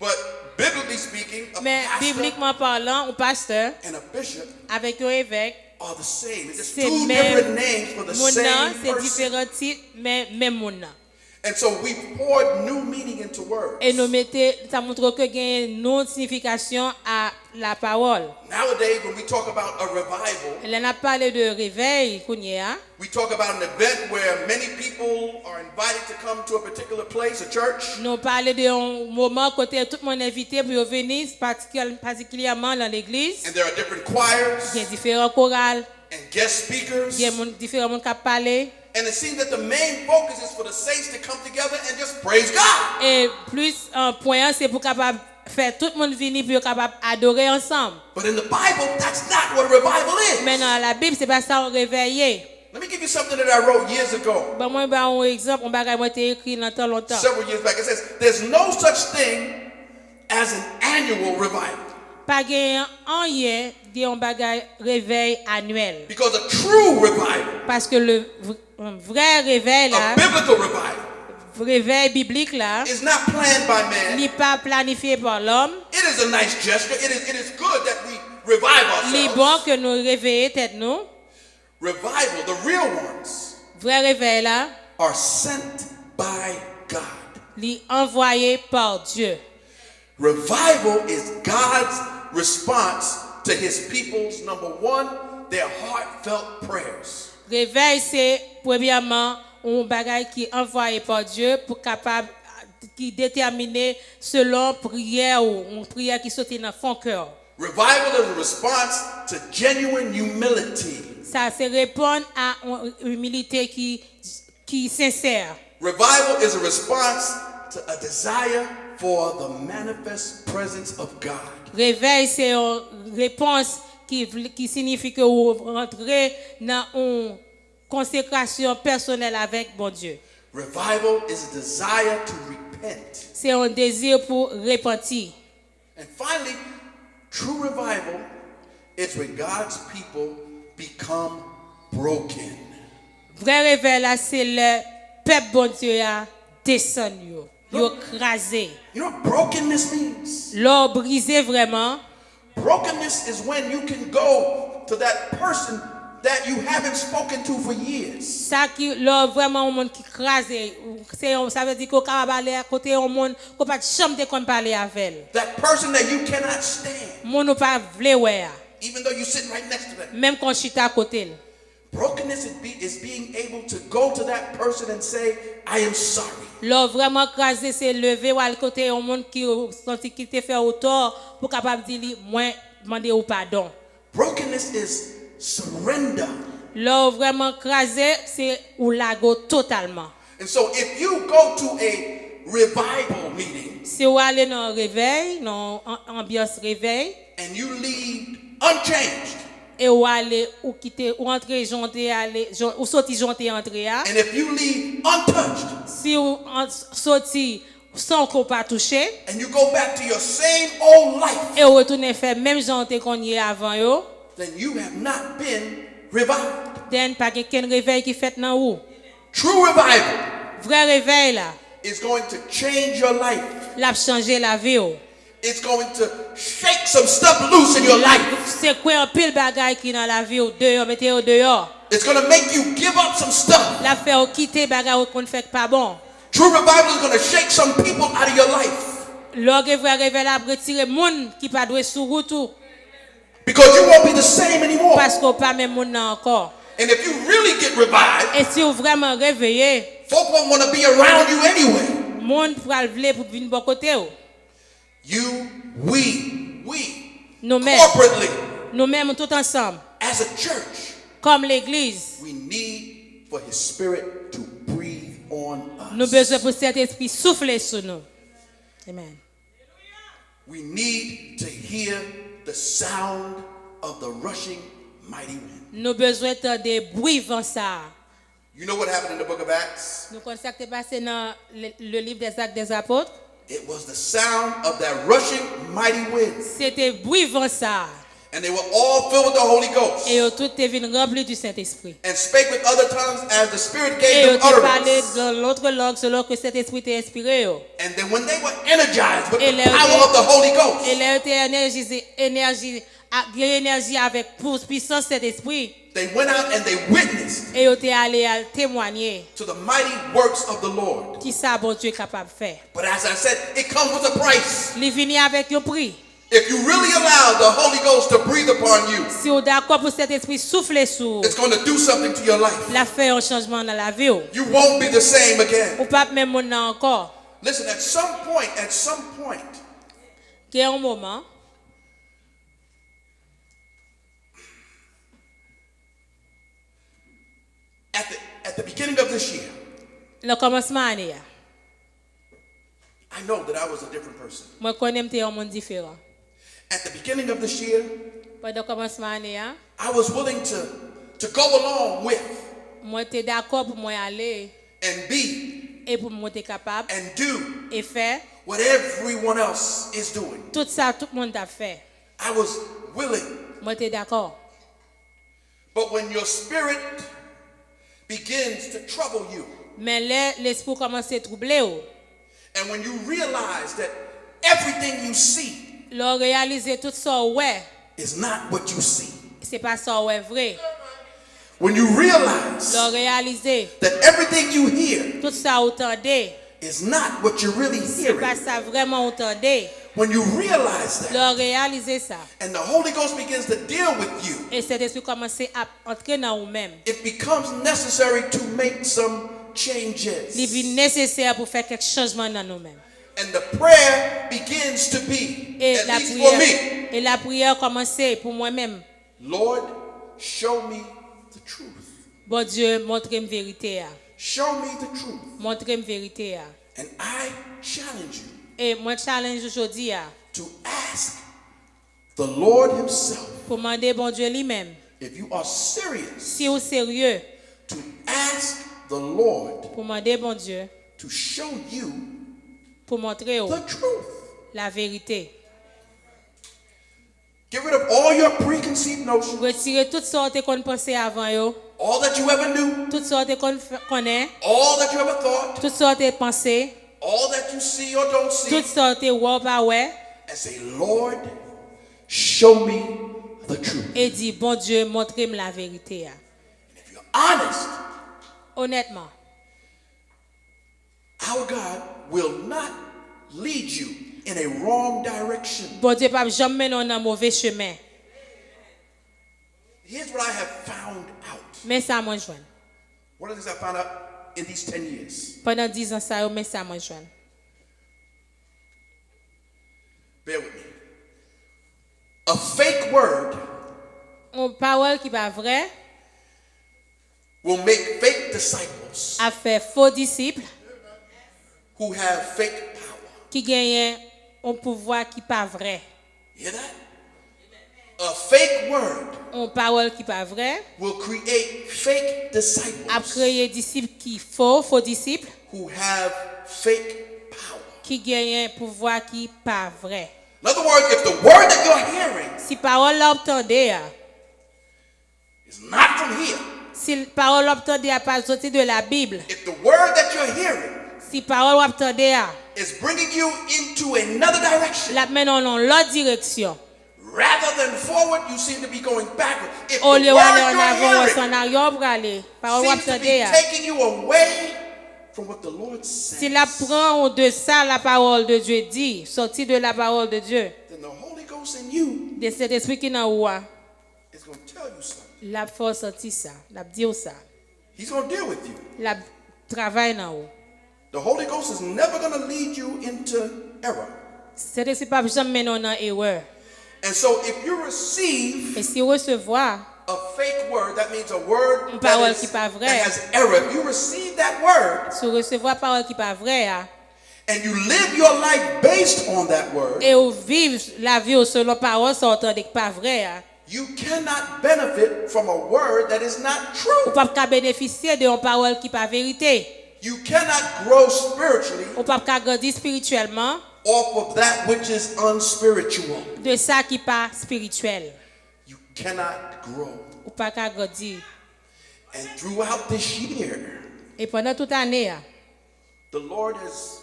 Speaker 4: But biblically speaking, a
Speaker 5: Mais
Speaker 4: pastor
Speaker 5: bibliquement parlant, un pasteur
Speaker 4: and a bishop
Speaker 5: avec un évêque,
Speaker 4: are the same. It's just
Speaker 5: c'est
Speaker 4: two
Speaker 5: même
Speaker 4: different names for the
Speaker 5: mon nom,
Speaker 4: same
Speaker 5: c'est
Speaker 4: person.
Speaker 5: différents titres, mais même mon nom.
Speaker 4: And so we poured new meaning into words.
Speaker 5: Et nous mettons, ça montre que il y a une autre signification à la parole.
Speaker 4: Nowadays, when we talk about a revival,
Speaker 5: Elle a parlé de réveil, Kounia.
Speaker 4: we talk about an event where many people are are invited to come to a particular place, a church,
Speaker 5: Nous parlons d'un moment côté tout le monde invité pour venir, particulièrement dans l'église.
Speaker 4: and there are different choirs
Speaker 5: Il y a différents chorales,
Speaker 4: and guest speakers,
Speaker 5: il y a différents gens qui parlent.
Speaker 4: and it seems that the main focus is for the saints to come together and just praise God.
Speaker 5: Et plus un point, c'est pour capable faire tout le monde venir pour capable adorer ensemble.
Speaker 4: But in the Bible, that's not what revival is.
Speaker 5: Mais dans la Bible, c'est pas ça on réveiller.
Speaker 4: Let me give you something that I wrote years ago,
Speaker 5: Ben moi ben un exemple, on bagage moi été écrit longtemps.
Speaker 4: several years back. It says, there's no such thing as an annual revival.
Speaker 5: Pas gain rien de un bagage réveil annuel.
Speaker 4: Because a true revival,
Speaker 5: Parce que le vrai réveil
Speaker 4: a
Speaker 5: là,
Speaker 4: biblical revival,
Speaker 5: réveil biblique là,
Speaker 4: is not planned by man.
Speaker 5: n'est pas planifié par l'homme.
Speaker 4: It is a nice gesture. It is good that we revive
Speaker 5: Il est
Speaker 4: ourselves.
Speaker 5: bon que nous réveiller tête nous.
Speaker 4: Revival, the real ones,
Speaker 5: Vrai réveil là,
Speaker 4: are sent by God.
Speaker 5: il envoyé par Dieu.
Speaker 4: Revival is God's response to his people's, number one, their heartfelt prayers.
Speaker 5: Réveil, c'est premièrement un bagage qui est envoyé par Dieu pour capable qui déterminer selon prière ou une prière qui saute dans son cœur.
Speaker 4: Revival is a response to genuine humility.
Speaker 5: Ça c'est répondre à une humilité qui est sincère.
Speaker 4: Revival is a response to a desire for the manifest presence of God.
Speaker 5: Réveil, c'est une réponse qui signifie que vous rentrez dans une consécration personnelle avec bon Dieu.
Speaker 4: Revival is a desire to repent.
Speaker 5: C'est un désir pour repentir.
Speaker 4: And finally, true revival is when God's people become broken.
Speaker 5: Vrai réveil là, c'est le peuple bon Dieu a descendu, yo crasé.
Speaker 4: You know what brokenness means?
Speaker 5: L'or brisé vraiment.
Speaker 4: Brokenness is when you can go to that person that you haven't spoken to for years.
Speaker 5: Ça qui l'or vraiment un monde qui crasé, c'est ça veut dire qu'on capable aller à côté un monde qu'on pas chambre de qu'on parler avec.
Speaker 4: That person that you cannot stand,
Speaker 5: Monde pas vle ouais.
Speaker 4: even though you're sitting right next to them.
Speaker 5: Même quand chita à côté.
Speaker 4: Brokenness is being able to go to that person and say, I am sorry.
Speaker 5: L'or vraiment crasé c'est lever ou à côté un monde qui senti qui te fait au tort pour capable dire moi demander au pardon.
Speaker 4: Brokenness is surrender.
Speaker 5: L'or vraiment crasé c'est ou lago totalement.
Speaker 4: And so if you go to a revival meeting
Speaker 5: Si vous allez dans un réveil, dans ambiance réveil,
Speaker 4: and you leave unchanged,
Speaker 5: et vous allez ou quitter ou entrer janté aller ou sortir janté entrer
Speaker 4: and if you leave untouched,
Speaker 5: si vous sortir sans qu'on pas toucher
Speaker 4: and you go back to your same old life,
Speaker 5: et vous retournez faire même janté qu'on y est avant yo,
Speaker 4: then you have not been revived.
Speaker 5: then pas qu'un réveil qui fait dans vous.
Speaker 4: True revival
Speaker 5: Vrai réveil là,
Speaker 4: is going to change your life.
Speaker 5: l'a changer la vie yo.
Speaker 4: It's going to shake some stuff loose in your life.
Speaker 5: C'est quoi un pile bagaille qui dans la vie yo dehors mettez au dehors.
Speaker 4: It's going to make you give up some stuff.
Speaker 5: La faire quitter bagaille qu'on fait pas bon.
Speaker 4: True revival is going to shake some people out of your life.
Speaker 5: Lorsque vrai réveil là retirer monde qui pas doué sous route tout
Speaker 4: Because you won't be the same anymore.
Speaker 5: parce qu'on pas même monde là encore.
Speaker 4: And if you really get revived,
Speaker 5: Et si vous vraiment réveillé,
Speaker 4: folk won't want to be around you anyway.
Speaker 5: monde pral vle pour venir bon côté ou. Nous-mêmes,
Speaker 4: Corporately,
Speaker 5: nous-mêmes tout ensemble,
Speaker 4: as a church,
Speaker 5: comme l'église,
Speaker 4: we need for his spirit to breathe on
Speaker 5: nous
Speaker 4: us.
Speaker 5: besoin pour cet esprit souffler sur nous. Amen.
Speaker 4: We need to hear the sound of the rushing mighty wind.
Speaker 5: Nous besoin de bruit vent ça.
Speaker 4: You know what happened in the book of Acts?
Speaker 5: Nous connaissons ce qui est passé dans le livre des Actes des Apôtres.
Speaker 4: It was the sound of that rushing mighty wind.
Speaker 5: C'était bruit vent ça.
Speaker 4: And they were all filled with the Holy Ghost
Speaker 5: Et tout est venu rempli du Saint-Esprit.
Speaker 4: and spake with other tongues as the Spirit
Speaker 5: Et
Speaker 4: gave them
Speaker 5: tout parlait
Speaker 4: utterance.
Speaker 5: dans l'autre langue selon que cet esprit était inspiré.
Speaker 4: And then when they were energized with
Speaker 5: Et
Speaker 4: the power of the Holy Ghost,
Speaker 5: Et là, était énergie avec puissance cet esprit.
Speaker 4: they went out and they witnessed
Speaker 5: Et ils étaient allés à témoigner
Speaker 4: to the mighty works of the Lord.
Speaker 5: qui ça bon Dieu est capable de faire.
Speaker 4: But as I said, it comes with a price.
Speaker 5: Il vient avec un prix.
Speaker 4: If you really allow the Holy Ghost to breathe upon you,
Speaker 5: Si vous êtes d'accord pour cet esprit souffler sur
Speaker 4: it's going to do something to your life.
Speaker 5: la fait un changement dans la vie.
Speaker 4: You won't be the same again.
Speaker 5: Ou pas même mon encore.
Speaker 4: Listen, at some point,
Speaker 5: Il y a un moment,
Speaker 4: at the beginning of this year,
Speaker 5: le commencement année,
Speaker 4: I know that I was a different person.
Speaker 5: moi connais que un monde différent.
Speaker 4: At the beginning of this year,
Speaker 5: Pendant le commencement année,
Speaker 4: I was willing to go along with
Speaker 5: moi j'étais d'accord pour moi aller
Speaker 4: and be
Speaker 5: et pour moi être capable
Speaker 4: and do
Speaker 5: et faire
Speaker 4: what everyone else is doing.
Speaker 5: tout ça tout le monde a fait.
Speaker 4: I was willing.
Speaker 5: Moi j'étais d'accord.
Speaker 4: But when your spirit begins to trouble you,
Speaker 5: Mais l'esprit commence à troubler.
Speaker 4: and when you realize that everything you see
Speaker 5: Le réaliser tout ça ouais,
Speaker 4: is not what you see,
Speaker 5: c'est pas ça ouais vrai.
Speaker 4: when you realize
Speaker 5: Le réaliser
Speaker 4: that everything you hear
Speaker 5: tout ça entendez,
Speaker 4: is not what you're really
Speaker 5: c'est pas
Speaker 4: hearing,
Speaker 5: ça vraiment entendez.
Speaker 4: when you realize that,
Speaker 5: Le réaliser ça.
Speaker 4: and the Holy Ghost begins to deal with you,
Speaker 5: Et cet esprit commence à entrer dans vous-même.
Speaker 4: it becomes necessary to make some changes.
Speaker 5: Il est nécessaire pour faire quelque changement dans nous-mêmes.
Speaker 4: And the prayer begins to be,
Speaker 5: Et
Speaker 4: at least for me,
Speaker 5: la prière commence pour moi-même.
Speaker 4: Lord, show me the truth.
Speaker 5: Bon Dieu, montrez-moi la vérité.
Speaker 4: Show me the truth.
Speaker 5: Montrez-moi la vérité.
Speaker 4: And I challenge you
Speaker 5: Et moi challenge aujourd'hui
Speaker 4: to ask the Lord Himself,
Speaker 5: pour demander bon Dieu lui-même.
Speaker 4: if you are serious,
Speaker 5: Si vous êtes sérieux,
Speaker 4: to ask the Lord
Speaker 5: pour demander bon Dieu,
Speaker 4: to show you
Speaker 5: pour montrer
Speaker 4: the truth.
Speaker 5: la vérité.
Speaker 4: Get rid of all your preconceived notions,
Speaker 5: Retirez toutes sortes qu'on pensait avant yo,
Speaker 4: all that you ever knew,
Speaker 5: toutes sortes qu'on connaît,
Speaker 4: all that you ever thought,
Speaker 5: toutes sortes de pensées,
Speaker 4: all that you see or don't see,
Speaker 5: toutes sortes de ouais pas ouais,
Speaker 4: and say, Lord, show me the truth.
Speaker 5: et dit bon Dieu, montrez-moi la vérité.
Speaker 4: If you're honest,
Speaker 5: Honnêtement,
Speaker 4: our God will not lead you in a wrong direction.
Speaker 5: bon Dieu pas jamais dans un mauvais chemin.
Speaker 4: Here's what I have found out.
Speaker 5: Mais ça moi joindre.
Speaker 4: One of the things I found out in these 10 years.
Speaker 5: Pendant 10 ans ça mais ça moi joindre.
Speaker 4: Bear with me. A fake word
Speaker 5: Une parole qui pas vraie
Speaker 4: will make fake disciples
Speaker 5: a fait faux disciples
Speaker 4: who have fake power.
Speaker 5: qui gagnent un pouvoir qui pas vrai.
Speaker 4: Hear that? A fake word
Speaker 5: Une parole qui pas vraie
Speaker 4: will create fake
Speaker 5: a
Speaker 4: disciples
Speaker 5: créé disciples qui faux disciples
Speaker 4: who have fake power.
Speaker 5: qui gagnent pouvoir qui pas vrai.
Speaker 4: In other words, if the word that you're hearing
Speaker 5: Si parole l'obtendez,
Speaker 4: is not from here,
Speaker 5: si parole l'obtendez a pas sorti de la Bible,
Speaker 4: if the word that you're hearing
Speaker 5: si parole l'obtendez
Speaker 4: is bringing you into another direction,
Speaker 5: la mène dans l'autre direction.
Speaker 4: rather than forward, you seem to be going backward. If the
Speaker 5: Au
Speaker 4: word
Speaker 5: lieu d'aller en
Speaker 4: you're
Speaker 5: avant ou
Speaker 4: hearing
Speaker 5: en arrière pour aller, parole
Speaker 4: seems to be
Speaker 5: l'obtendez.
Speaker 4: taking you away from what the Lord says,
Speaker 5: Si la prend de ça la parole de Dieu dit, sorti de la parole de Dieu,
Speaker 4: then the Holy Ghost in you
Speaker 5: de cet esprit qui dans vous,
Speaker 4: is going to tell you something.
Speaker 5: la force sorti ça, la dire ça,
Speaker 4: He's going to deal with you.
Speaker 5: la travail dans vous.
Speaker 4: The Holy Ghost is never going to lead you into error.
Speaker 5: Cet esprit pas jamais dans erreur.
Speaker 4: And so if you receive
Speaker 5: Et si recevoir
Speaker 4: a fake word, that means a word
Speaker 5: Une parole
Speaker 4: that,
Speaker 5: qui pas vraie.
Speaker 4: that has error. If you receive that word
Speaker 5: si recevoir parole qui pas vraie
Speaker 4: and you live your life based on that word,
Speaker 5: et ou vivre la vie selon parole sortant de pas vrai,
Speaker 4: you cannot benefit from a word that is not
Speaker 5: ou
Speaker 4: true.
Speaker 5: pas bénéficier de une parole qui pas vérité.
Speaker 4: You cannot grow spiritually
Speaker 5: Ou pas grandir spirituellement
Speaker 4: off of that which is unspiritual.
Speaker 5: de ça qui pas spirituel.
Speaker 4: You cannot grow.
Speaker 5: Ou pas grandir.
Speaker 4: And throughout this year,
Speaker 5: Et pendant toute année,
Speaker 4: the Lord has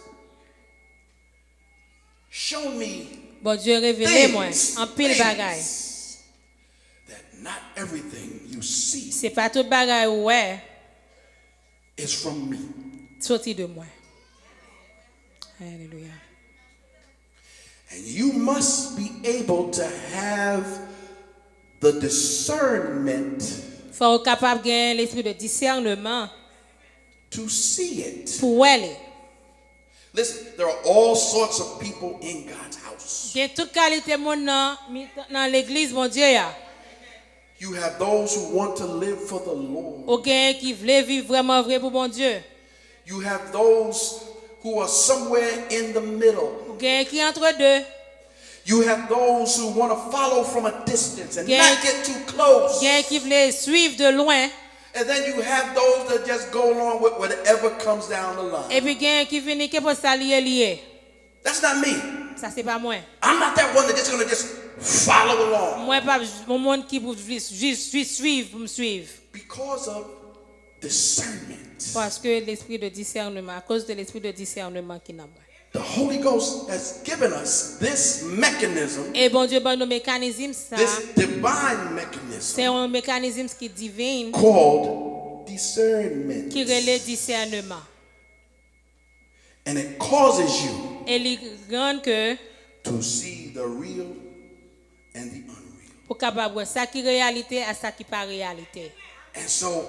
Speaker 4: shown me
Speaker 5: bon Dieu révélé moi
Speaker 4: things,
Speaker 5: en pile bagaille.
Speaker 4: things that not everything you see
Speaker 5: C'est pas tout bagaille ouais
Speaker 4: is from me.
Speaker 5: sorti de moi. Alléluia.
Speaker 4: And you must be able to have the discernment
Speaker 5: Faut capable gagner l'esprit de discernement
Speaker 4: to see it.
Speaker 5: pour aller.
Speaker 4: Listen, there are all sorts of people in God's house.
Speaker 5: Il y a toute qualité mon dans l'église mon Dieu ya.
Speaker 4: You have those who want to live for the Lord.
Speaker 5: Aucun qui veut vivre vraiment vrai pour mon Dieu.
Speaker 4: You have those who are somewhere in the middle.
Speaker 5: Aucun qui entre deux.
Speaker 4: You have those who want to follow from a distance and not get too close.
Speaker 5: Aucun qui veut suivre de loin.
Speaker 4: And then you have those that just go along with whatever comes down the line.
Speaker 5: Et puis aucun qui vient qui pour s'allier.
Speaker 4: That's not me.
Speaker 5: Ça c'est pas moi.
Speaker 4: I'm not that one that's just going to just follow along.
Speaker 5: Moi pas mon monde qui pour juste suivre me suivre.
Speaker 4: Because of discernment.
Speaker 5: Parce que l'esprit de discernement, à cause de l'esprit de discernement qui n'a pas.
Speaker 4: The Holy Ghost has given us this mechanism,
Speaker 5: Et bon Dieu bon nos mécanismes ça.
Speaker 4: this divine mechanism
Speaker 5: C'est un mécanisme qui est divin
Speaker 4: called discernment.
Speaker 5: qui relève discernement.
Speaker 4: And it causes you
Speaker 5: Et il rend que
Speaker 4: to see the real and the unreal.
Speaker 5: pour capable voir ça qui réalité à ça qui pas réalité.
Speaker 4: And so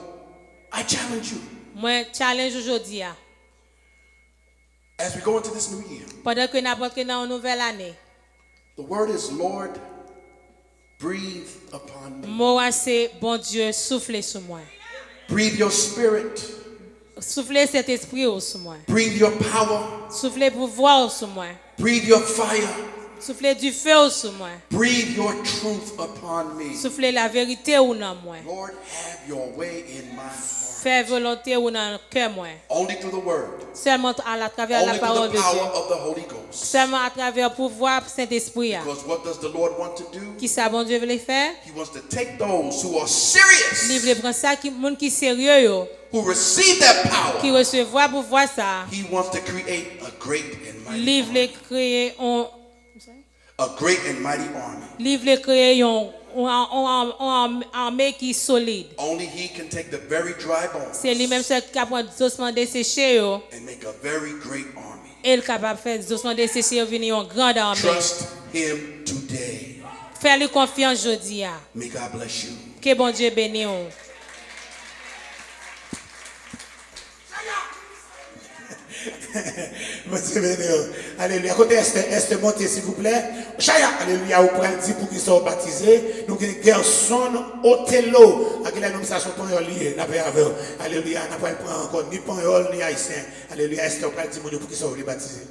Speaker 4: I challenge you
Speaker 5: Moi challenge aujourd'hui
Speaker 4: as we go into this new year.
Speaker 5: pendant que n'importe que dans une nouvelle année.
Speaker 4: The word is, Lord, breathe upon me.
Speaker 5: Moi c'est bon Dieu soufflez sur moi.
Speaker 4: Breathe your spirit.
Speaker 5: Soufflez cet esprit sur moi.
Speaker 4: Breathe your power.
Speaker 5: Soufflez pouvoir sur moi.
Speaker 4: Breathe your fire.
Speaker 5: Soufflez du feu sur moi.
Speaker 4: Breathe your truth upon me.
Speaker 5: Soufflez la vérité ou dans moi.
Speaker 4: Lord, have your way in my heart.
Speaker 5: Faire volonté ou dans le cœur moi.
Speaker 4: Only through the word.
Speaker 5: Seulement à travers la
Speaker 4: Only
Speaker 5: parole
Speaker 4: through
Speaker 5: de
Speaker 4: the
Speaker 5: Dieu.
Speaker 4: power of the Holy Ghost.
Speaker 5: Seulement à travers le pouvoir Saint-Esprit.
Speaker 4: Because what does the Lord want to do?
Speaker 5: Qui ça bon Dieu veut faire?
Speaker 4: He wants to take those who are serious,
Speaker 5: Livre prend ça qui monde qui sérieux yo,
Speaker 4: who receive that
Speaker 5: qui
Speaker 4: power.
Speaker 5: recevoir pouvoir ça.
Speaker 4: He wants to create a great and mighty
Speaker 5: Livre
Speaker 4: army.
Speaker 5: créer on
Speaker 4: A great and mighty army.
Speaker 5: livre créer on armée qui solide.
Speaker 4: Only he can take the very dry bones
Speaker 5: C'est lui-même seul qui capable d'osement dessécher yo
Speaker 4: and make a very great army.
Speaker 5: et il capable faire d'osement dessécher venir en grande armée.
Speaker 4: Trust him today.
Speaker 5: Faire lui confiance aujourd'hui.
Speaker 4: May God bless you.
Speaker 5: Que bon Dieu bénisse.
Speaker 1: Monsieur Bénéo. Alléluia. Côté Esther, montez s'il vous plaît. Chaya. Alléluia. Vous prenez dit pour qu'ils soient baptisés. Nous avons Gerson Othello. À qui la nomination pour lié. La paix avec. Alléluia. On n'a pas le point encore. Ni Panyol, ni Haïtien. Alléluia. Esther, prenez dit pour qu'ils soient baptisés.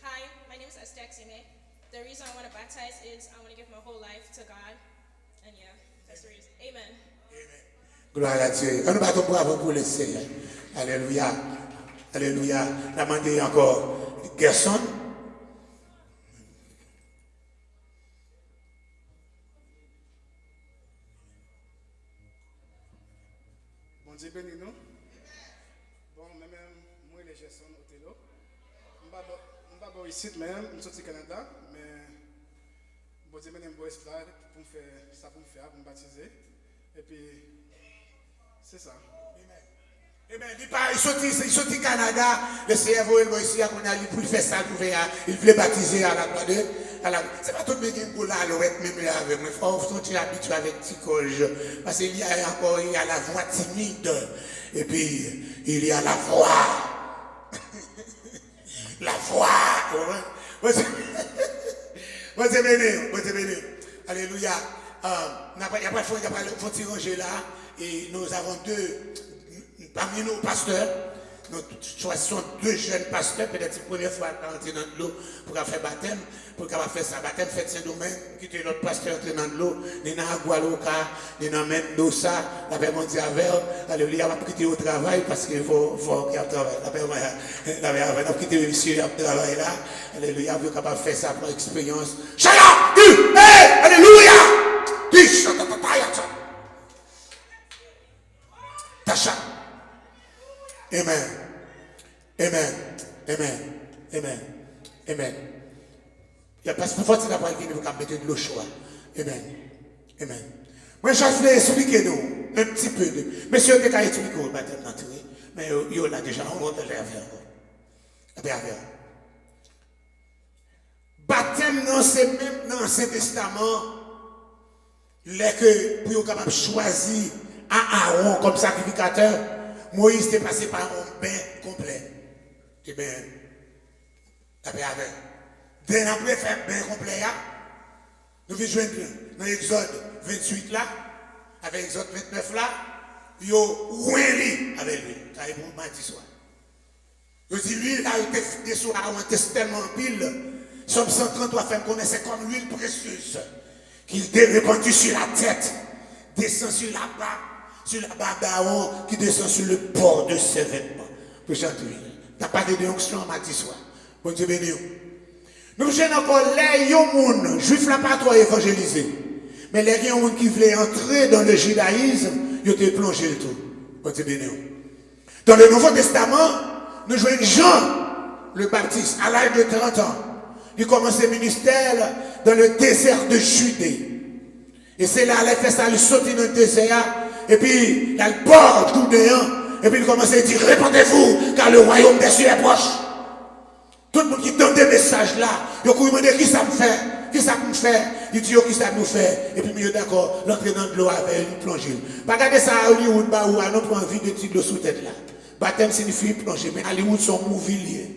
Speaker 6: Hi, my name is Esther Xime. The reason I want to baptize is I want to give my whole life to God. And yeah, that's the reason. Amen.
Speaker 1: Gloire à Dieu. On nous battons bravo pour le Seigneur. Alléluia. Alléluia. La demandé encore Gerson.
Speaker 7: Bon Dieu béni nous. Bon, même moi, les Gerson Othello. Je ne suis pas ici, même, je suis au Canada, mais bon Dieu béni moi espoir pour me faire ça, pour me faire, pour me baptiser. Et puis, c'est ça.
Speaker 1: Amen. Il sortit au Canada, le Seigneur voit ici, pour faire ça, il voulait baptiser à la gloire de. C'est pas tout le monde qui est là, même avec moi. Il faut sortir habitué avec Ticoge. Parce qu'il y a encore la voix timide. Et puis, il y a la voix. La voix. Bon Dieu béni. Alléluia. Il n'y a pas de fois, il n'y a pas de faut ranger là. Et nous avons deux. Parmi nos pasteurs, nous choisissons deux jeunes pasteurs, peut-être la première fois à entrer dans l'eau pour faire baptême, pour faire ça, baptême, faites Saint-Domingue, quitter notre pasteur entrer dans l'eau, nous dans Agualoca, nous dans Mendoza, la paix mondiale avec, alléluia, on va quitter au travail parce qu'il faut qu'il y ait un travail, la paix mondiale, on va quitter le monsieur au travail là, alléluia, on est capable de faire ça par expérience. Chala, alléluia, Tasha. Amen. Amen. Amen. Amen. Amen. Il n'y a pas de force qui n'a pas venir pour mettre de l'eau chaude. Amen. Amen. Moi, je voulais expliquer nous un petit peu de. Monsieur, vous avez expliqué au baptême d'entrée, mais il y a déjà un monde de l'air. Baptême, non, c'est même dans l'Ancien Testament, que pour capable choisir Aaron comme sacrificateur, Moïse était passé par un bain complet. Et bien, après, dès après faire bain complet, nous venons joindre dans l'Exode 28 là, avec l'Exode 29 là, il y a ouin avec lui. Ça est pour mardi soir. Je dis, lui, là, il était des soirs, on tellement pile. Somme 133 femmes connaissaient comme l'huile précieuse. Qu'il était répandu sur la tête, descend sur la barbe d'Aaron, qui descend sur le bord de ses vêtements. Pour chanter. T'as pas de onction mardi soir. Bon Dieu béni. Nous gênons encore les gens, juifs là pas trop évangélisés. Mais les gens qui voulaient entrer dans le judaïsme, ils étaient plongés le tout. Bon Dieu béni. Dans le Nouveau Testament, nous jouons Jean le Baptiste à l'âge de 30 ans. Il commence le ministère dans le désert de Judée. Et c'est là, il fait ça, il saute dans le désert. Et puis, il a le bord Judéen. Et puis, il commence à dire, répandez-vous, car le royaume des cieux est proche. Tout le monde qui donne des messages là, il a demandé qui ça me fait, qui ça me fait. Il dit, qui ça nous fait. Et puis, il est d'accord, l'entrée dans l'eau avec lui, plonger. Pas regarder ça à Hollywood, ou à notre envie de tirer sous tête là. Baptême signifie plonger, mais Hollywood sont mouviliers.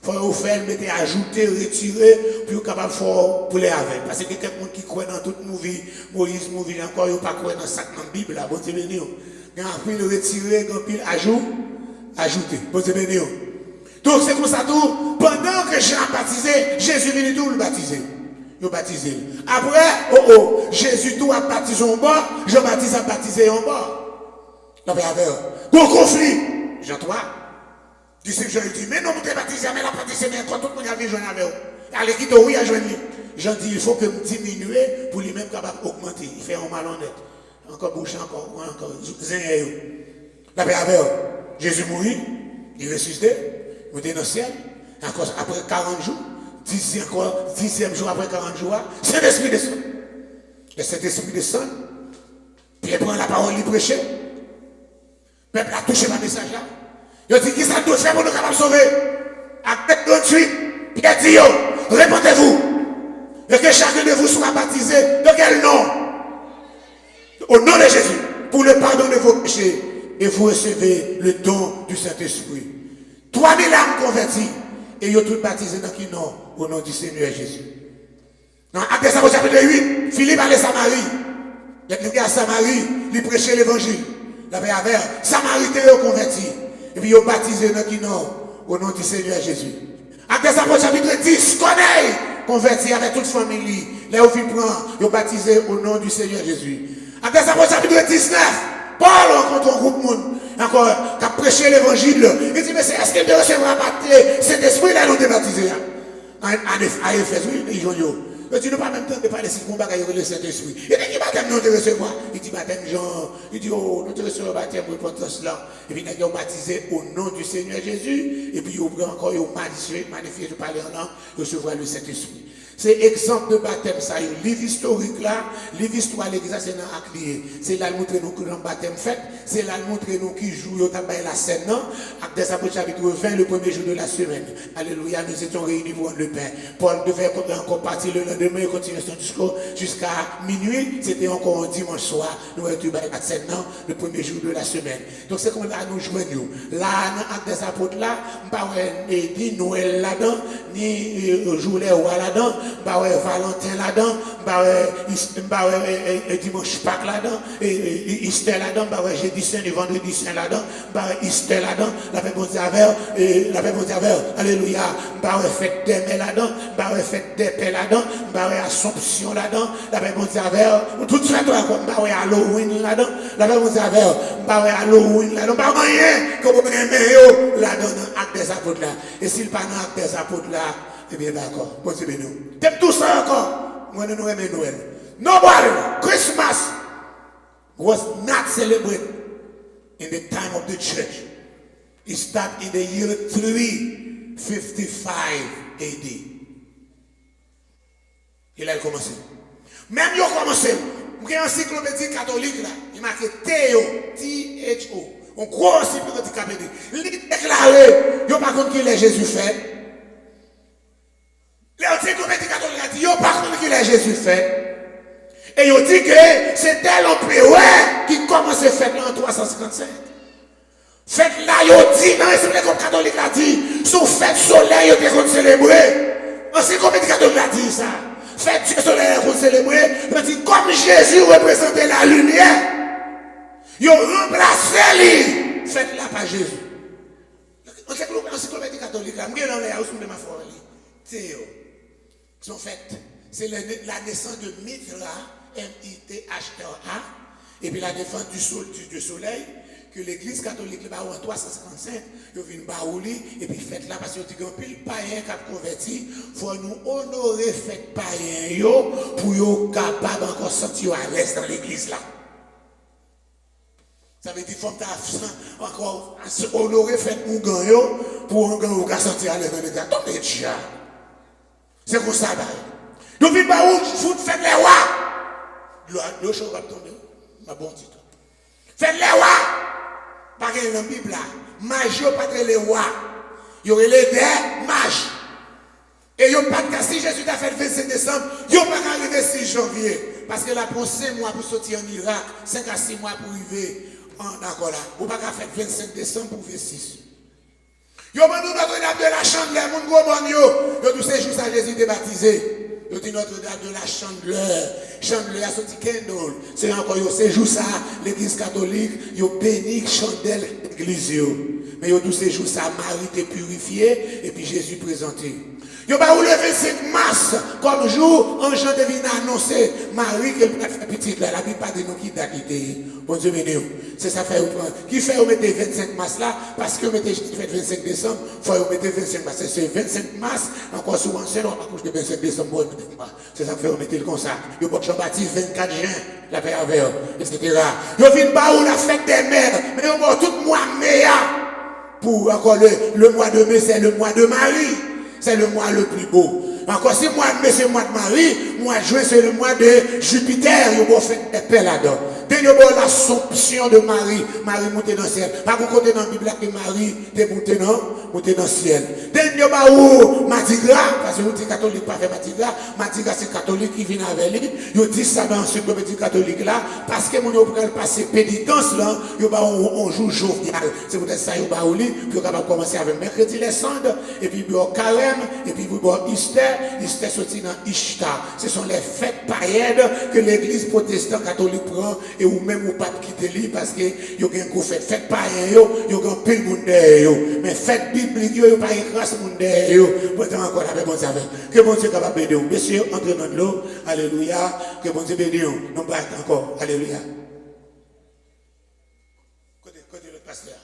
Speaker 1: Il faut faire, mettre, ajouter, retirer, puis capable de faire pour les avec. Parce que quelqu'un qui croit dans toute movie, Moïse, movie, encore, il n'y a pas croire dans ça dans la Bible, là, bon Dieu béni. Il y a un pile retirer, un pile ajouter, bon Dieu béni. Donc c'est comme ça tout, pendant que Jean a baptisé, Jésus vient tout le baptiser. Il a baptisé. Après, Jésus tout a baptisé en bas, Jean-Baptiste a baptisé en bas. Donc il y avait un conflit. Jean 3. Disciple Jean dit, mais non, vous êtes baptisé, mais la baptisé, mais quand tout le monde a vu Jean avec vous. Allez, quitte oui à Jean. Jean dit, il faut que me diminuer pour lui-même capable d'augmenter. Il fait un malhonnête. Encore bouche, encore, la paix avec Jésus mourit, il ressuscité, il était dans le ciel. Encore après 40 jours, 10e jour après 40 jours, Saint-Esprit descend. Le Saint-Esprit descend, puis il prend la parole, il prêche. Le peuple a touché ma message là. Il dit, qui ça doit faire pour nous capables de sauver? Acte 28, Pierre dit, répondez-vous. Et que chacun de vous soit baptisé. De quel nom? Au nom de Jésus. Pour le pardon de vos péchés. Et vous recevez le don du Saint-Esprit. 3000 âmes converties. Et ils ont tous baptisé dans qui nom? Au nom du Seigneur Jésus. Dans Acte des Apôtres chapitre 8, Philippe allait à Samarie. Il est à Samarie, il prêchait l'évangile. La paix avec Samaritains ont converti. Et puis ils ont baptisé dans qui nom? Au nom du Seigneur Jésus. Acte des Apôtres chapitre 10, Corneille, converti avec toute famille. Là où il prend, ils ont baptisé au nom du Seigneur Jésus. Acte des Apôtres chapitre 19, Paul rencontre un groupe de monde, encore, qui a prêché l'évangile. Il dit, mais est-ce qu'il doit recevoir cet esprit là, nous débaptisé? À Éphèse, oui, ils ont dit. Mais tu n'as pas même temps de parler si on va le Saint-Esprit. Il dit, qui baptême nous te recevoir? Il dit, baptême Jean. Il dit, oh, nous te recevons baptême repentance là. Et puis, ils ont baptisé au nom du Seigneur Jésus. Et puis, ils ont pris encore, ils ont magnifié de parler en langue, ils recevoir le Saint-Esprit. C'est exemple de baptême, ça. Le livre historique là, le livre histoire, l'église, c'est dans l'acte. C'est là le montrer nous que le baptême fait. C'est là le montrer nous qui joue, au tabac la scène, non? Acte des Apôtres chapitre 20, le premier jour de la semaine. Alléluia, nous étions réunis pour le pain. Paul devait encore partir le lendemain, il continue son discours jusqu'à minuit. C'était encore un dimanche soir. Nous étions la scène, non? Le premier jour de la semaine. Donc c'est comme là nous joignons. Là, dans Acte des Apôtres là, ni Noël là-dedans, ni journée là-dedans. Valentin là-dedans, dimanche Pâques là-dedans, Easter là-dedans, jeudi saint et vendredi saint là-dedans, Easter là-dedans, la paix bon Dieu, alléluia, fête des mères là-dedans, fête des pères là-dedans, Assomption là-dedans, la paix bon Dieu, tout ça comme Halloween là-dedans, la paix bon Dieu, Halloween là-dedans, rien que vous aimez là-dedans, dans Acte des Apôtres là. Et s'il pas dans Acte des Apôtres là, eh bien d'accord, bon Dieu béni. T'aimes tout ça encore? Moi, nous aimons Noël. Nobody, Christmas was not celebrated in the time of the church. It started in the year 355 AD. Il a commencé. Même il a commencé. Il y a une encyclopédie catholique là. Il marque Théo, T-H-O. On croit aussi pour le catholique. Il déclaré, il n'y a pas compte qu'il est Jésus fait. Les encyclopédies Jésus fait. Et il dit que c'était l'empereur qui commençait fête là en 355. Fête là, il dit, dans l'Assemblée catholique a dit, sous fête solaire, il était célébré. On sait combien de catholiques a dit ça. Fête du soleil qu'on célébrer, il dit, comme Jésus représentait la lumière, il a remplacé lui. Fête là par Jésus. On sait combien de catholiques là, je vais dans les houses de ma foi. Son fête, c'est la naissance de Mithra, M-I-T-H-R-A, et puis la défense du soleil, que l'église catholique en 355, ils viennent baouli, et puis fête là, parce que y a pile païen qui a converti, il faut nous honorer fête païen pour être capable encore sortir à l'aise dans l'église là. Ça veut dire qu'il faut encore honorer fête Mougan pour un sortir à l'aise dans l'église. Attendez, déjà. C'est comme ça, nous vivons pas où foot faites les rois. Le show va tomber. Ma bon titre. Faites les rois. Pas que dans la Bible là. Magi pas que les rois. Il y aurait les deux mages. Et il n'y a pas de si Jésus a fait le 25 décembre, il n'y a pas arrivé le 6 janvier. Parce que là, pour 5 mois pour sortir en Irak, 5 à 6 mois pour arriver en Angola. Vous ne pouvez pas faire le 25 décembre pour 26. Yo nous Notre-Dame de la Chandeleur, mon gros bon yo tous ces jours ça Jésus est baptisé. Yo dit Notre-Dame de la Chandeleur. Chandeleur a sorti candle. C'est encore yo ces jours ça l'église catholique, yo béni chandelle l'église yo. Mais yo tous ces jours ça Marie était purifiée et puis Jésus présenté. Yo pas le 25 mars comme jour ange devine annoncer Marie qu'elle fait petite là la Bible pas de nous qui t'a quitté. Bon Dieu béni. C'est ça fait qui fait vous mettez 25 mars là parce que vous mettez 25 décembre, faut vous mettez 25 mars. C'est 25 mars encore souvent c'est non à cause de 25 décembre. C'est ça fait vous mettez comme ça. Yo bon Jean-Baptiste 24 juin la paix avec etc. Yo vinn pas ou la fête des mères, mais yo bon tout mois meilleur pour encore le mois de mai c'est le mois de Marie. C'est le mois le plus beau. Encore si mois de mai c'est le mois de Marie, mois de juin c'est le mois de Jupiter, il y a fait des paix là-dedans. Dès que l'assomption de Marie, Marie monte dans le ciel. Pas vous comptez dans la Bible que Marie est montée dans le ciel. Dès que vous Mardi Gras, parce que vous êtes catholique pas fait Mardi Gras c'est catholique qui vient avec lui. Vous dites ça dans l'encyclopédie catholique là, parce que vous pouvez passer pénitence là, on joue jovial. C'est peut-être ça, vous pouvez puis vous commencer avec mercredi les cendres, et puis vous carême, et puis vous Easter sorti dans Ishtar. Ce sont les fêtes païennes que l'église protestante catholique prend et ou même ou pas quitter lui parce que yo gen go fête païen yo gen pile monde yo mais fête biblique yo pas grâce monde yo pourtant encore avec bon Dieu que bon Dieu capable aider vous messieurs entrez dans l'eau alléluia que bon Dieu bénisse nous pas encore alléluia côté le pasteur.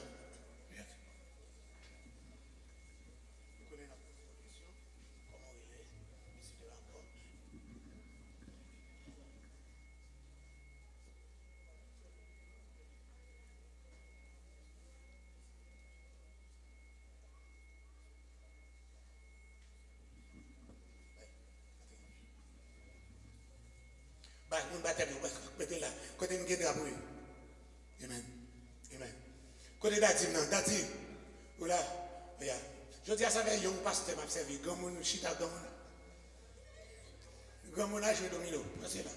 Speaker 1: Côté là, côté nous guédra pour lui. Amen. Amen. Côté d'atim non, d'atim. Voilà. Regarde. Je dis à ça avec un pasteur m'a servi, grand monde chita grand monde. Grand monde a joué domino, c'est là.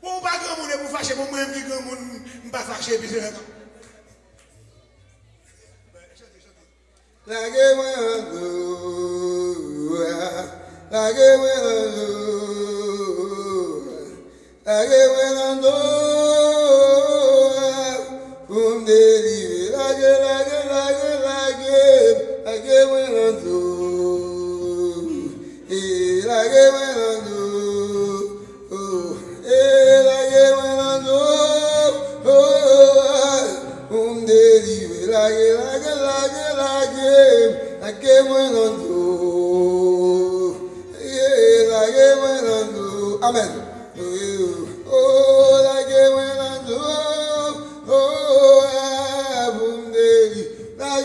Speaker 1: Bon pas grand monde pour fâcher, pour moi même qui grand monde pas fâcher puis c'est là.
Speaker 2: La guerre la Amen. Oh, la guerre, oh, abundeli, la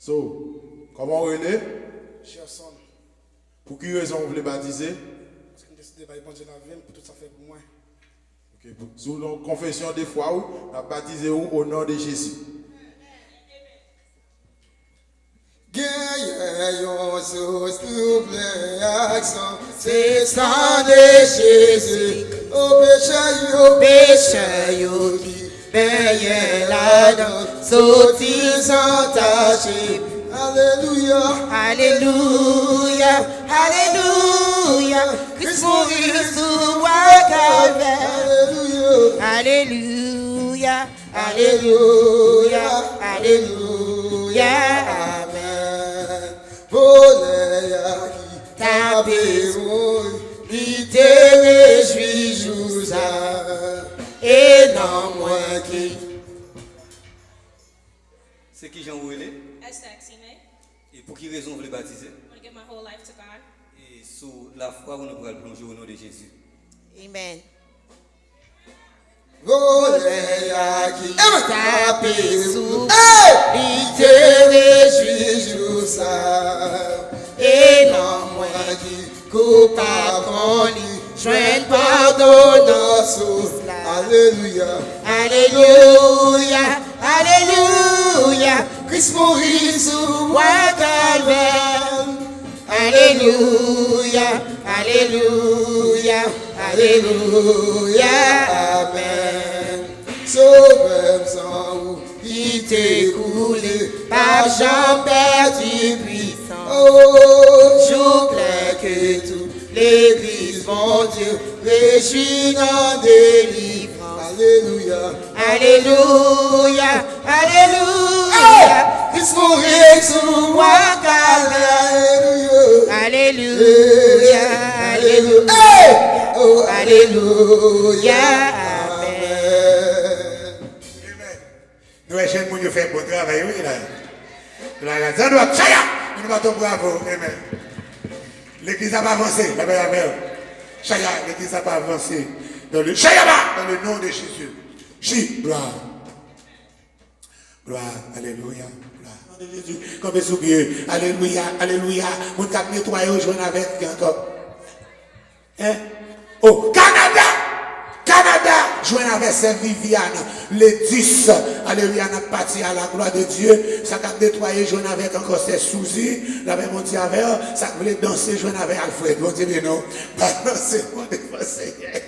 Speaker 2: So, comment on est?
Speaker 7: Gerson.
Speaker 2: Pour qui raison vous voulez baptiser?
Speaker 7: Parce que je décide de bon Dieu la vie pour tout ça fait pour moi.
Speaker 2: Ok, sous la confession des fois, on a baptisé au nom de Jésus.
Speaker 8: C'est sang de Jésus, au péché yo qui paye là-dedans, sorti sans tache. Alléluia, Alléluia, Alléluia, Christ mourit sous bois calvaire. Alléluia, Alléluia, Alléluia, Amen. Voler qui tapez-vous, il te réjouit jour et non moins qui.
Speaker 9: C'est qui Jean Ouélé?
Speaker 6: Esther Xime.
Speaker 9: Et pour qui raison vous voulez baptiser?
Speaker 6: I want to give my whole life to God.
Speaker 9: Et sous la foi, vous nous pourrez plonger au nom de Jésus.
Speaker 8: Amen. Voler qui tapez-vous, il te réjouit jour et non moins qui coupable en lui, joigne pardon dans sous. Alléluia, Alléluia, Alléluia, Christ mourit sous bois calvaire. Alléluia, Alléluia, Alléluia, Amen. Sauveur sans vous, qui t'est coulé, par Jean perdu puissant. Oh, jour plein que tout l'église, mon Dieu, réjouit dans délivrance. Alléluia, Alléluia, Alléluia, Christ mourit sous bois calvaire. Alléluia, Alléluia, oh, Alléluia, Amen.
Speaker 1: Nous, les jeunes, nous faisons un bon travail, oui, là. Là, nous battons bravo, amen. L'église n'a pas avancé, la paix avec Chaya, l'église n'a pas avancé. Dans le Chayaba, dans le nom de Jésus. Chi, gloire. Gloire, alléluia. Gloire. Nom de Jésus, comme sous Dieu. Alléluia, alléluia. Mon cap nettoyé, je joue avec encore. Hein? Oh, Canada! Canada, joint avec Saint-Viviane, les 10, alléluia, n'a parti à la gloire de Dieu, ça a nettoyé, joint avec encore ses soucis, la même on dit avec, ça voulait danser, joint avec Alfred, on dit, mais non, balancez mon défense, Seigneur.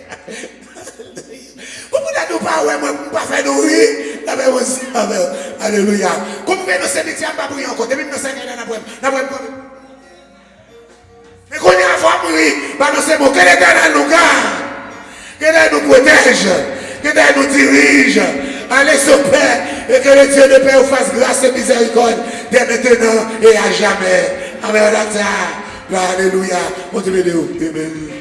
Speaker 1: Pourquoi nous pas, ouais, moi, pas faire nourrir, la même on dit avec, alléluia. Comme vous voyez, nous, c'est des tiens, pas briller encore, depuis nous, c'est n'a pas mais qu'on y a fois mourir, balancez mon, quel éternel nous garde. Que Dieu nous protège, que Dieu nous dirige. Allez sur Père et que le Dieu de paix vous fasse grâce et miséricorde dès maintenant et à jamais. Amen. Alléluia. Mon Dieu, amen.